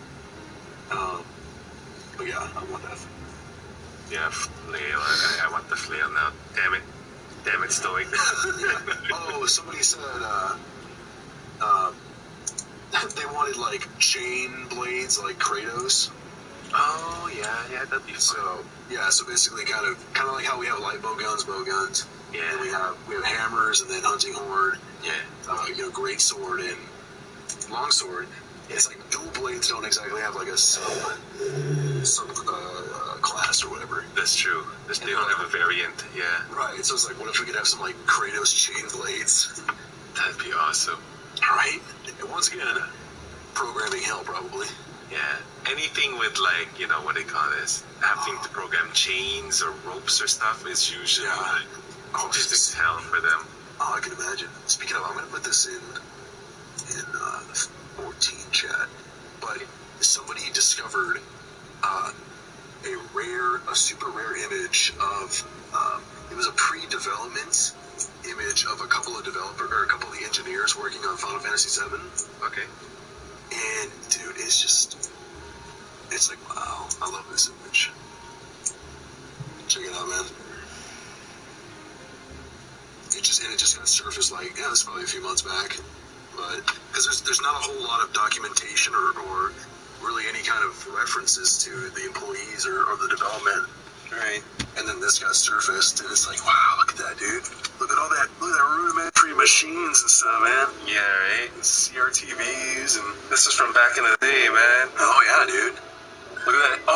But yeah, I want that. Yeah, flail. I want the flail now. Damn it, Stoic. Oh, somebody said they wanted like chain blades like Kratos. Oh yeah, that'd be fun. So yeah, so basically kind of like how we have light bow guns. Yeah. And we have hammers and then hunting horde. Yeah. Great sword and long sword. It's like dual blades don't exactly have like a sub class or whatever. That's true. They don't have a variant. Yeah. Right. So it's like, what if we could have some like Kratos chain blades? That'd be awesome. Right. And once again, programming hell probably. Yeah. Anything with like, what they call this, having to program chains or ropes or stuff is usually like just hell for them. Oh, I can imagine. Speaking of, I'm gonna put this in the 14 chat. But somebody discovered a super rare image of it was a pre-development image of a couple of the engineers working on Final Fantasy VII. Okay. And dude, it's like, wow, I love this image. Check it out, man. It just kind of surfaced like, yeah, this is probably a few months back, but because there's not a whole lot of documentation or really any kind of references to the employees or the development, right? And then this got surfaced, and it's like, wow, look at that, dude! Look at that rudimentary machines and stuff, man. Yeah, right. And CRTVs, and this is from back in the day, man. oh yeah, dude. Look at that. Oh.